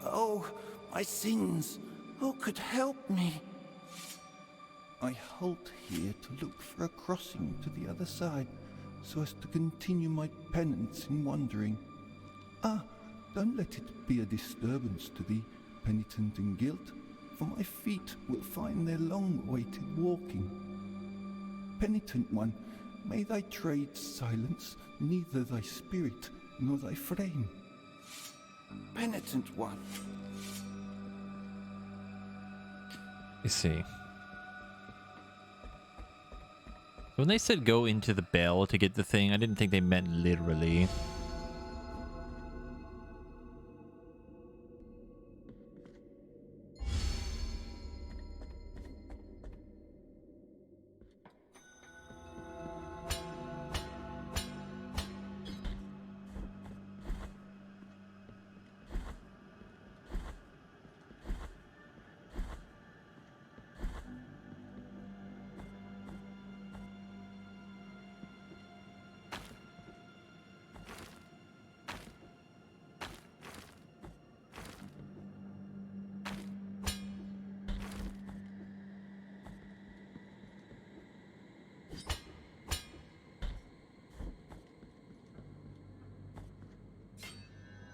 Oh, my sins! Who could help me? I halt here to look for a crossing to the other side, so as to continue my penance in wandering. Ah, don't let it be a disturbance to thee, penitent in guilt, for my feet will find their long-awaited walking. Penitent one, may thy trade silence neither thy spirit nor thy frame. Penitent one. You see. When they said go into the bell to get the thing, I didn't think they meant literally.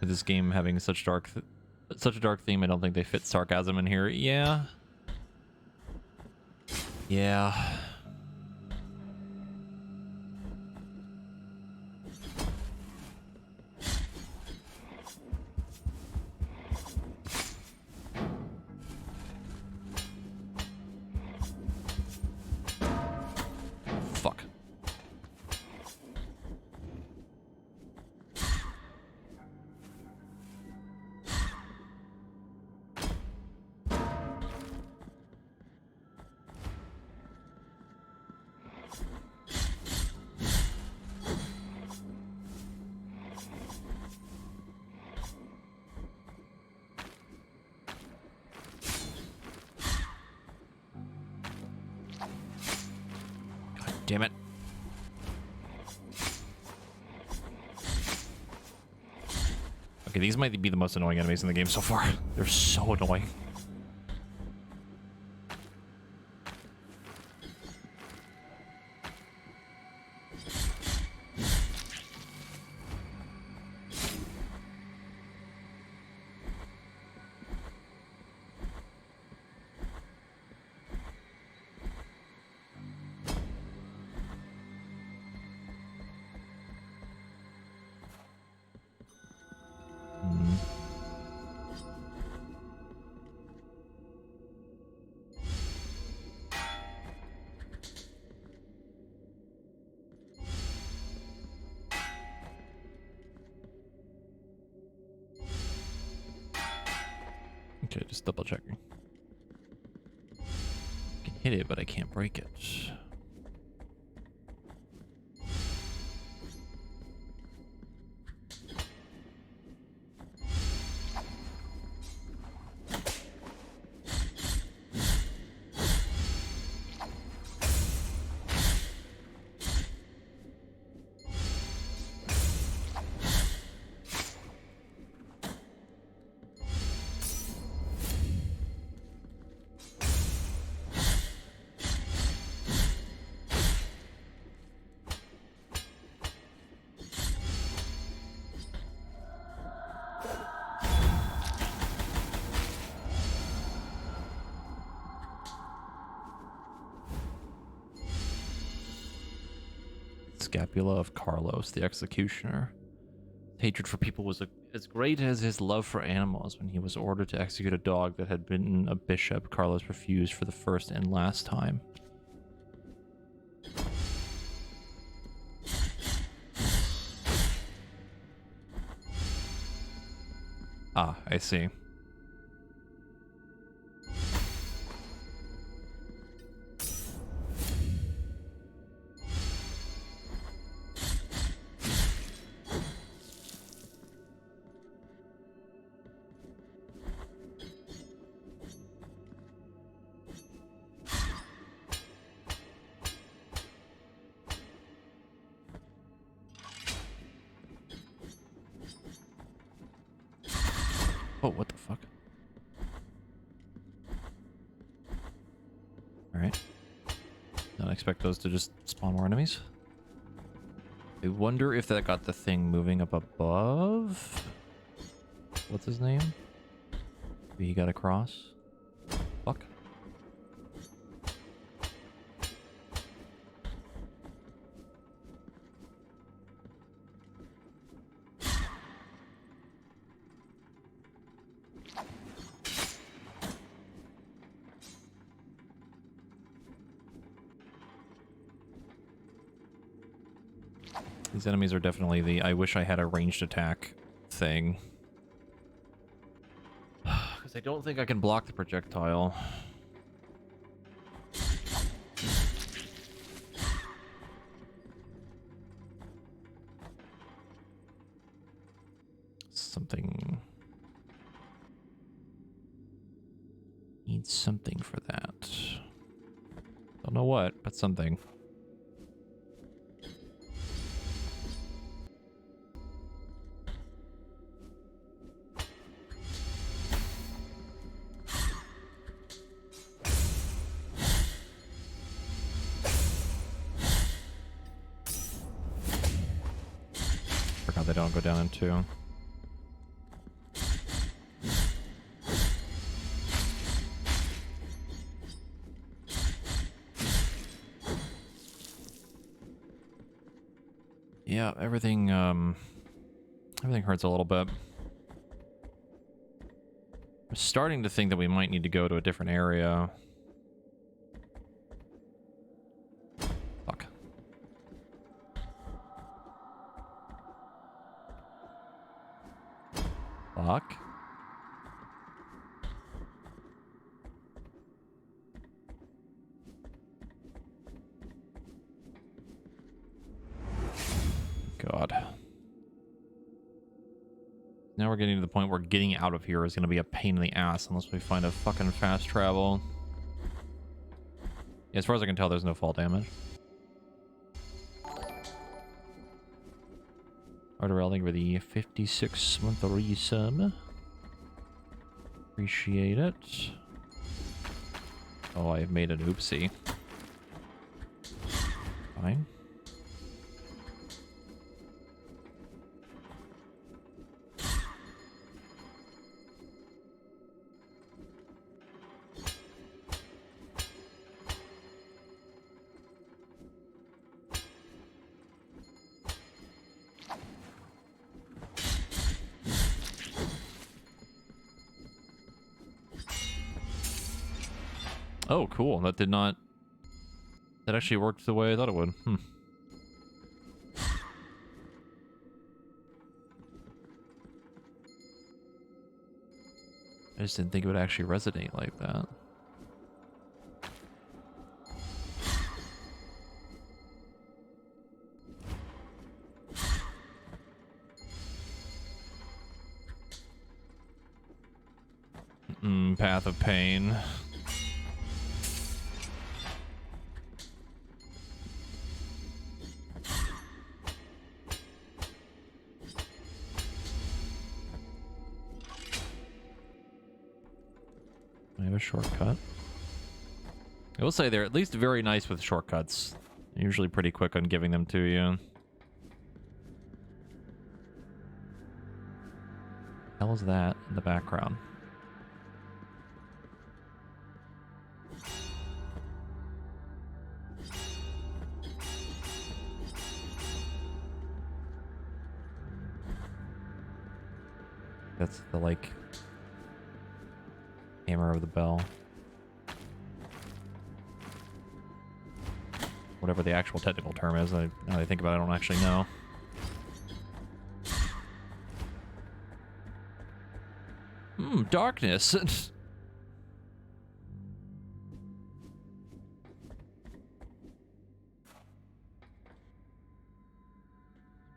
With this game having such a dark theme, I don't think they fit sarcasm in here. Yeah. Yeah. Fuck. Damn it. Okay, these might be the most annoying enemies in the game so far. They're so annoying. Okay, just double checking. I can hit it, but I can't break it. Scapula of Carlos, the executioner. His hatred for people was as great as his love for animals. When he was ordered to execute a dog that had bitten a bishop, Carlos refused for the first and last time. Ah, I see. Oh, what the fuck? Alright. Don't expect those to just spawn more enemies. I wonder if that got the thing moving up above? What's his name? Maybe he got across? Fuck. These enemies are definitely the I wish I had a ranged attack thing. Because I don't think I can block the projectile. Something. Need something for that. Don't know what, but something. Forgot they don't go down in two. Yeah, everything hurts a little bit. I'm starting to think that we might need to go to a different area. Fuck. Fuck. God. Now we're getting to the point where getting out of here is going to be a pain in the ass unless we find a fucking fast travel. Yeah, as far as I can tell, there's no fall damage. Arterel, thank you for the 56-month resub. Appreciate it. Oh, I made an oopsie. Fine. Oh, cool. That did not... That actually worked the way I thought it would. Hmm. I just didn't think it would actually resonate like that. Path of Pain. I have a shortcut. I will say they're at least very nice with shortcuts. They're usually pretty quick on giving them to you. What the hell is that in the background? That's the, like, hammer of the bell. Whatever the actual technical term is, now that I think about it, I don't actually know. Darkness.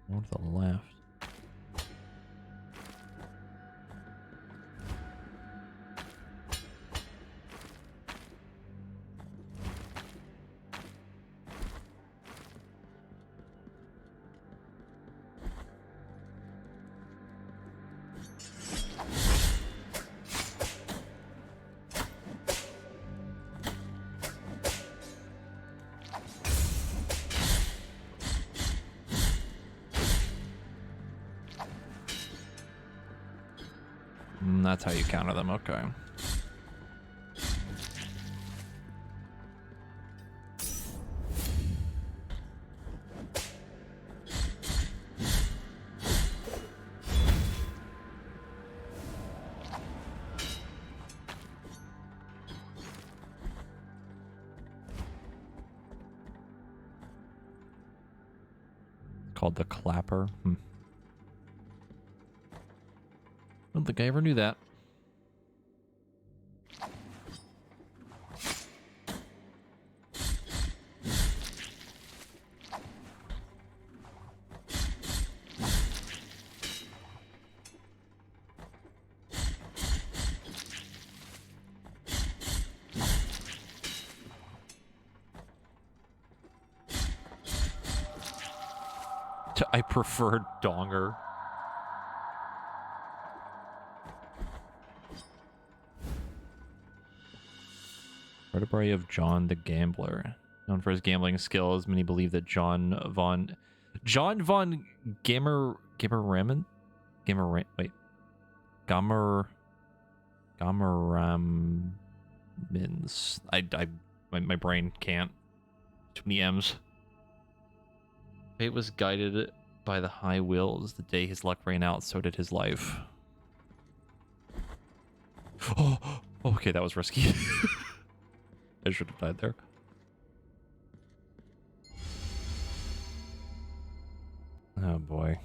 More to the left. That's how you counter them, okay. Called the Clapper. I don't think I ever knew that. I prefer Donger. Vertebrae of John the Gambler. Known for his gambling skills, many believe that John von Gameramin? Wait. Gameramins. My brain can't. Too many M's. Fate was guided by the high wills. The day his luck ran out, so did his life. Oh, okay, that was risky. I should have died there. Oh boy.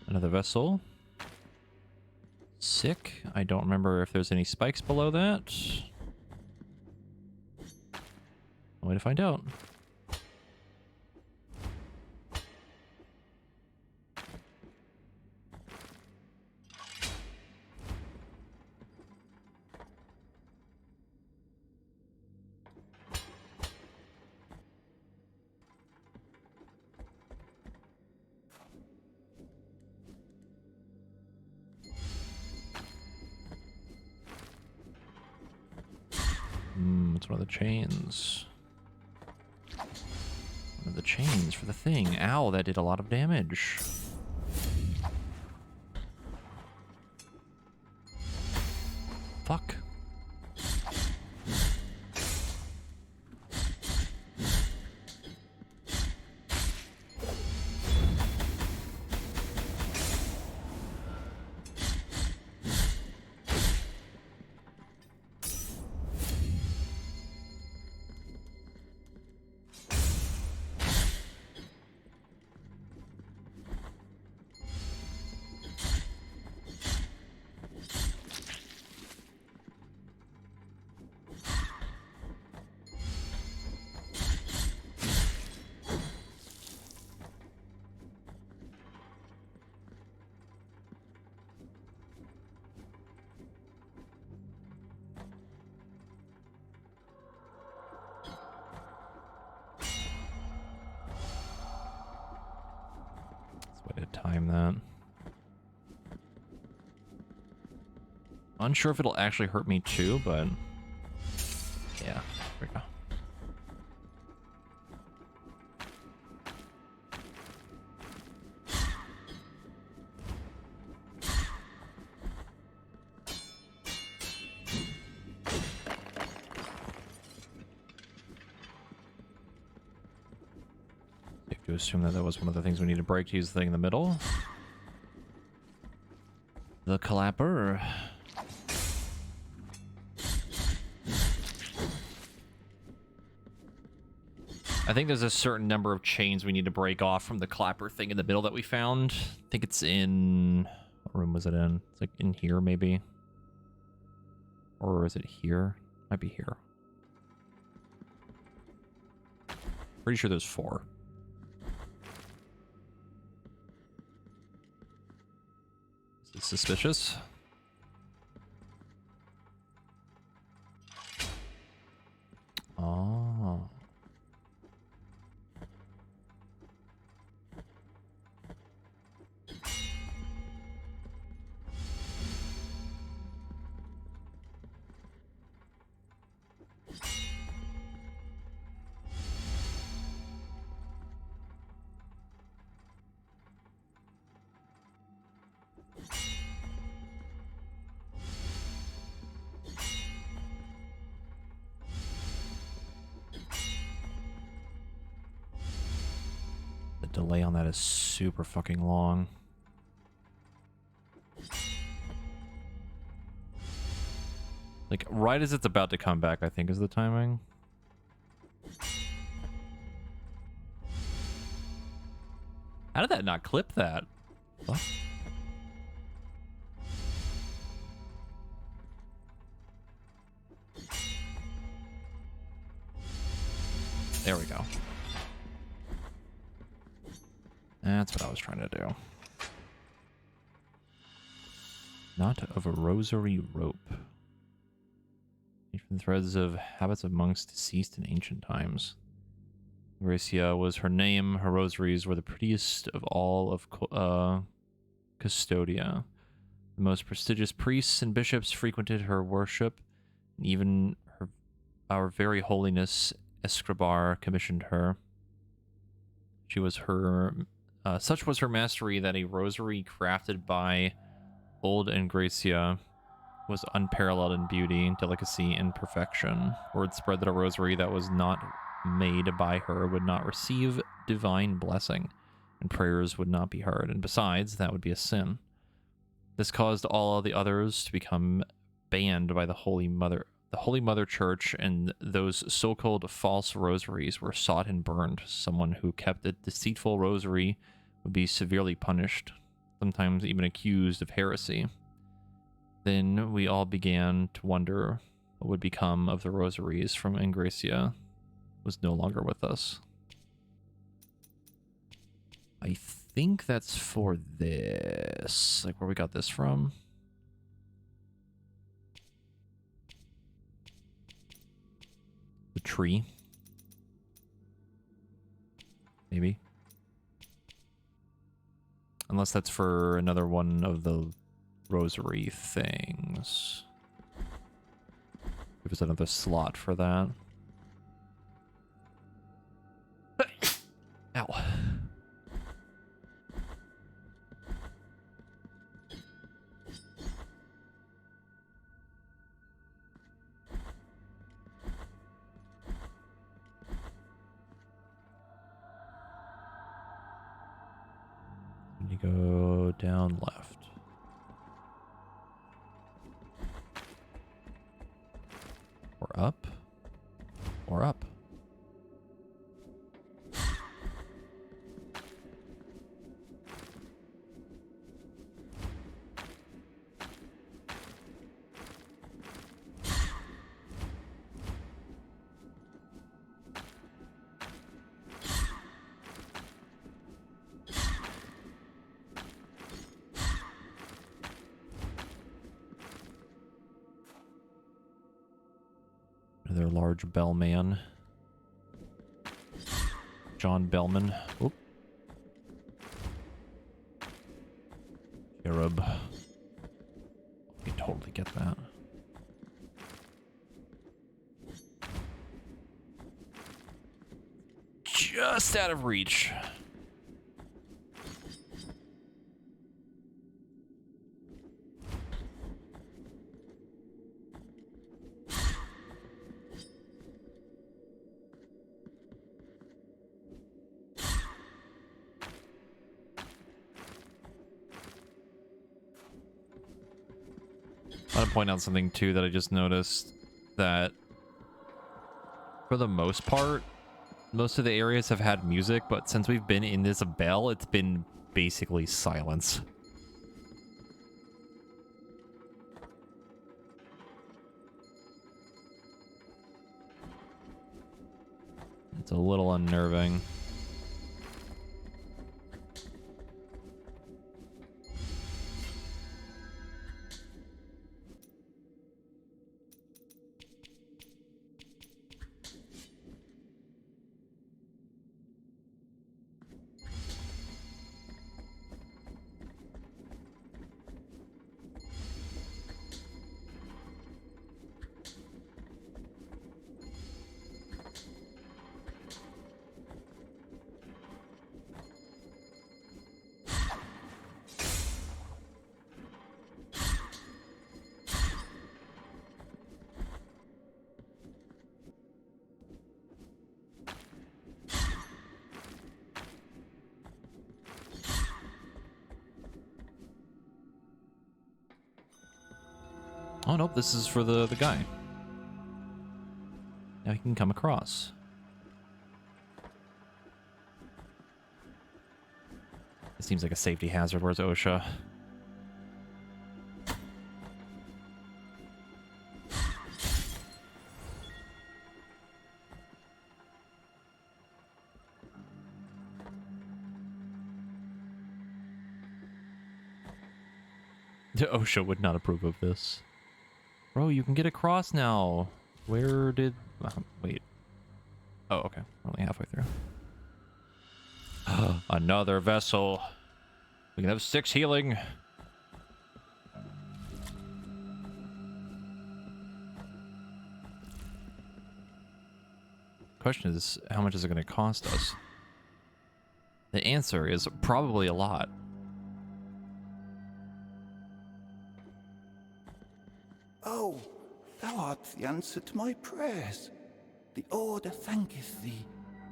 Another vessel. Sick. I don't remember if there's any spikes below that. Way to find out. It's one of the chains. One of the chains for the thing. Ow, that did a lot of damage. Fuck. Way to time that. Unsure if it'll actually hurt me too, but yeah, there we go. Safe to assume that that was one of the things we need to break to use the thing in the middle. The clapper. I think there's a certain number of chains we need to break off from the clapper thing in the middle that we found. I think it's in... What room was it in? It's like in here, maybe? Or is it here? Might be here. Pretty sure there's 4. Is it suspicious? Oh. The delay on that is super fucking long. Like, right as it's about to come back, I think, is the timing. How did that not clip that? What? There we go. That's what I was trying to do. Knot of a rosary rope. Made from the threads of habits of monks deceased in ancient times. Gracia was her name. Her rosaries were the prettiest of all of Custodia. The most prestigious priests and bishops frequented her worship, and even our very holiness Escribar commissioned her. She was her... such was her mastery that a rosary crafted by old Gracia was unparalleled in beauty, delicacy, and perfection. Word spread that a rosary that was not made by her would not receive divine blessing, and prayers would not be heard, and besides, that would be a sin. This caused all the others to become banned by the Holy Mother. The Holy Mother Church, and those so-called false rosaries were sought and burned. Someone who kept a deceitful rosary would be severely punished, sometimes even accused of heresy. then we all began to wonder what would become of the rosaries from Ingracia was no longer with us. I think that's for this. Like where we got this from. The tree. Maybe. Unless that's for another one of the rosary things. Give us another slot for that. Ow. You go down left. Or up. Or up. Another large bellman. John Bellman. Oop. Cherub. You can totally get that. Just out of reach. I want to point out something too that I just noticed, that for the most part, most of the areas have had music, but since we've been in this bell, it's been basically silence. It's a little unnerving. Oh, nope, this is for the guy. Now he can come across. It seems like a safety hazard. Where's OSHA? OSHA would not approve of this. Bro, you can get across now. Where did... wait. Oh, okay. We're only halfway through. Another vessel. We can have 6 healing. Question is, how much is it going to cost us? The answer is probably a lot. Oh, thou art the answer to my prayers. The Order thanketh thee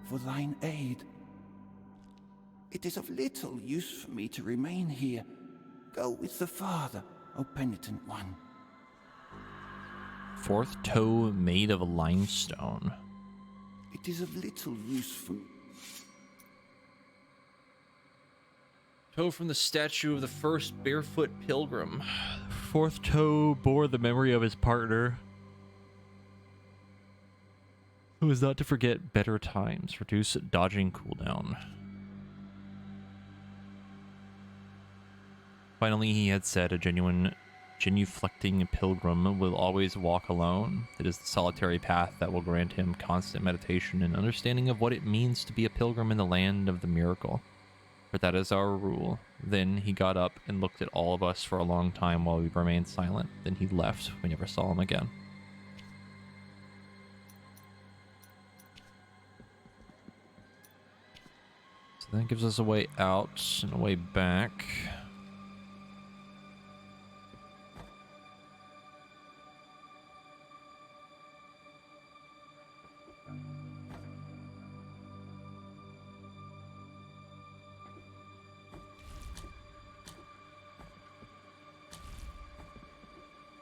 for thine aid. It is of little use for me to remain here. Go with the Father, O penitent one. 4th toe made of limestone. It is of little use for me. Toe from the statue of the first barefoot pilgrim. The fourth toe bore the memory of his partner, who is not to forget better times. Reduce dodging cooldown. Finally, he had said, a genuflecting pilgrim will always walk alone. It is the solitary path that will grant him constant meditation and understanding of what it means to be a pilgrim in the land of the miracle. For that is our rule. Then he got up and looked at all of us for a long time while we remained silent. Then he left. We never saw him again. So that gives us a way out and a way back.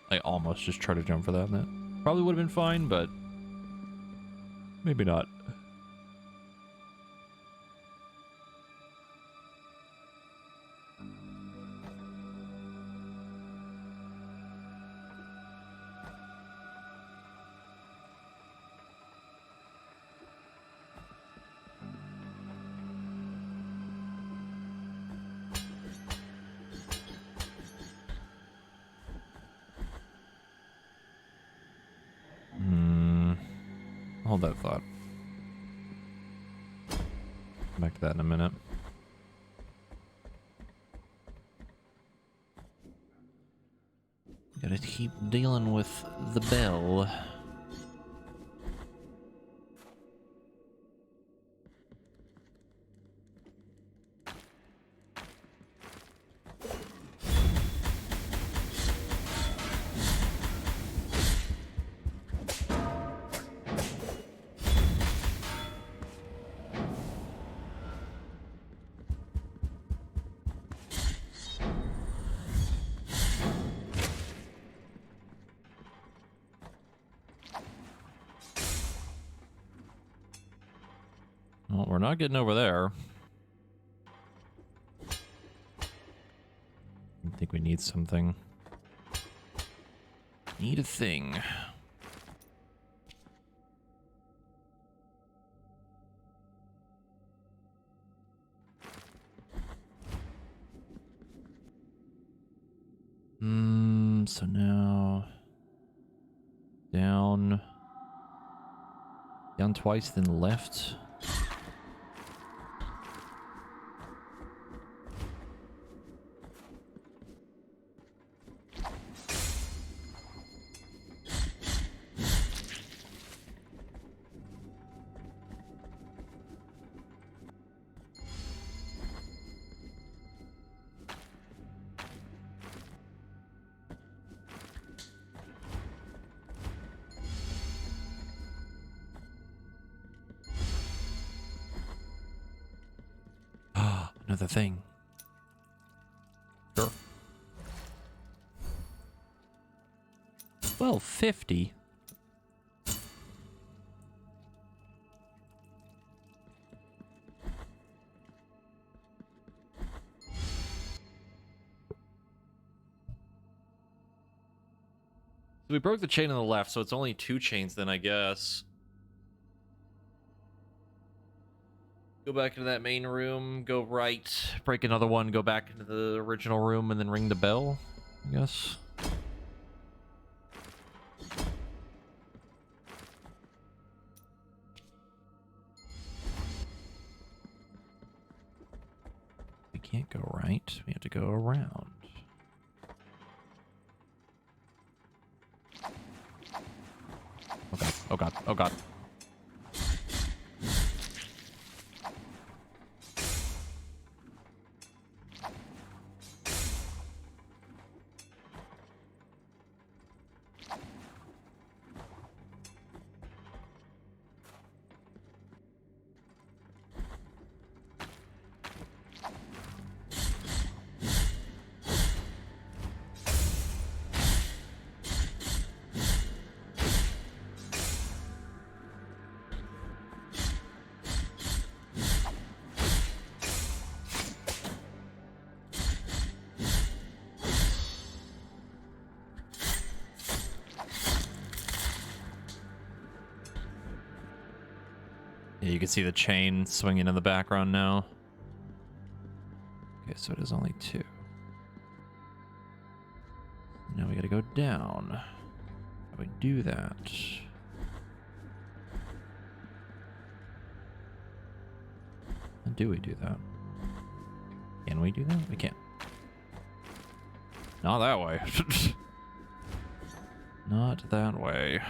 I almost just tried to jump for that, and that probably would have been fine, but maybe not. Hold that thought. Come back to that in a minute. Gotta keep dealing with the bell. Well, we're not getting over there. I think we need something. Need a thing. So now down twice, then left. Another thing. Sure. 1250. So we broke the chain on the left, so it's only 2 chains then, I guess. Go back into that main room, go right, break another one, go back into the original room, and then ring the bell, I guess. We can't go right, we have to go around. Oh god, oh god, oh god. Yeah, you can see the chain swinging in the background now. Okay, so it is only 2. Now we gotta go down. How do we do that? How do we do that? Can we do that? We can't. Not that way. Not that way.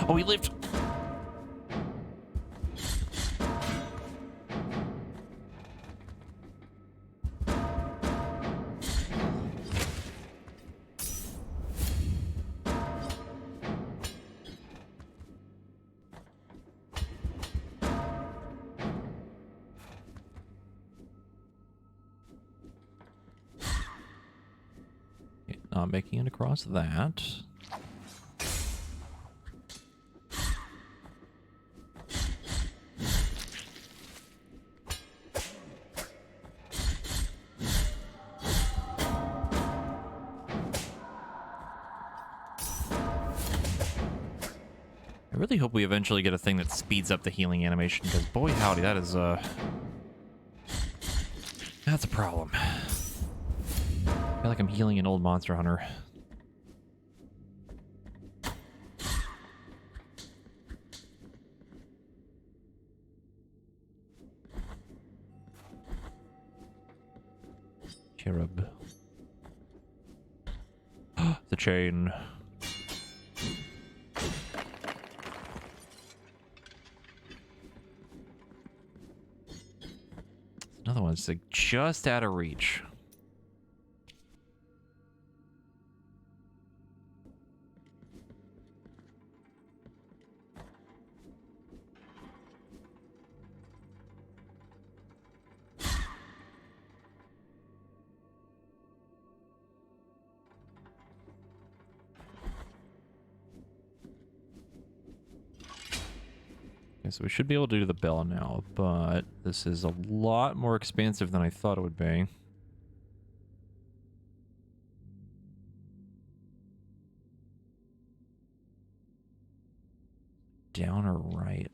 Oh, he lived. Okay, not making it across that. I really hope we eventually get a thing that speeds up the healing animation, because boy howdy, that is that's a problem. I feel like I'm healing an old Monster Hunter. Cherub. The chain. Another one's like just out of reach. Okay, so we should be able to do the bell now, but this is a lot more expansive than I thought it would be. Down or right?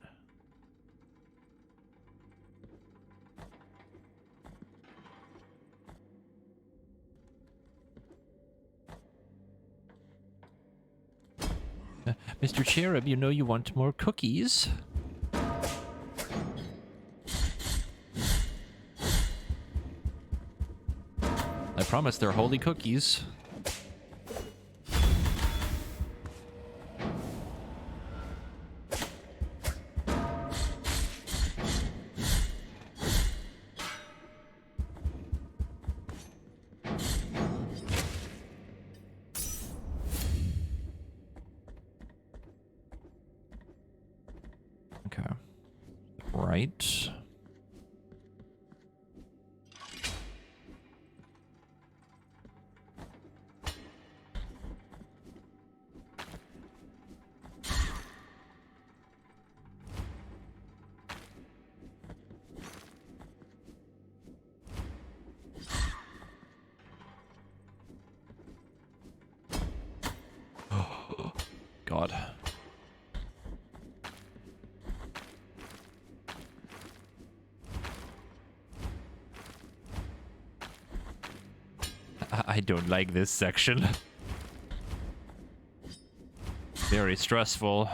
Mr. Cherub, you know you want more cookies. I promise they're holy cookies. Okay. Right. God. I don't like this section. Very stressful.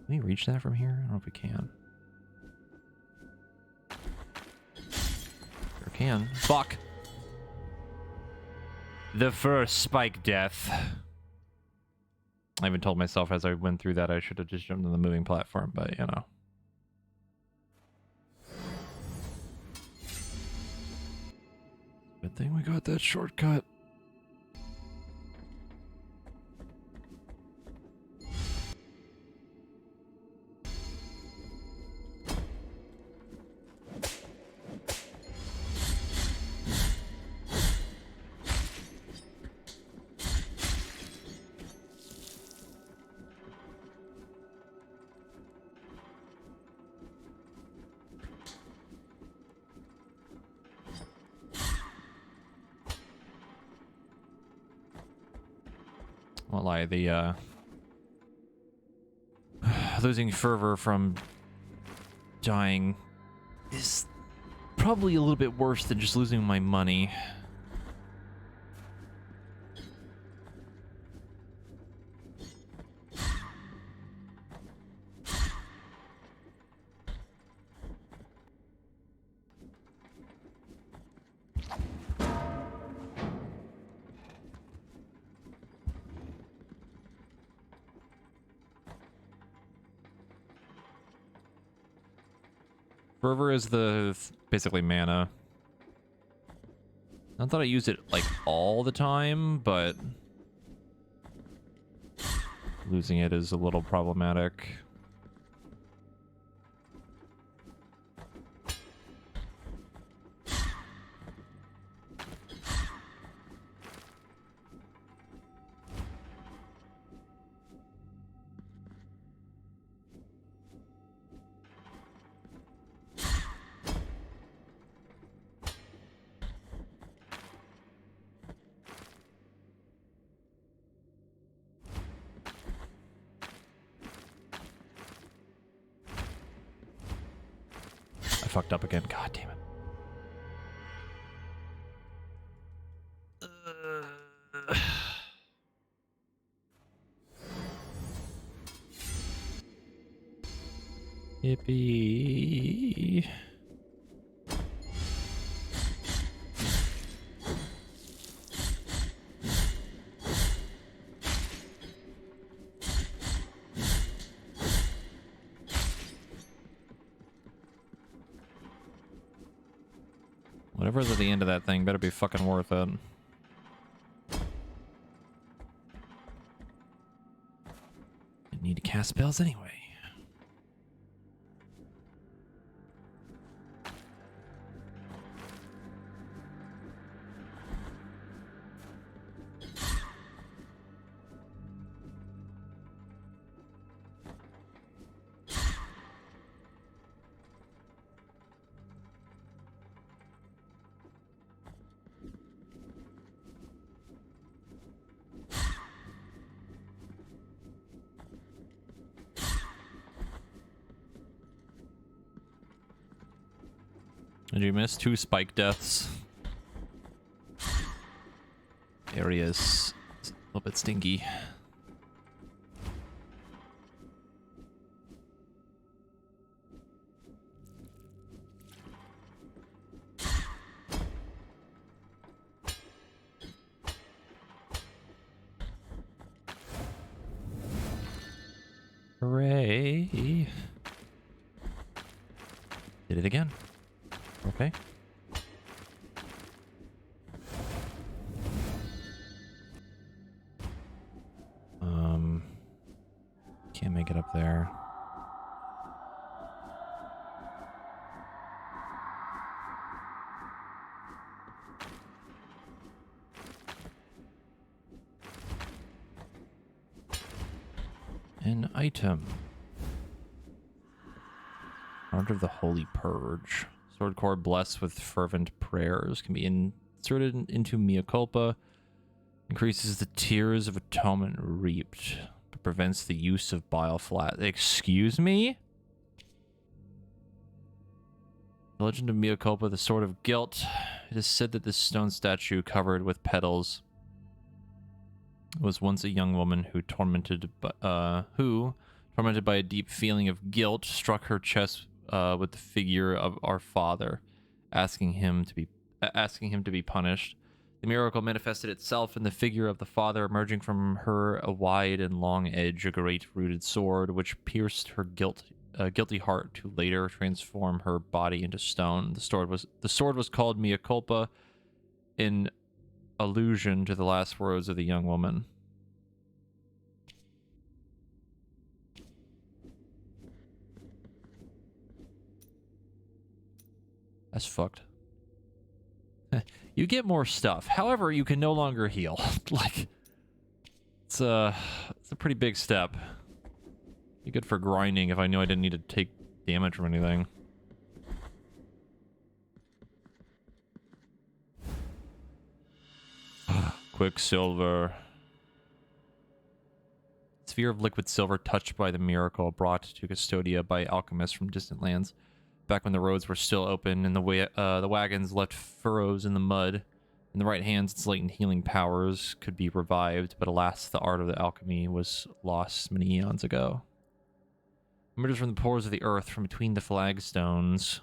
Can we reach that from here? I don't know if we can. can. Fuck. The first spike death. I even told myself as I went through that I should have just jumped on the moving platform, but you know. Good thing we got that shortcut. Won't lie, the losing fervor from dying is probably a little bit worse than just losing my money. Fervor is the basically mana. Not that I use it like all the time, but losing it is a little problematic. Fucked up again. God damn it. Yippee. Whatever's at the end of that thing better be fucking worth it. I need to cast spells anyway. Did you miss 2 spike deaths? Area is a little bit stinky. Hooray! Did it again. Okay. Can't make it up there. An item. Art of the Holy Purge. Sword core blessed with fervent prayers can be inserted into mea culpa. Increases the tears of atonement reaped, but prevents the use of bile flat. Excuse me? The legend of mea culpa, the sword of guilt. It is said that this stone statue covered with petals was once a young woman who tormented by a deep feeling of guilt, struck her chest with the figure of our Father, asking him to be asking him to be punished. The miracle manifested itself in the figure of the father emerging from her, a wide and long edge, a great rooted sword, which pierced her guilty heart to later transform her body into stone. The sword was called Mea Culpa, in allusion to the last words of the young woman. That's fucked. You get more stuff. However, you can no longer heal. Like, it's a pretty big step. Be good for grinding if I knew I didn't need to take damage from anything. Quicksilver. Sphere of liquid silver touched by the miracle, brought to Custodia by alchemists from distant lands. Back when the roads were still open and the wagons left furrows in the mud. In the right hands, its latent healing powers could be revived, but alas, the art of the alchemy was lost many eons ago. Emerges from the pores of the earth, from between the flagstones.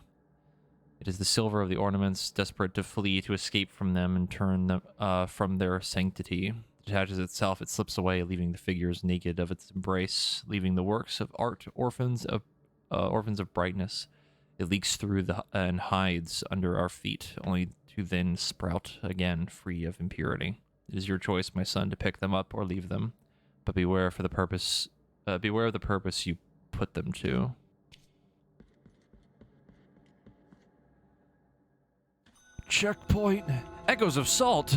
It is the silver of the ornaments, desperate to flee, to escape from them and turn them from their sanctity. It detaches itself, it slips away, leaving the figures naked of its embrace, leaving the works of art orphans of brightness. It leaks through and hides under our feet, only to then sprout again, free of impurity. It is your choice, my son, to pick them up or leave them, but beware of the purpose you put them to. Checkpoint! Echoes of salt!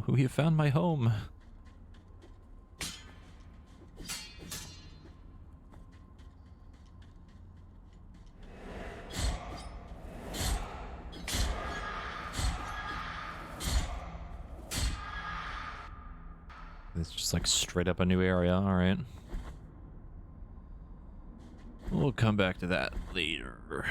We have found my home. It's just like straight up a new area, alright. We'll come back to that later.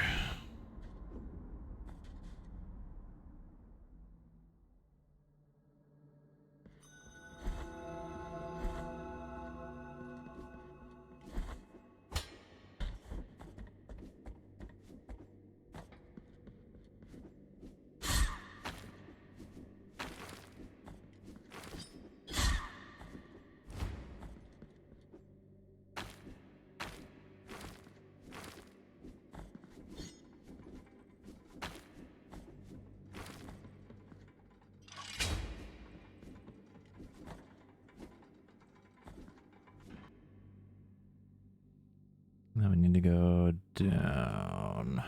Now we need to go down.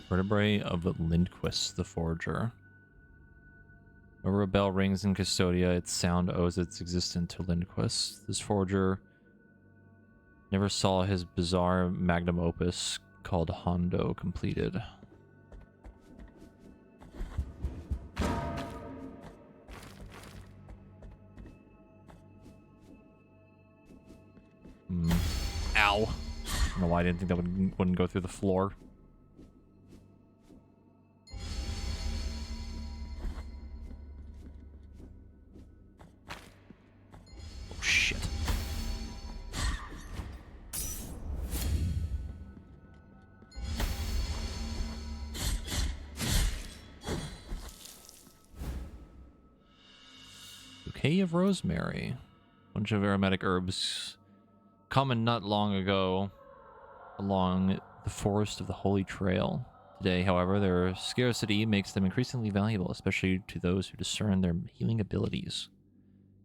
Vertebrae of Lindquist the Forger. Whenever a bell rings in Custodia, its sound owes its existence to Lindquist. This forger never saw his bizarre magnum opus called Hondo completed. Ow. I don't know why I didn't think that wouldn't go through the floor. Bouquet of rosemary. Bunch of aromatic herbs. Common not long ago. along the forest of the Holy Trail. Today, however, their scarcity makes them increasingly valuable, especially to those who discern their healing abilities.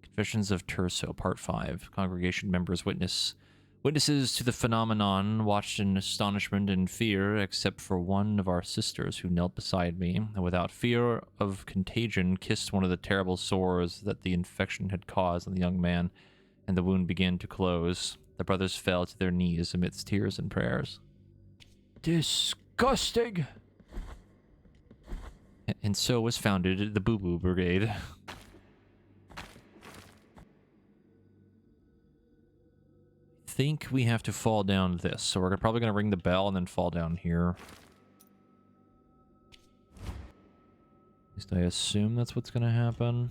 Confessions of Terso, Part 5. Congregation members witnesses to the phenomenon watched in astonishment and fear, except for one of our sisters who knelt beside me, and without fear of contagion kissed one of the terrible sores that the infection had caused on the young man, and the wound began to close. The brothers fell to their knees amidst tears and prayers. Disgusting! And so was founded the Boo Boo Brigade. Think we have to fall down this, so we're probably going to ring the bell and then fall down here. At least I assume that's what's going to happen.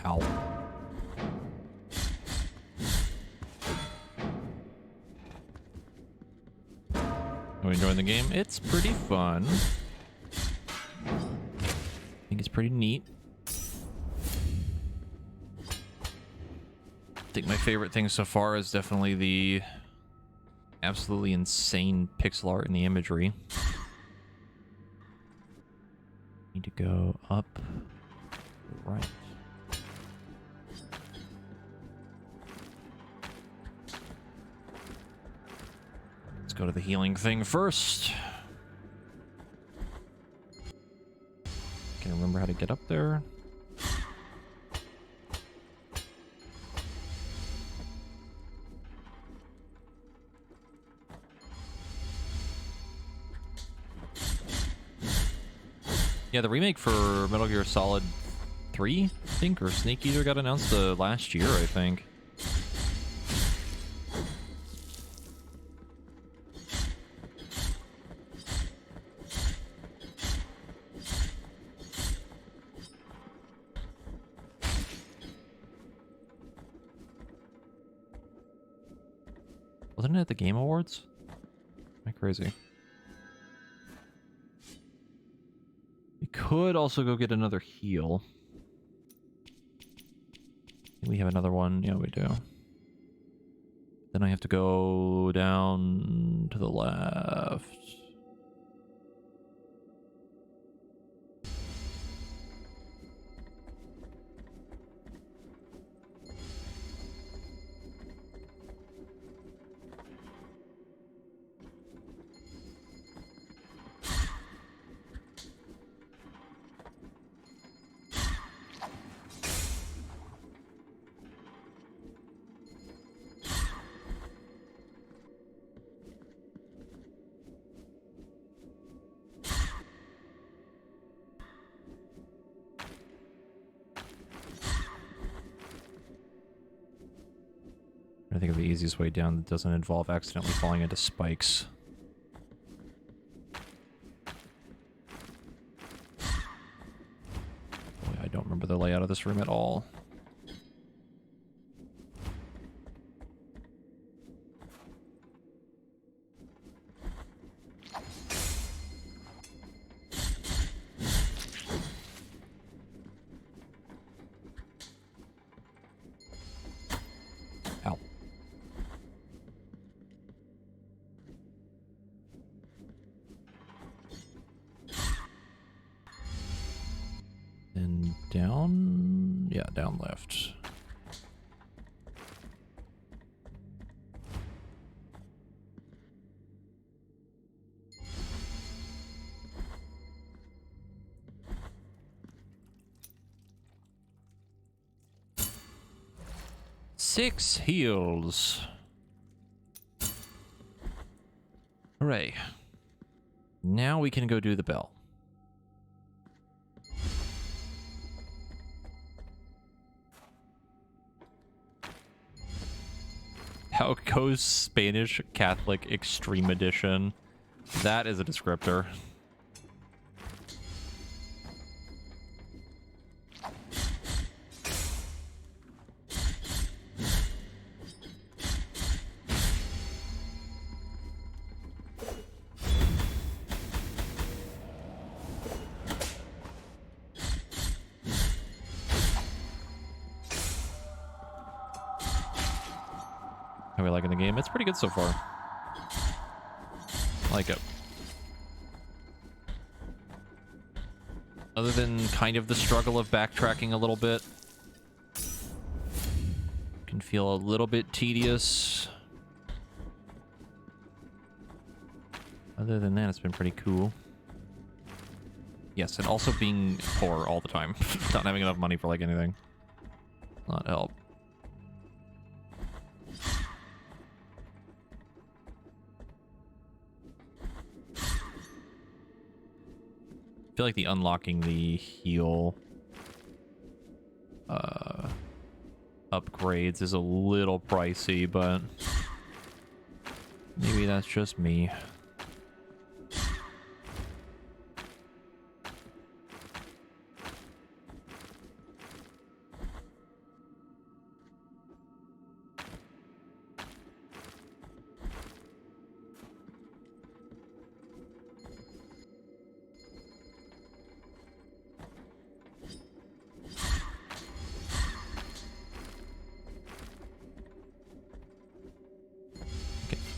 Ow. Are we enjoying the game? It's pretty fun. I think it's pretty neat. I think my favorite thing so far is definitely the absolutely insane pixel art in the imagery. Need to go up, right. Let's go to the healing thing first. Can't remember how to get up there. Yeah, the remake for Metal Gear Solid 3, I think, or Snake Eater got announced last year, I think. Wasn't it at the Game Awards? Am I crazy? We could also go get another heal. We have another one. Yeah, we do. Then I have to go down to the left. I think of the easiest way down that doesn't involve accidentally falling into spikes. Boy, I don't remember the layout of this room at all. Ow. And down? Yeah, down left. 6 heals. Hooray. Now we can go do the bell. How it goes Spanish Catholic Extreme Edition. That is a descriptor. How are we liking the game? It's pretty good so far. I like it. Other than kind of the struggle of backtracking a little bit. Can feel a little bit tedious. Other than that, it's been pretty cool. Yes, and also being poor all the time. Not having enough money for like anything. Not help. I feel like the unlocking the heal upgrades is a little pricey, but maybe that's just me.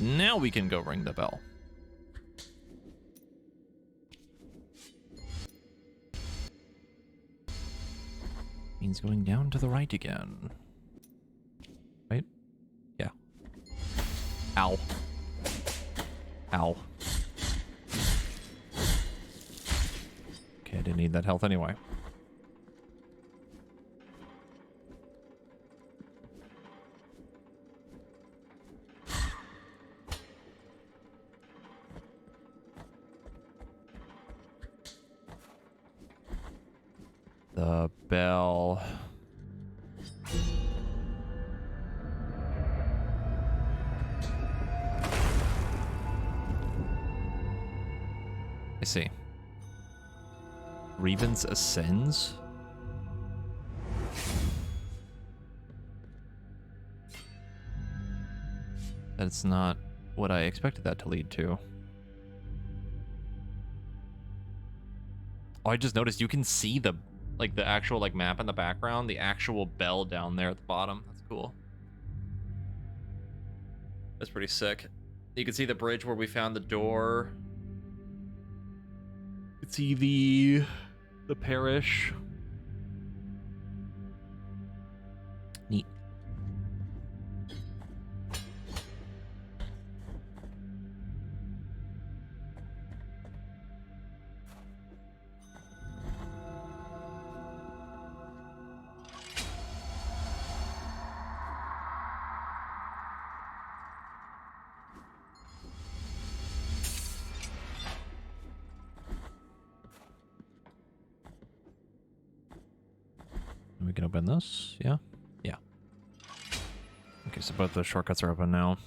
Now we can go ring the bell. Means going down to the right again. Right? Yeah. Ow. Ow. Okay, I didn't need that health anyway. The bell. I see. Grievance ascends? That's not what I expected that to lead to. Oh, I just noticed you can see the actual map in the background, the actual bell down there at the bottom. That's cool. That's pretty sick. You can see the bridge where we found the door. You can see the parish. Neat. We can open this, yeah? Yeah. Okay, so both those shortcuts are open now.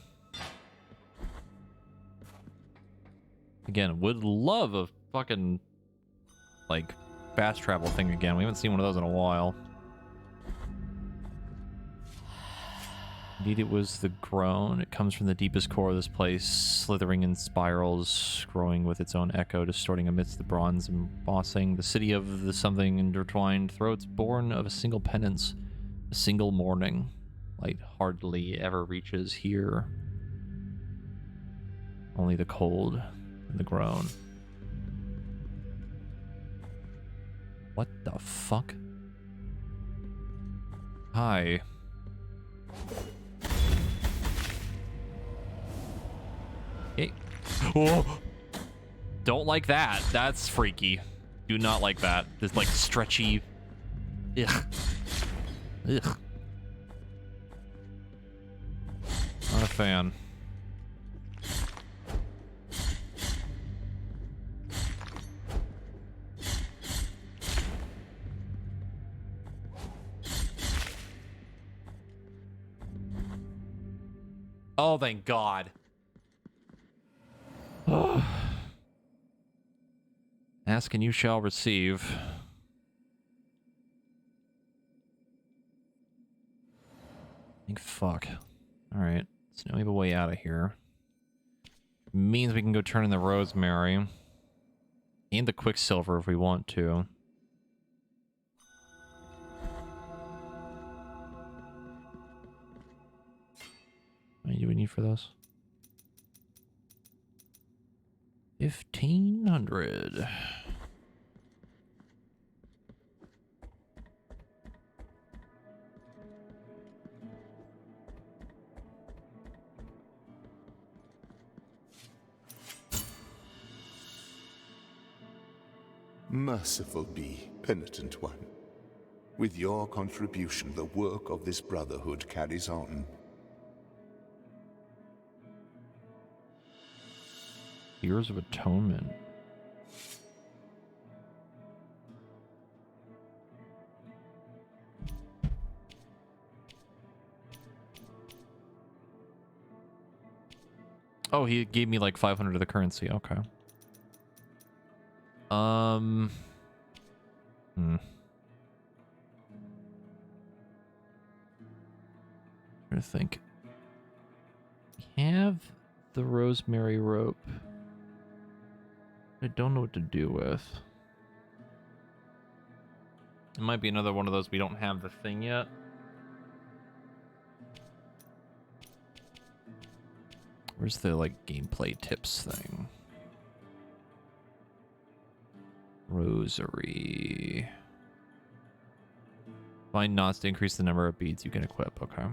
Again, would love a fucking, fast travel thing again. We haven't seen one of those in a while. Indeed, it was the groan. It comes from the deepest core of this place, slithering in spirals, growing with its own echo, distorting amidst the bronze embossing. The city of the something intertwined throats, born of a single penance, a single morning. Light hardly ever reaches here. Only the cold and the groan. What the fuck? Hi. Okay. Oh! Don't like that. That's freaky. Do not like that. This stretchy. Ugh. Ugh. Not a fan. Oh, thank God. Ask and you shall receive. Thank fuck. Alright. So now we have a way out of here. Means we can go turn in the rosemary. And the quicksilver if we want to. How many do we need for this? 1,500. Merciful be, penitent one. With your contribution, the work of this brotherhood carries on. Years of Atonement. Oh, he gave me like 500 of the currency. Okay. Trying to think. We have the rosemary rope. I don't know what to do with. It might be another one of those we don't have the thing yet. Where's the like gameplay tips thing? Rosary. Find knots to increase the number of beads you can equip. Okay.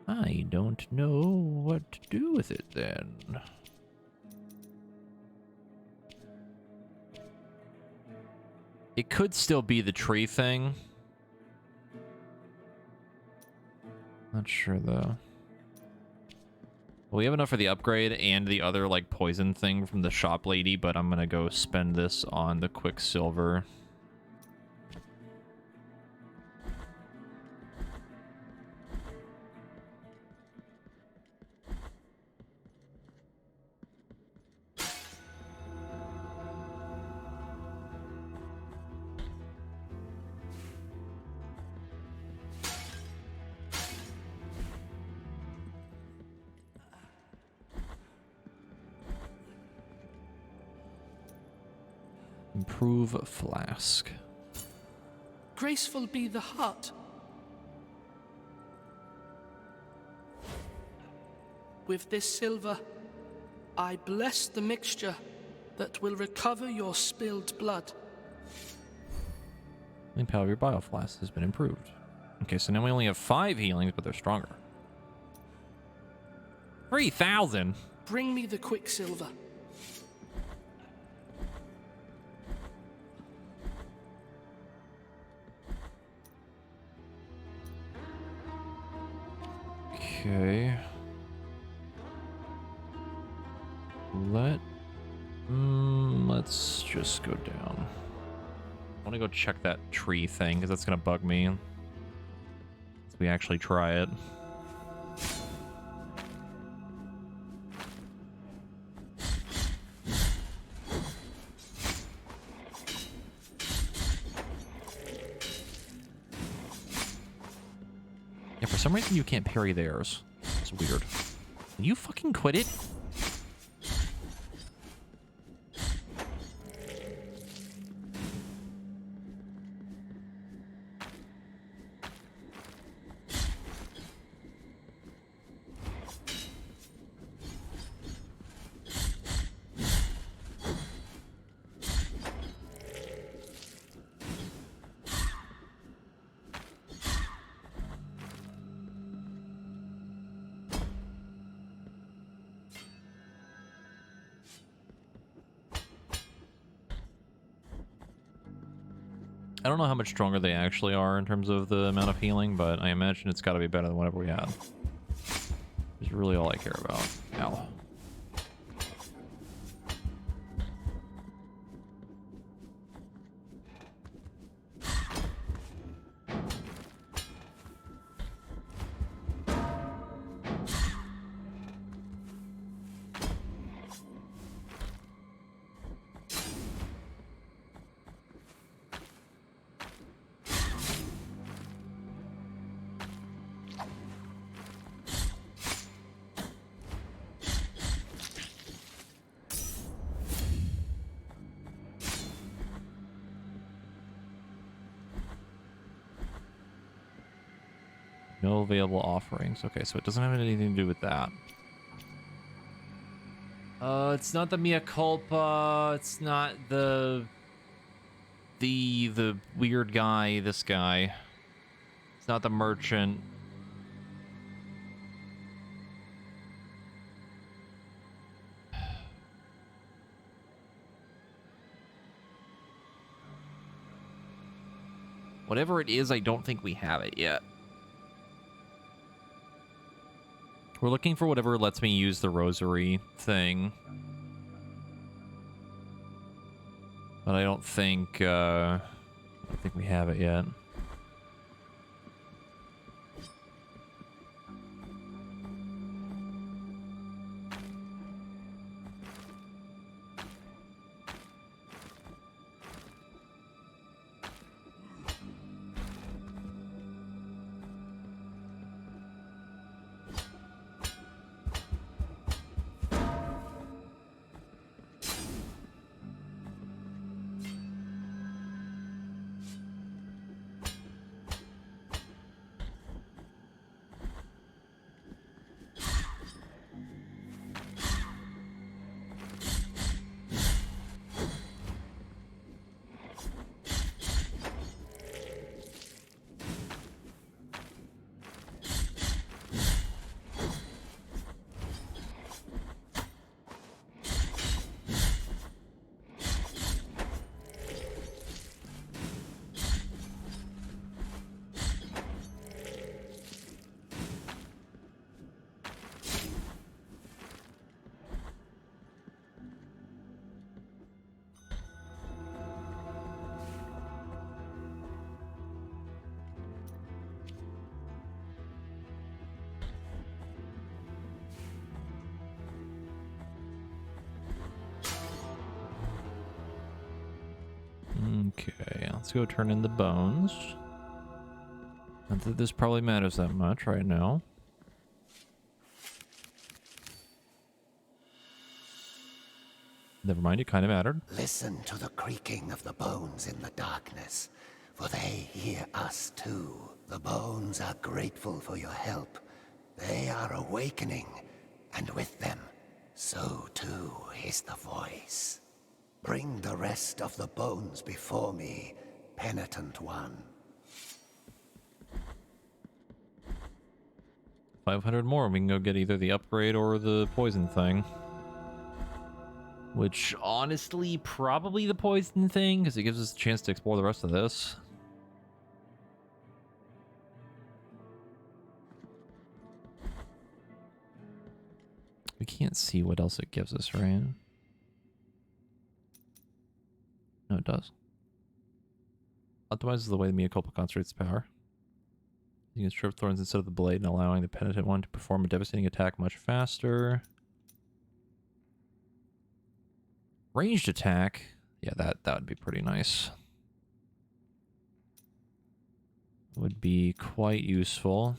I don't know what to do with it then. It could still be the tree thing. Not sure though. Well, we have enough for the upgrade and the other like poison thing from the shop lady, but I'm gonna go spend this on the quicksilver. Improve flask. Graceful be the heart. With this silver, I bless the mixture that will recover your spilled blood. Healing power of your bioflask has been improved. Okay, so now we only have 5 healings, but they're stronger. 3,000. Bring me the quicksilver. Okay. Let's just go down. I want to go check that tree thing because that's gonna bug me. If we actually try it. Yeah, for some reason you can't parry theirs. It's weird. Can you fucking quit it? I don't know how much stronger they actually are in terms of the amount of healing, but I imagine it's got to be better than whatever we had. Which is really all I care about. Ow. No available offerings. Okay, so it doesn't have anything to do with that. It's not the Mea Culpa. It's not the weird guy, this guy. It's not the merchant. Whatever it is, I don't think we have it yet. We're looking for whatever lets me use the rosary thing. But I don't think we have it yet. Okay, let's go turn in the bones. Not that this probably matters that much right now. Never mind, it kind of mattered. Listen to the creaking of the bones in the darkness, for they hear us too. The bones are grateful for your help. They are awakening, and with them, so too is the voice. Bring the rest of the bones before me, penitent one. 500 more. We can go get either the upgrade or the poison thing. Which, honestly, probably the poison thing, because it gives us a chance to explore the rest of this. We can't see what else it gives us, right? No, it does. Optimizes the way the Mea Culpa concentrates power. You can strip thorns instead of the blade and allowing the penitent one to perform a devastating attack much faster. Ranged attack. Yeah, that would be pretty nice. Would be quite useful.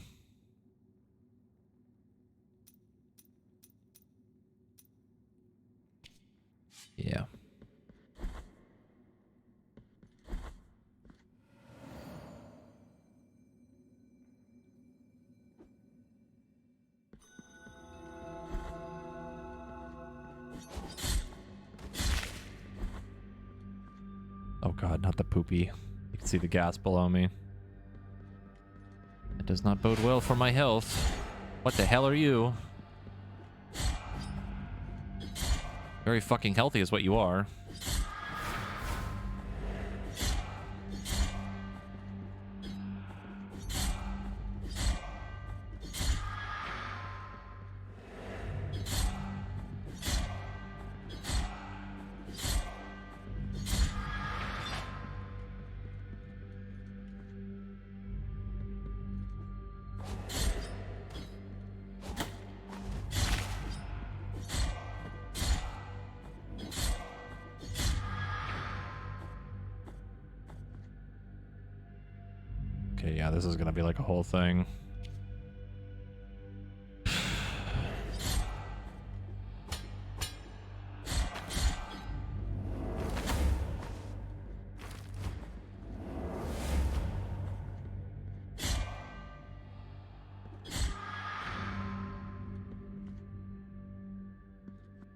Yeah. Oh god, not the poopy. You can see the gas below me. It does not bode well for my health. What the hell are you? Very fucking healthy is what you are. Okay, yeah, this is gonna be like a whole thing.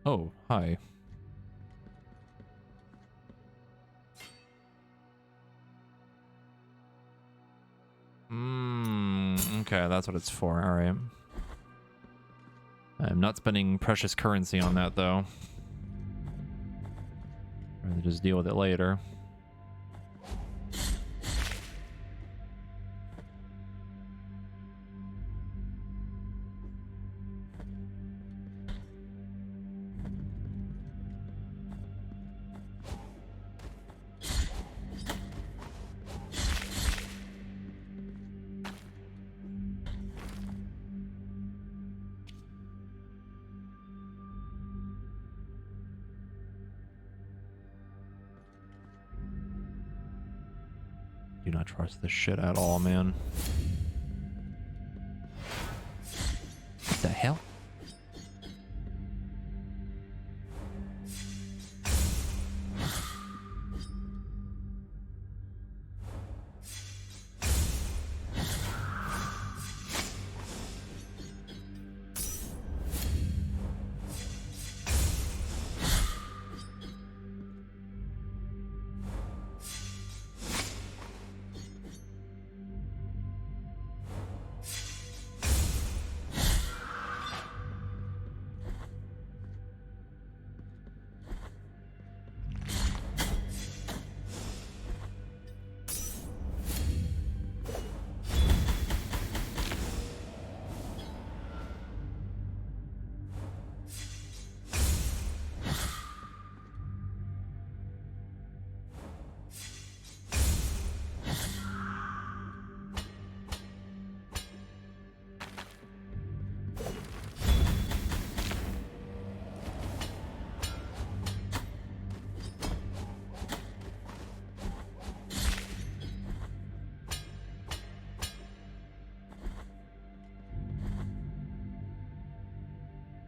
Oh, hi. Okay, that's what it's for. All right. I'm not spending precious currency on that, though. Rather just deal with it later. Do not trust this shit at all, man. What the hell?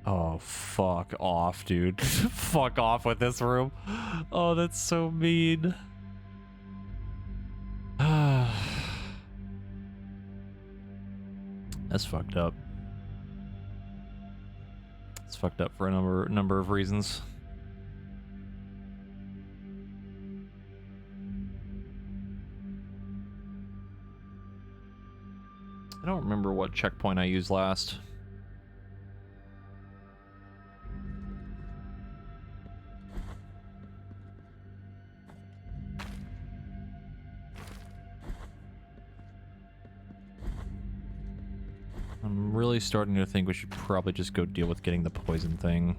Oh, fuck off, dude. Fuck off with this room. Oh, that's so mean. That's fucked up. It's fucked up for a number of reasons. I don't remember what checkpoint I used last. I'm really starting to think we should probably just go deal with getting the poison thing.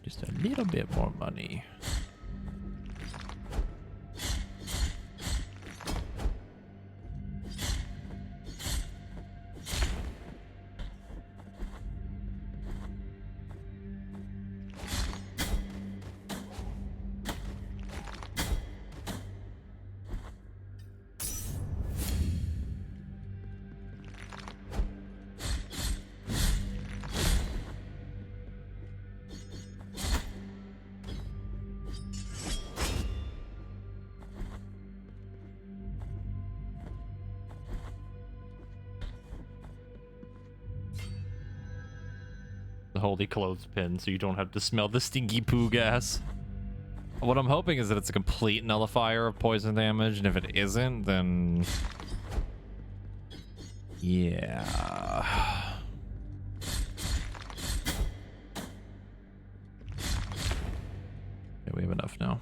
Just a little bit more money. The holy clothespin so you don't have to smell the stinky poo gas. What I'm hoping is that it's a complete nullifier of poison damage, and if it isn't, then... yeah. Okay, we have enough now.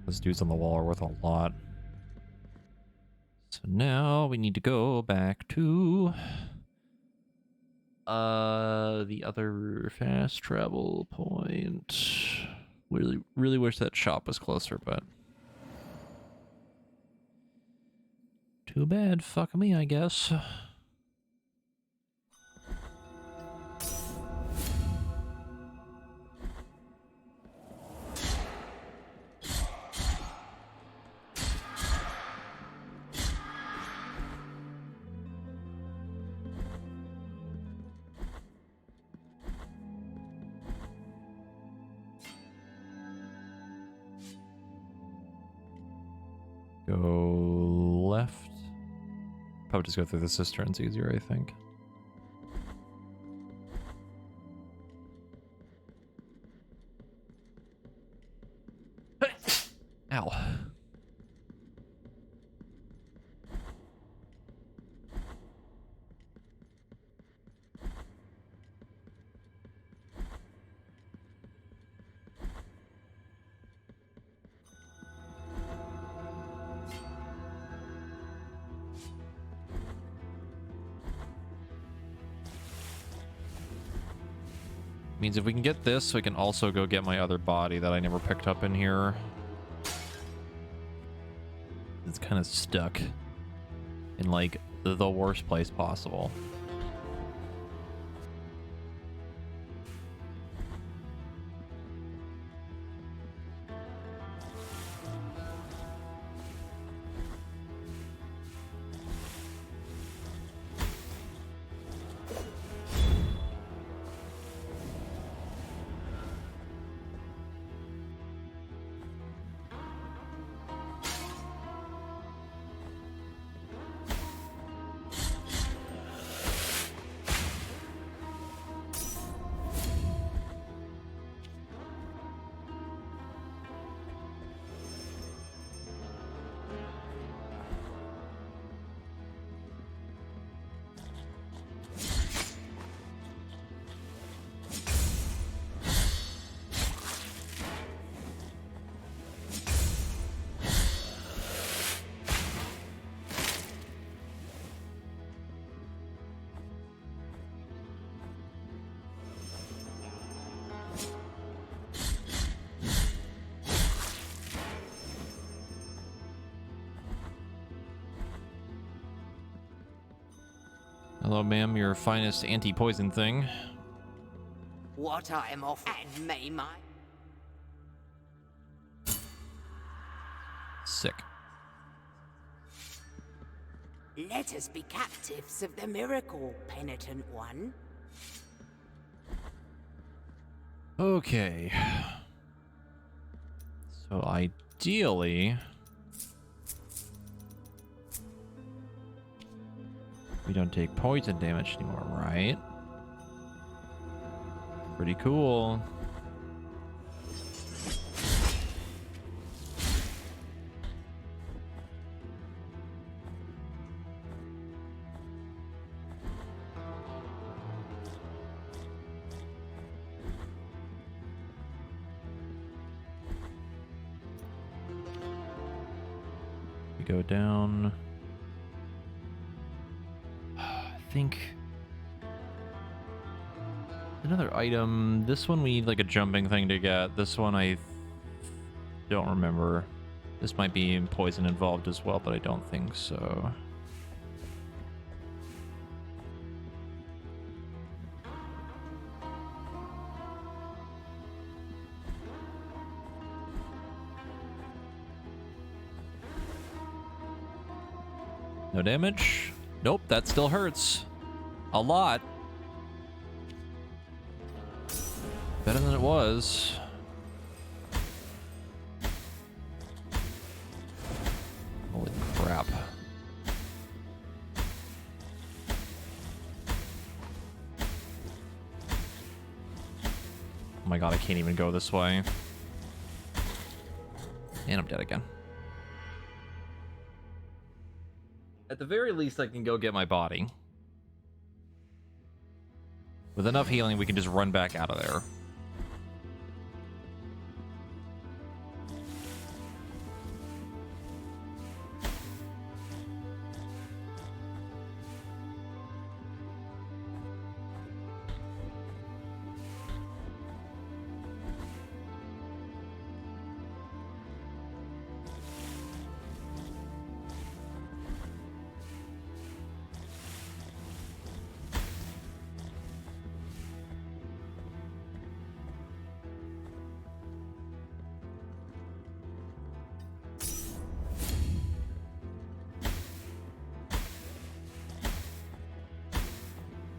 Those dudes on the wall are worth a lot. So now we need to go back to the other fast travel point. Really wish that shop was closer, but too bad. Fuck me, I guess. Go left. Probably just go through the cisterns easier, I think. Ow. Means if we can get this, we can also go get my other body that I never picked up in here. It's kind of stuck in like the worst place possible. Hello, ma'am, your finest anti-poison thing. What I am off and may my... Sick. Let us be captives of the miracle, penitent one. Okay. So ideally... we don't take poison damage anymore, right? Pretty cool. We go down. Think another item. This one we need like a jumping thing to get. This one I don't remember. This might be poison involved as well, but I don't think so. No damage. Nope, that still hurts. A lot. Better than it was. Oh my god, I can't even go this way. And I'm dead again. At the very least, I can go get my body. With enough healing, we can just run back out of there.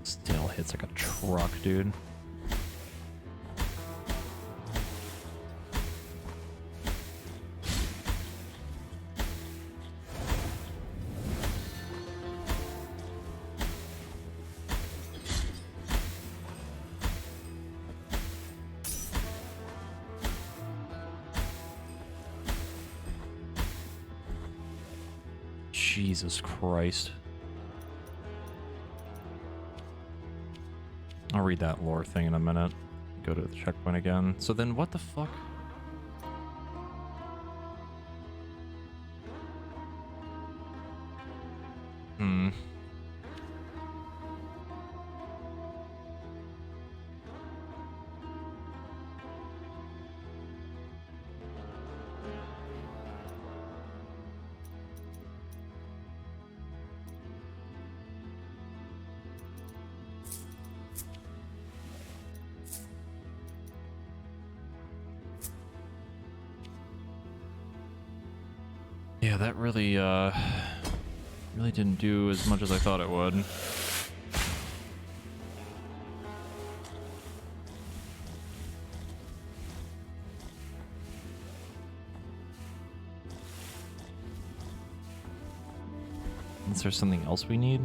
Still hits like a truck, dude. Jesus Christ. I'll read that lore thing in a minute. Go to the checkpoint again. So then what the fuck? Hmm. Yeah, that really, really didn't do as much as I thought it would. Is there something else we need?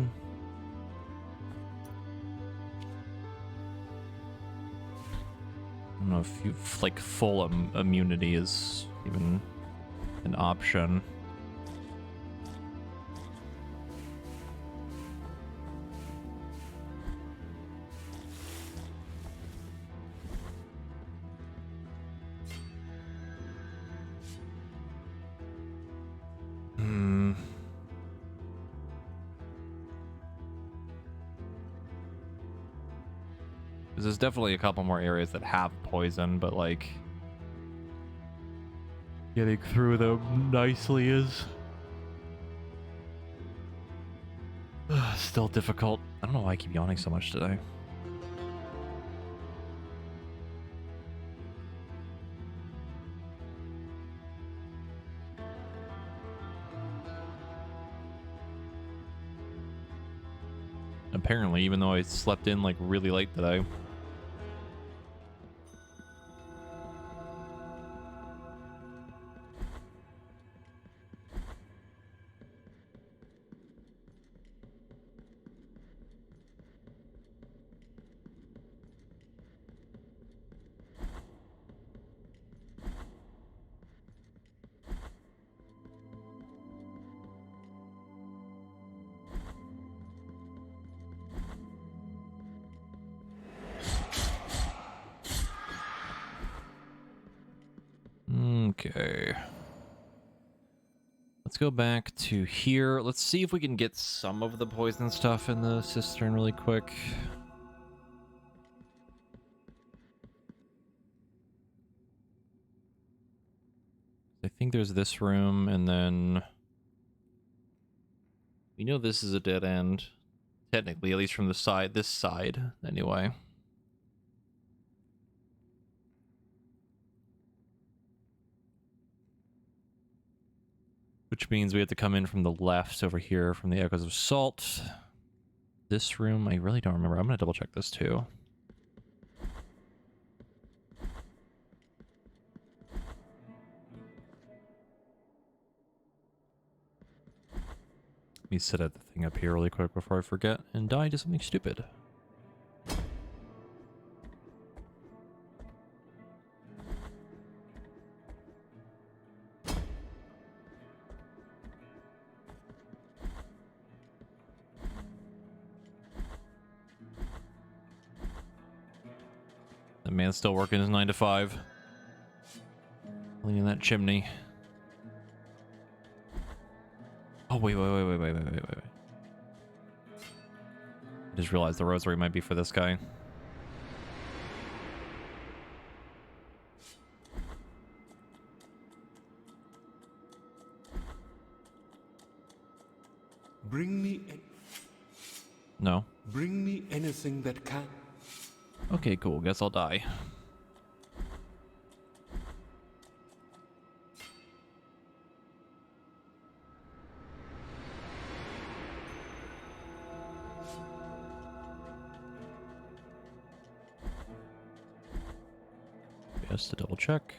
I don't know if you like full immunity is even an option. There's definitely a couple more areas that have poison, but like getting through them nicely is still difficult. I don't know why I keep yawning so much today. Apparently, even though I slept in like really late today. Okay. Let's go back to here. Let's see if we can get some of the poison stuff in the cistern really quick. I think there's this room, and then we know this is a dead end. Technically, at least from the side, this side, anyway. Which means we have to come in from the left over here from the Echoes of Salt. This room, I really don't remember. I'm going to double check this too. Let me set up the thing up here really quick before I forget and die to something stupid. The man's still working his 9 to 5. Cleaning that chimney. Oh, wait. I just realized the rosary might be for this guy. Bring me... No. Bring me anything that can... Okay, cool. Guess I'll die. Just to double check.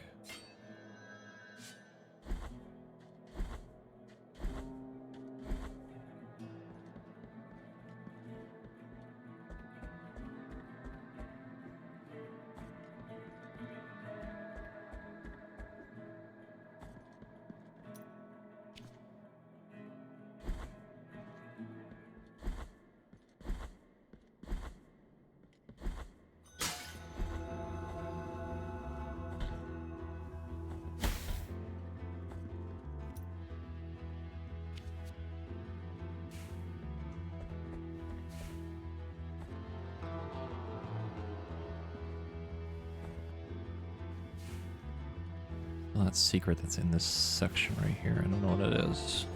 Well, that secret that's in this section right here. I don't know what it is.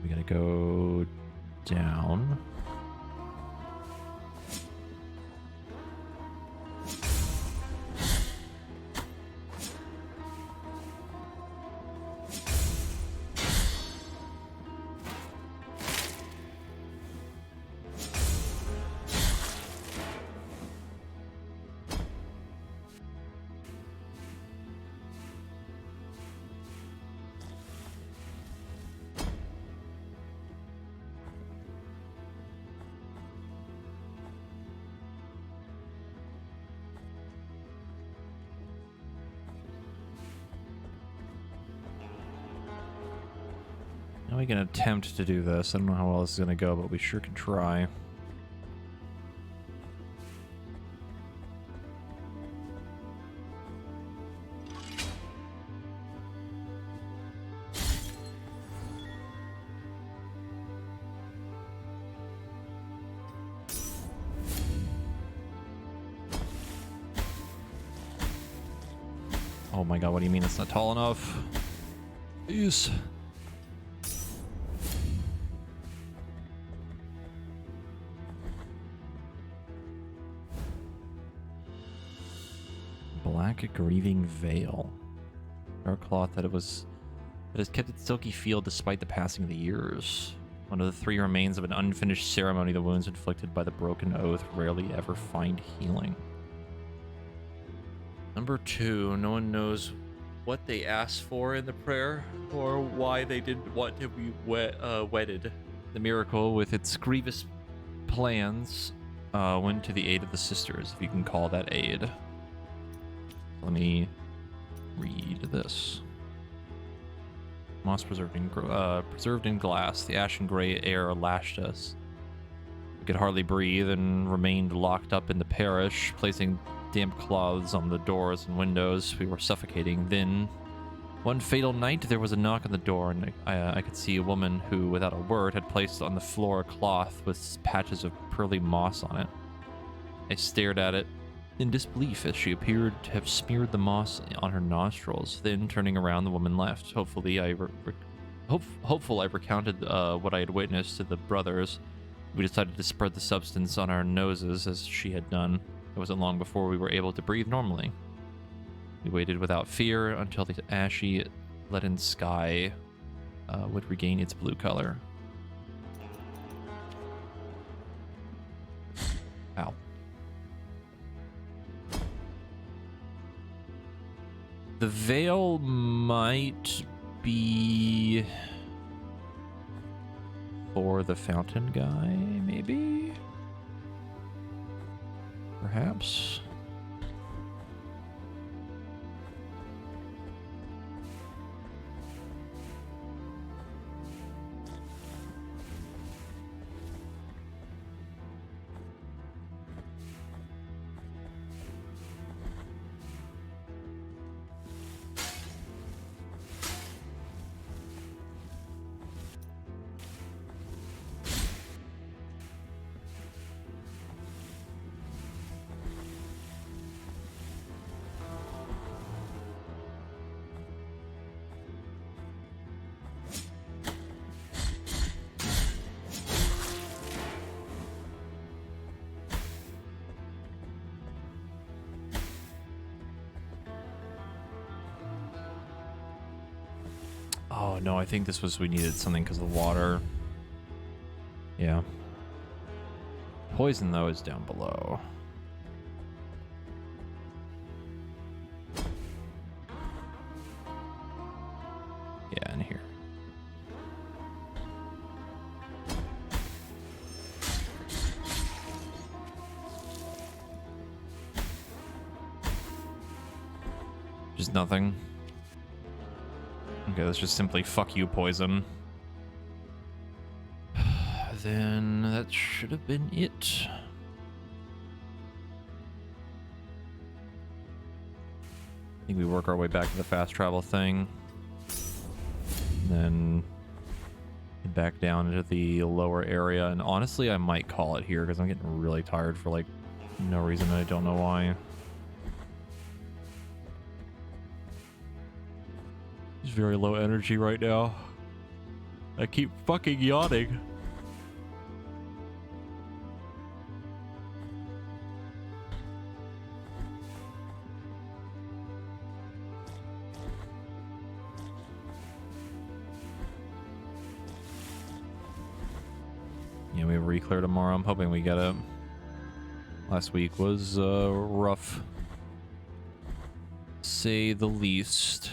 We gotta go down. Now we can attempt to do this. I don't know how well this is going to go, but we sure can try. Oh my god, what do you mean it's not tall enough? Jeez. Black grieving veil. Dark cloth that it has kept its silky feel despite the passing of the years. One of the 3 remains of an unfinished ceremony. The wounds inflicted by the broken oath rarely ever find healing. Number 2, no one knows what they asked for in the prayer or why they didn't want to be wedded. The miracle, with its grievous plans, went to the aid of the sisters, if you can call that aid. Let me read this. Moss preserved in glass. The ashen gray air lashed us. We could hardly breathe and remained locked up in the parish, placing damp cloths on the doors and windows. We were suffocating. Then, one fatal night, there was a knock on the door, and I could see a woman who, without a word, had placed on the floor a cloth with patches of pearly moss on it. I stared at it in disbelief as she appeared to have smeared the moss on her nostrils. Then, turning around, the woman left. Hopeful I recounted what I had witnessed to the brothers. We decided to spread the substance on our noses as she had done. It wasn't long before we were able to breathe normally. We waited without fear until the ashy, leaden sky would regain its blue color. Ow. The veil might be for for the fountain guy, maybe? Perhaps? Oh no, I think this was we needed something because of the water. Yeah. Poison though is down below. Yeah, in here. Just nothing. Okay, let's just simply fuck you, poison. Then that should have been it. I think we work our way back to the fast travel thing. Then head back down into the lower area. And honestly, I might call it here because I'm getting really tired for like no reason. I don't know why. He's very low energy right now. I keep fucking yawning. Yeah, we have reclear tomorrow. I'm hoping we get it. Last week was rough, say the least.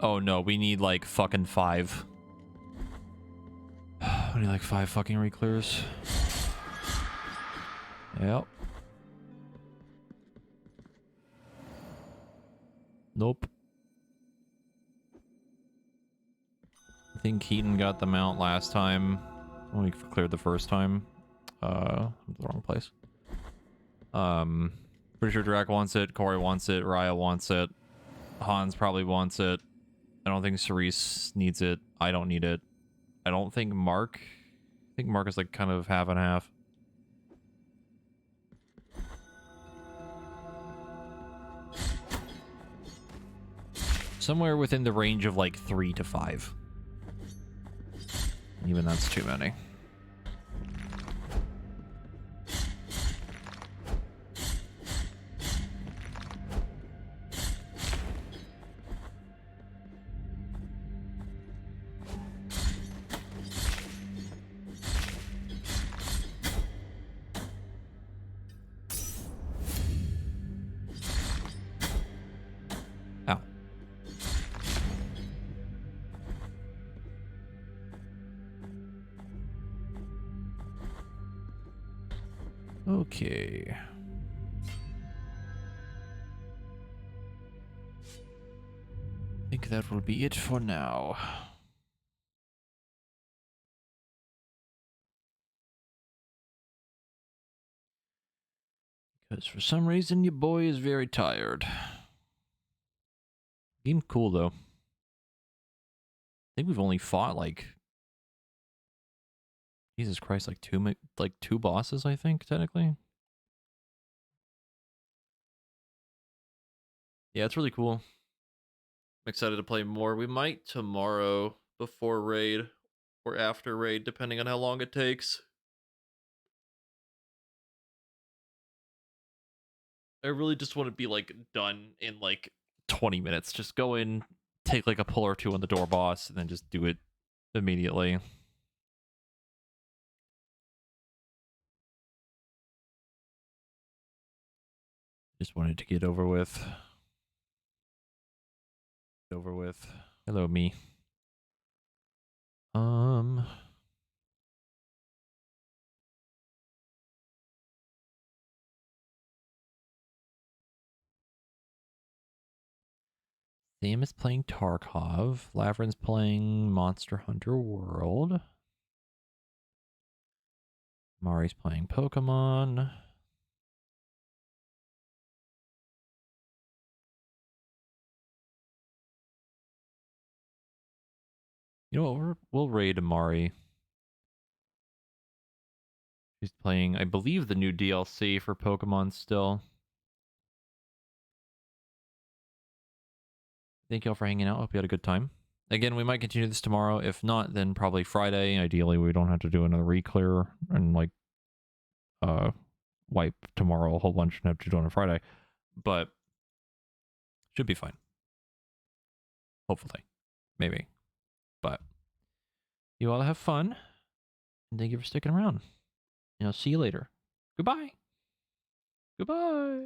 Oh no, we need like fucking 5. We need like 5 fucking reclears. Yep. Nope. I think Keaton got them out last time when we cleared the first time. The wrong place. Pretty sure Drac wants it, Corey wants it, Raya wants it, Hans probably wants it. I don't think Cerise needs it. I don't need it. I don't think Mark. I think Mark is like kind of half and half. Somewhere within the range of like 3 to 5. Even that's too many. Okay. I think that will be it for now. Because for some reason your boy is very tired. Game cool though. I think we've only fought like Jesus Christ, like two bosses, I think, technically. Yeah, it's really cool. I'm excited to play more. We might tomorrow before raid or after raid, depending on how long it takes. I really just want to be like done in like 20 minutes. Just go in, take like a pull or two on the door boss, and then just do it immediately. Just wanted to get over with. Over with. Hello, me. Sam is playing Tarkov. Lavrin's playing Monster Hunter World. Mari's playing Pokemon. You know what? We'll raid Mari. She's playing, I believe, the new DLC for Pokemon still. Thank you all for hanging out. Hope you had a good time. Again, we might continue this tomorrow. If not, then probably Friday. Ideally, we don't have to do another re-clear and like wipe tomorrow a whole bunch and have to do it on Friday. But should be fine. Hopefully. Maybe. But you all have fun. And thank you for sticking around. And I'll see you later. Goodbye. Goodbye.